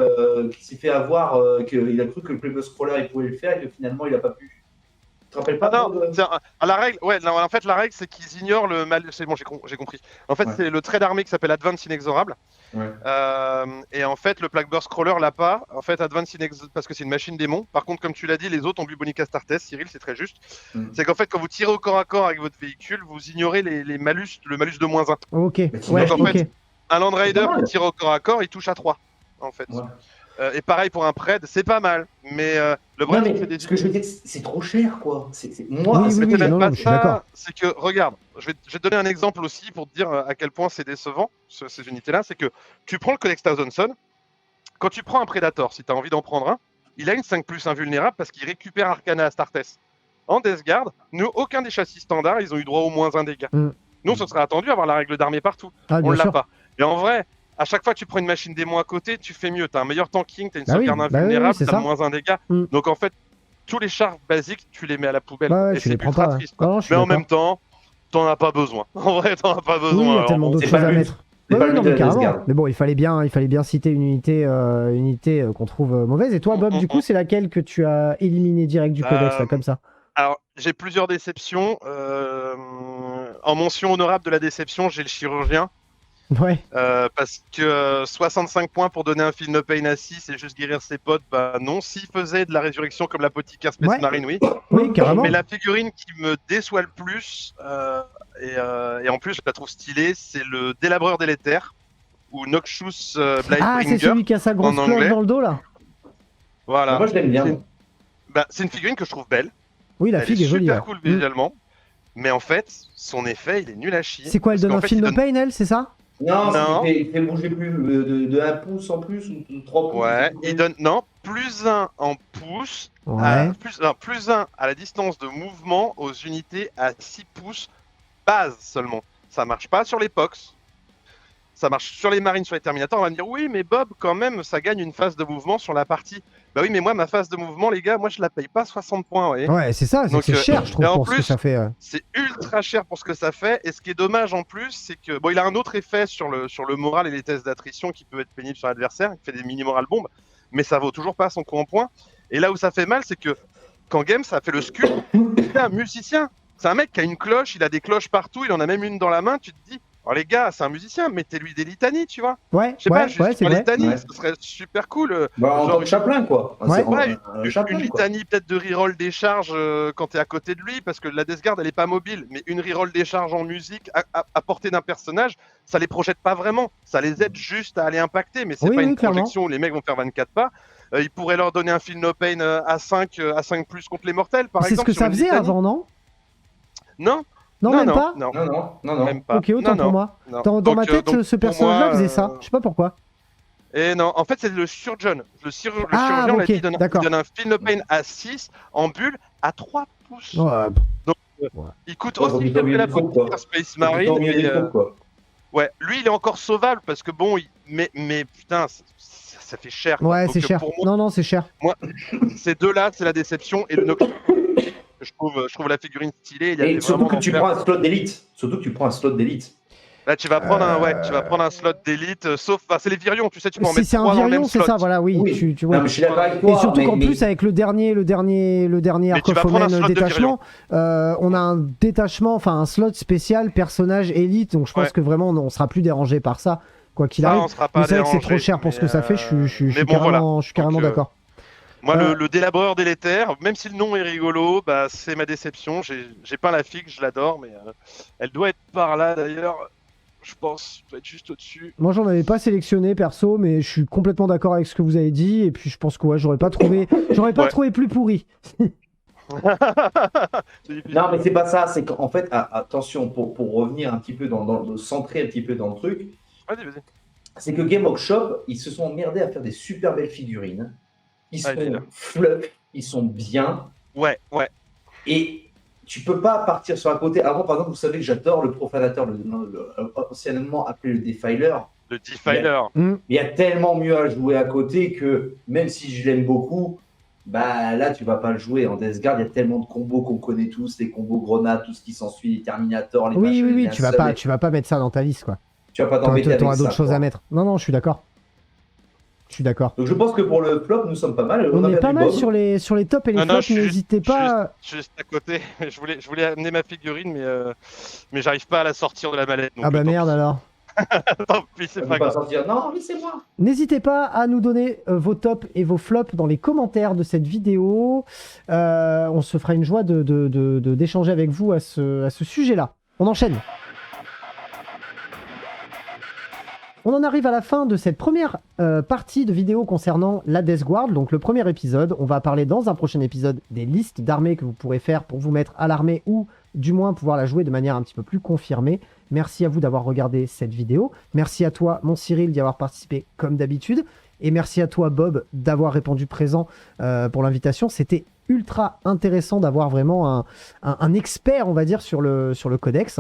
B: qui s'est fait avoir, qu'il a cru que le Paper Scroller il pouvait le faire et que finalement il a pas pu. Tu te rappelles pas
C: Ah non,
B: toi, de-
C: à la règle, ouais, non, en fait la règle c'est qu'ils ignorent le mal. C'est bon, j'ai compris. En fait,
B: Ouais.
C: c'est le trait d'armée qui s'appelle Advance Inexorable.
B: Ouais.
C: Et en fait, le Blackburst Crawler l'a pas. En fait, Advance parce que c'est une machine démon. Par contre, comme tu l'as dit, les autres ont Bubonica Astartes, Cyril, c'est très juste. C'est qu'en fait, quand vous tirez au corps à corps avec votre véhicule, vous ignorez les malus, le malus de -1.
A: Ok,
B: Mais
A: ouais,
B: t'imagines,
C: en
A: ok.
C: fait, un Land Raider
B: C'est pas mal.
C: qui tire au corps à corps, il touche à 3, en fait.
B: Ouais.
C: Et pareil pour un Pred, c'est pas mal. Mais le
B: Non,
C: problème,
B: mais
C: c'est que c'est des
B: ce que je veux dire, c'est trop cher, quoi. Moi,
A: Oui,
C: mais
A: oui,
C: c'est même
A: non,
C: pas
A: non, je suis
C: ça,
A: d'accord.
C: c'est que, regarde, je vais te donner un exemple aussi pour te dire à quel point c'est décevant, ces unités-là. C'est que tu prends le Codex Thousandson, quand tu prends un Predator, si tu as envie d'en prendre un, il a une 5+ invulnérable parce qu'il récupère Arcana Astartes. En Death Guard, nous, aucun des châssis standards, ils ont eu droit au -1 dégâts.
A: Mm.
C: Nous, on se serait attendu à avoir la règle d'armée partout.
A: Ah,
C: On
A: bien
C: l'a
A: sûr.
C: pas. Et en vrai, à chaque fois que tu prends une machine démon à côté, tu fais mieux. Tu as un meilleur tanking, tu as une
A: Bah oui,
C: sauvegarde
A: bah oui,
C: invulnérable,
A: c'est
C: tu as
A: ça.
C: -1 dégâts.
A: Mm.
C: Donc en fait, tous les chars basiques, tu les mets à la poubelle.
A: Ouais, ouais,
C: et
A: tu les
C: c'est
A: prends
C: ultra
A: pas. Ouais.
C: triste. Quoi.
A: Non, je suis
C: Mais en
A: d'accord.
C: même temps, t'en as pas besoin. En vrai, t'en as pas besoin.
A: Oui, il y a
C: Alors
A: tellement
C: bon,
A: d'autres
B: c'est pas
A: choses à
B: le but.
A: mettre.
B: C'est
A: Ouais,
B: pas
A: ouais,
B: le
A: non,
B: but de
A: mais
B: la Death
A: carrément.
B: Guard.
A: Mais bon, il fallait bien citer une unité qu'on trouve mauvaise. Et toi, Bob, du coup, c'est laquelle que tu as éliminé direct du codex, là, comme ça?
C: Alors, j'ai plusieurs déceptions. En mention honorable de la déception, j'ai le chirurgien.
A: Ouais.
C: Parce que 65 points pour donner un feel no pain à 6 et juste guérir ses potes, bah non. S'il faisait de la résurrection comme l'apothicaire Space
A: Ouais.
C: Marine, oui.
A: Oui, carrément.
C: Mais la figurine qui me déçoit le plus, et en plus je la trouve stylée, c'est le Délabreur délétère, ou Noxious
A: Ah, c'est
C: Blightbringer.
A: celui qui a sa grosse
C: en
A: planche
C: anglais.
A: dans le dos, là.
C: Voilà.
B: Moi, je l'aime bien.
C: C'est une figurine que je trouve belle.
A: Oui, la
C: Elle
A: figue
C: est
A: est jolie.
C: super
A: ouais.
C: cool
A: Mm.
C: visuellement. Mais en fait, son effet, il est nul à chier.
A: C'est quoi, elle
C: Parce
A: donne
C: qu'en
A: un
C: fait,
A: film
C: il
A: de
C: donne-
A: pain, elle, c'est ça?
B: Non,
C: Non.
B: il fait bouger plus de 1 pouce en plus ou de 3 pouces.
C: Ouais,
B: je sais
C: il
B: plus.
C: donne non +1 en pouces,
A: Ouais.
C: +1 à la distance de mouvement aux unités à 6 pouces base seulement. Ça marche pas sur les POX. Ça marche sur les marines, sur les Terminators. On va me dire oui, mais Bob, quand même, ça gagne une phase de mouvement sur la partie. Bah oui, mais moi, ma phase de mouvement, les gars, moi, je la paye pas 60 points, vous voyez.
A: Ouais, c'est ça, c'est
C: Donc,
A: que c'est cher, je trouve,
C: et en
A: pour ce que
C: plus,
A: ça fait.
C: C'est ultra cher pour ce que ça fait. Et ce qui est dommage en plus, c'est que bon, il a un autre effet sur le moral et les tests d'attrition qui peut être pénible sur l'adversaire. Il fait des mini-moral bombes, mais ça vaut toujours pas son coup en point. Et là où ça fait mal, c'est que quand Game, ça fait le skull, c'est un musicien. C'est un mec qui a une cloche, il a des cloches partout, il en a même une dans la main. Tu te dis, Alors les gars, c'est un musicien, mettez-lui des litanies, tu vois.
A: Ouais,
C: Je sais pas, juste
A: ouais, c'est
C: sur
A: vrai.
C: litanie,
B: Ouais.
C: ce serait super cool.
B: Bah, en
C: Genre
B: tant que chaplain, quoi.
A: Ouais.
C: Ouais,
B: Un
C: une
B: chaplain, quoi.
C: litanie peut-être de reroll des charges quand t'es à côté de lui, parce que la Death Guard elle est pas mobile, mais une reroll des charges en musique à portée d'un personnage, ça les projette pas vraiment, ça les aide juste à aller impacter, mais c'est
A: Oui,
C: pas
A: oui,
C: une
A: clairement.
C: projection où les mecs vont faire 24 pas. Ils pourraient leur donner un feel no pain à 5 plus contre les mortels, par
A: C'est ce
C: exemple.
A: que
C: sur
A: ça
C: une
A: faisait
C: litanie.
A: avant, non?
C: Non,
A: Non, même
C: non,
A: pas.
C: non,
B: Non.
C: même pas.
A: Ok, autant
C: Non,
A: pour
C: non,
A: moi.
C: non.
A: Dans ma tête,
C: donc,
A: ce
C: pour
A: personnage-là
C: moi,
A: faisait ça. Je sais pas pourquoi.
C: Et non, en fait, c'est le surgeon. Le
A: Ah,
C: chirurgien, on l'a
A: ok,
C: dit, il
A: d'accord.
C: donne un feel no pain à 6 en bulle à 3 pouces.
A: Ouais.
C: Donc,
A: Ouais.
C: il coûte
B: Ouais, faut
C: aussi
B: qu'il soit
C: cher
B: au
C: que
B: milieu
C: la
B: des troupes,
C: boutique
B: quoi.
C: Space
B: Faut qu'il soit
C: Marine.
B: au milieu des
C: Mais,
B: troupes, quoi.
C: ouais, lui, il est encore sauvable parce que bon, mais putain, ça fait cher. Quoi.
A: Ouais,
C: Donc,
A: c'est cher.
C: pour moi,
A: Non, c'est cher.
C: ces deux-là, c'est la déception. Et le Nox, je trouve la figurine stylée. Il y avait
B: Et surtout
C: vraiment
B: que tu
C: d'enfer.
B: prends un slot d'élite. Surtout que tu prends un slot d'élite.
C: Là, tu vas prendre tu vas prendre un slot d'élite, sauf, enfin, c'est les virions, tu sais, tu peux en
A: Si
C: mettre
A: c'est un
C: 3 dans le même
A: virion, c'est
C: slot.
A: ça, voilà, oui.
B: Oui.
A: Tu vois.
B: Non, mais je suis d'accord avec toi.
A: Et surtout qu'en
B: mais-
A: plus, avec le dernier
C: Mais tu vas prendre un
A: Arcophomène
C: slot de
A: détachement, on a un détachement, enfin un slot spécial personnage élite, donc je pense
C: Ouais.
A: que vraiment on sera plus dérangé par ça, quoi qu'il
C: Ça,
A: arrive.
C: on sera
A: Mais
C: pas
A: c'est vrai que c'est trop
C: dérangé,
A: cher pour ce que
C: mais,
A: ça fait, je suis
C: mais bon, voilà.
A: carrément
C: Donc,
A: d'accord.
C: Moi,
A: Euh,
C: le délabreur délétère, même si le nom est rigolo, bah, c'est ma déception. J'ai pas la figue, je l'adore, mais elle doit être par là d'ailleurs. Je pense, elle doit être juste au-dessus.
A: Moi j'en avais pas sélectionné perso, mais je suis complètement d'accord avec ce que vous avez dit, et puis je pense que ouais, j'aurais pas trouvé
C: Ouais.
A: trouvé plus pourri.
C: C'est difficile.
B: Non, mais c'est pas ça. C'est qu'en fait, attention, pour revenir un petit peu centrer un petit peu dans le truc,
C: Vas-y, vas-y.
B: c'est que Game Workshop, ils se sont emmerdés à faire des super belles figurines. Ils sont
C: il est là.
B: fluff, ils sont bien.
C: Ouais.
B: Et tu peux pas partir sur un côté. Avant, par exemple, vous savez que j'adore le Profanateur, anciennement appelé le Defiler.
C: Le Defiler.
A: Hmm.
B: Il y a tellement mieux à jouer à côté que même si je l'aime beaucoup, bah là tu vas pas le jouer. En Death Guard, il y a tellement de combos qu'on connaît tous, les combos grenades, tout ce qui s'ensuit, les Terminators, les machins, les
A: Tu vas
B: linceuls,
A: pas, tu vas pas mettre ça dans ta liste, quoi.
B: tu vas pas t'embêter avec
A: T'auras
B: ça.
A: d'autres choses
B: quoi.
A: à mettre. Non, je suis d'accord. Je suis d'accord.
B: Donc je pense que pour le flop, nous sommes pas mal.
A: On
B: a
A: est
B: perdu
A: pas mal
B: Bob.
A: sur les tops et les
C: Non,
A: flops,
C: je suis
A: n'hésitez pas.
C: Juste à côté. Je voulais amener ma figurine, mais j'arrive pas à la sortir de la mallette. Donc
A: Ah bah
C: tant
A: merde
C: pis.
A: alors.
C: Tant pis, c'est
B: On
C: pas
B: peut pas
C: grave.
B: sortir. Non, laissez-moi.
A: N'hésitez pas à nous donner vos tops et vos flops dans les commentaires de cette vidéo. On se fera une joie d'échanger avec vous à ce sujet-là. On enchaîne. On en arrive à la fin de cette première partie de vidéo concernant la Death Guard, donc le premier épisode. On va parler dans un prochain épisode des listes d'armées que vous pourrez faire pour vous mettre à l'armée ou du moins pouvoir la jouer de manière un petit peu plus confirmée. Merci à vous d'avoir regardé cette vidéo. Merci à toi, mon Cyril, d'y avoir participé comme d'habitude. Et merci à toi, Bob, d'avoir répondu présent pour l'invitation. C'était ultra intéressant d'avoir vraiment un expert, on va dire, sur le codex.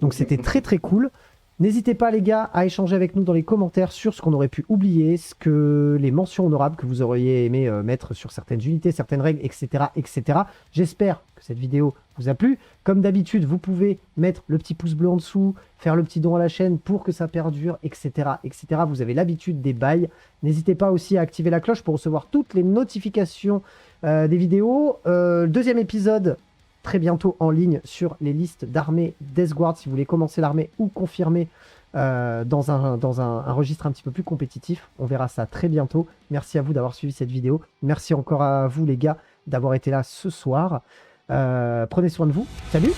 A: Donc c'était très très cool. N'hésitez pas les gars à échanger avec nous dans les commentaires sur ce qu'on aurait pu oublier, les mentions honorables que vous auriez aimé mettre sur certaines unités, certaines règles, etc. etc. J'espère que cette vidéo vous a plu. Comme d'habitude, vous pouvez mettre le petit pouce bleu en dessous, faire le petit don à la chaîne pour que ça perdure, etc. etc. Vous avez l'habitude des bails. N'hésitez pas aussi à activer la cloche pour recevoir toutes les notifications des vidéos. Deuxième épisode très bientôt en ligne sur les listes d'armées Death Guard si vous voulez commencer l'armée ou confirmer dans un registre un petit peu plus compétitif. On verra ça très bientôt. Merci à vous d'avoir suivi cette vidéo. Merci encore à vous les gars d'avoir été là ce soir. Prenez soin de vous. Salut!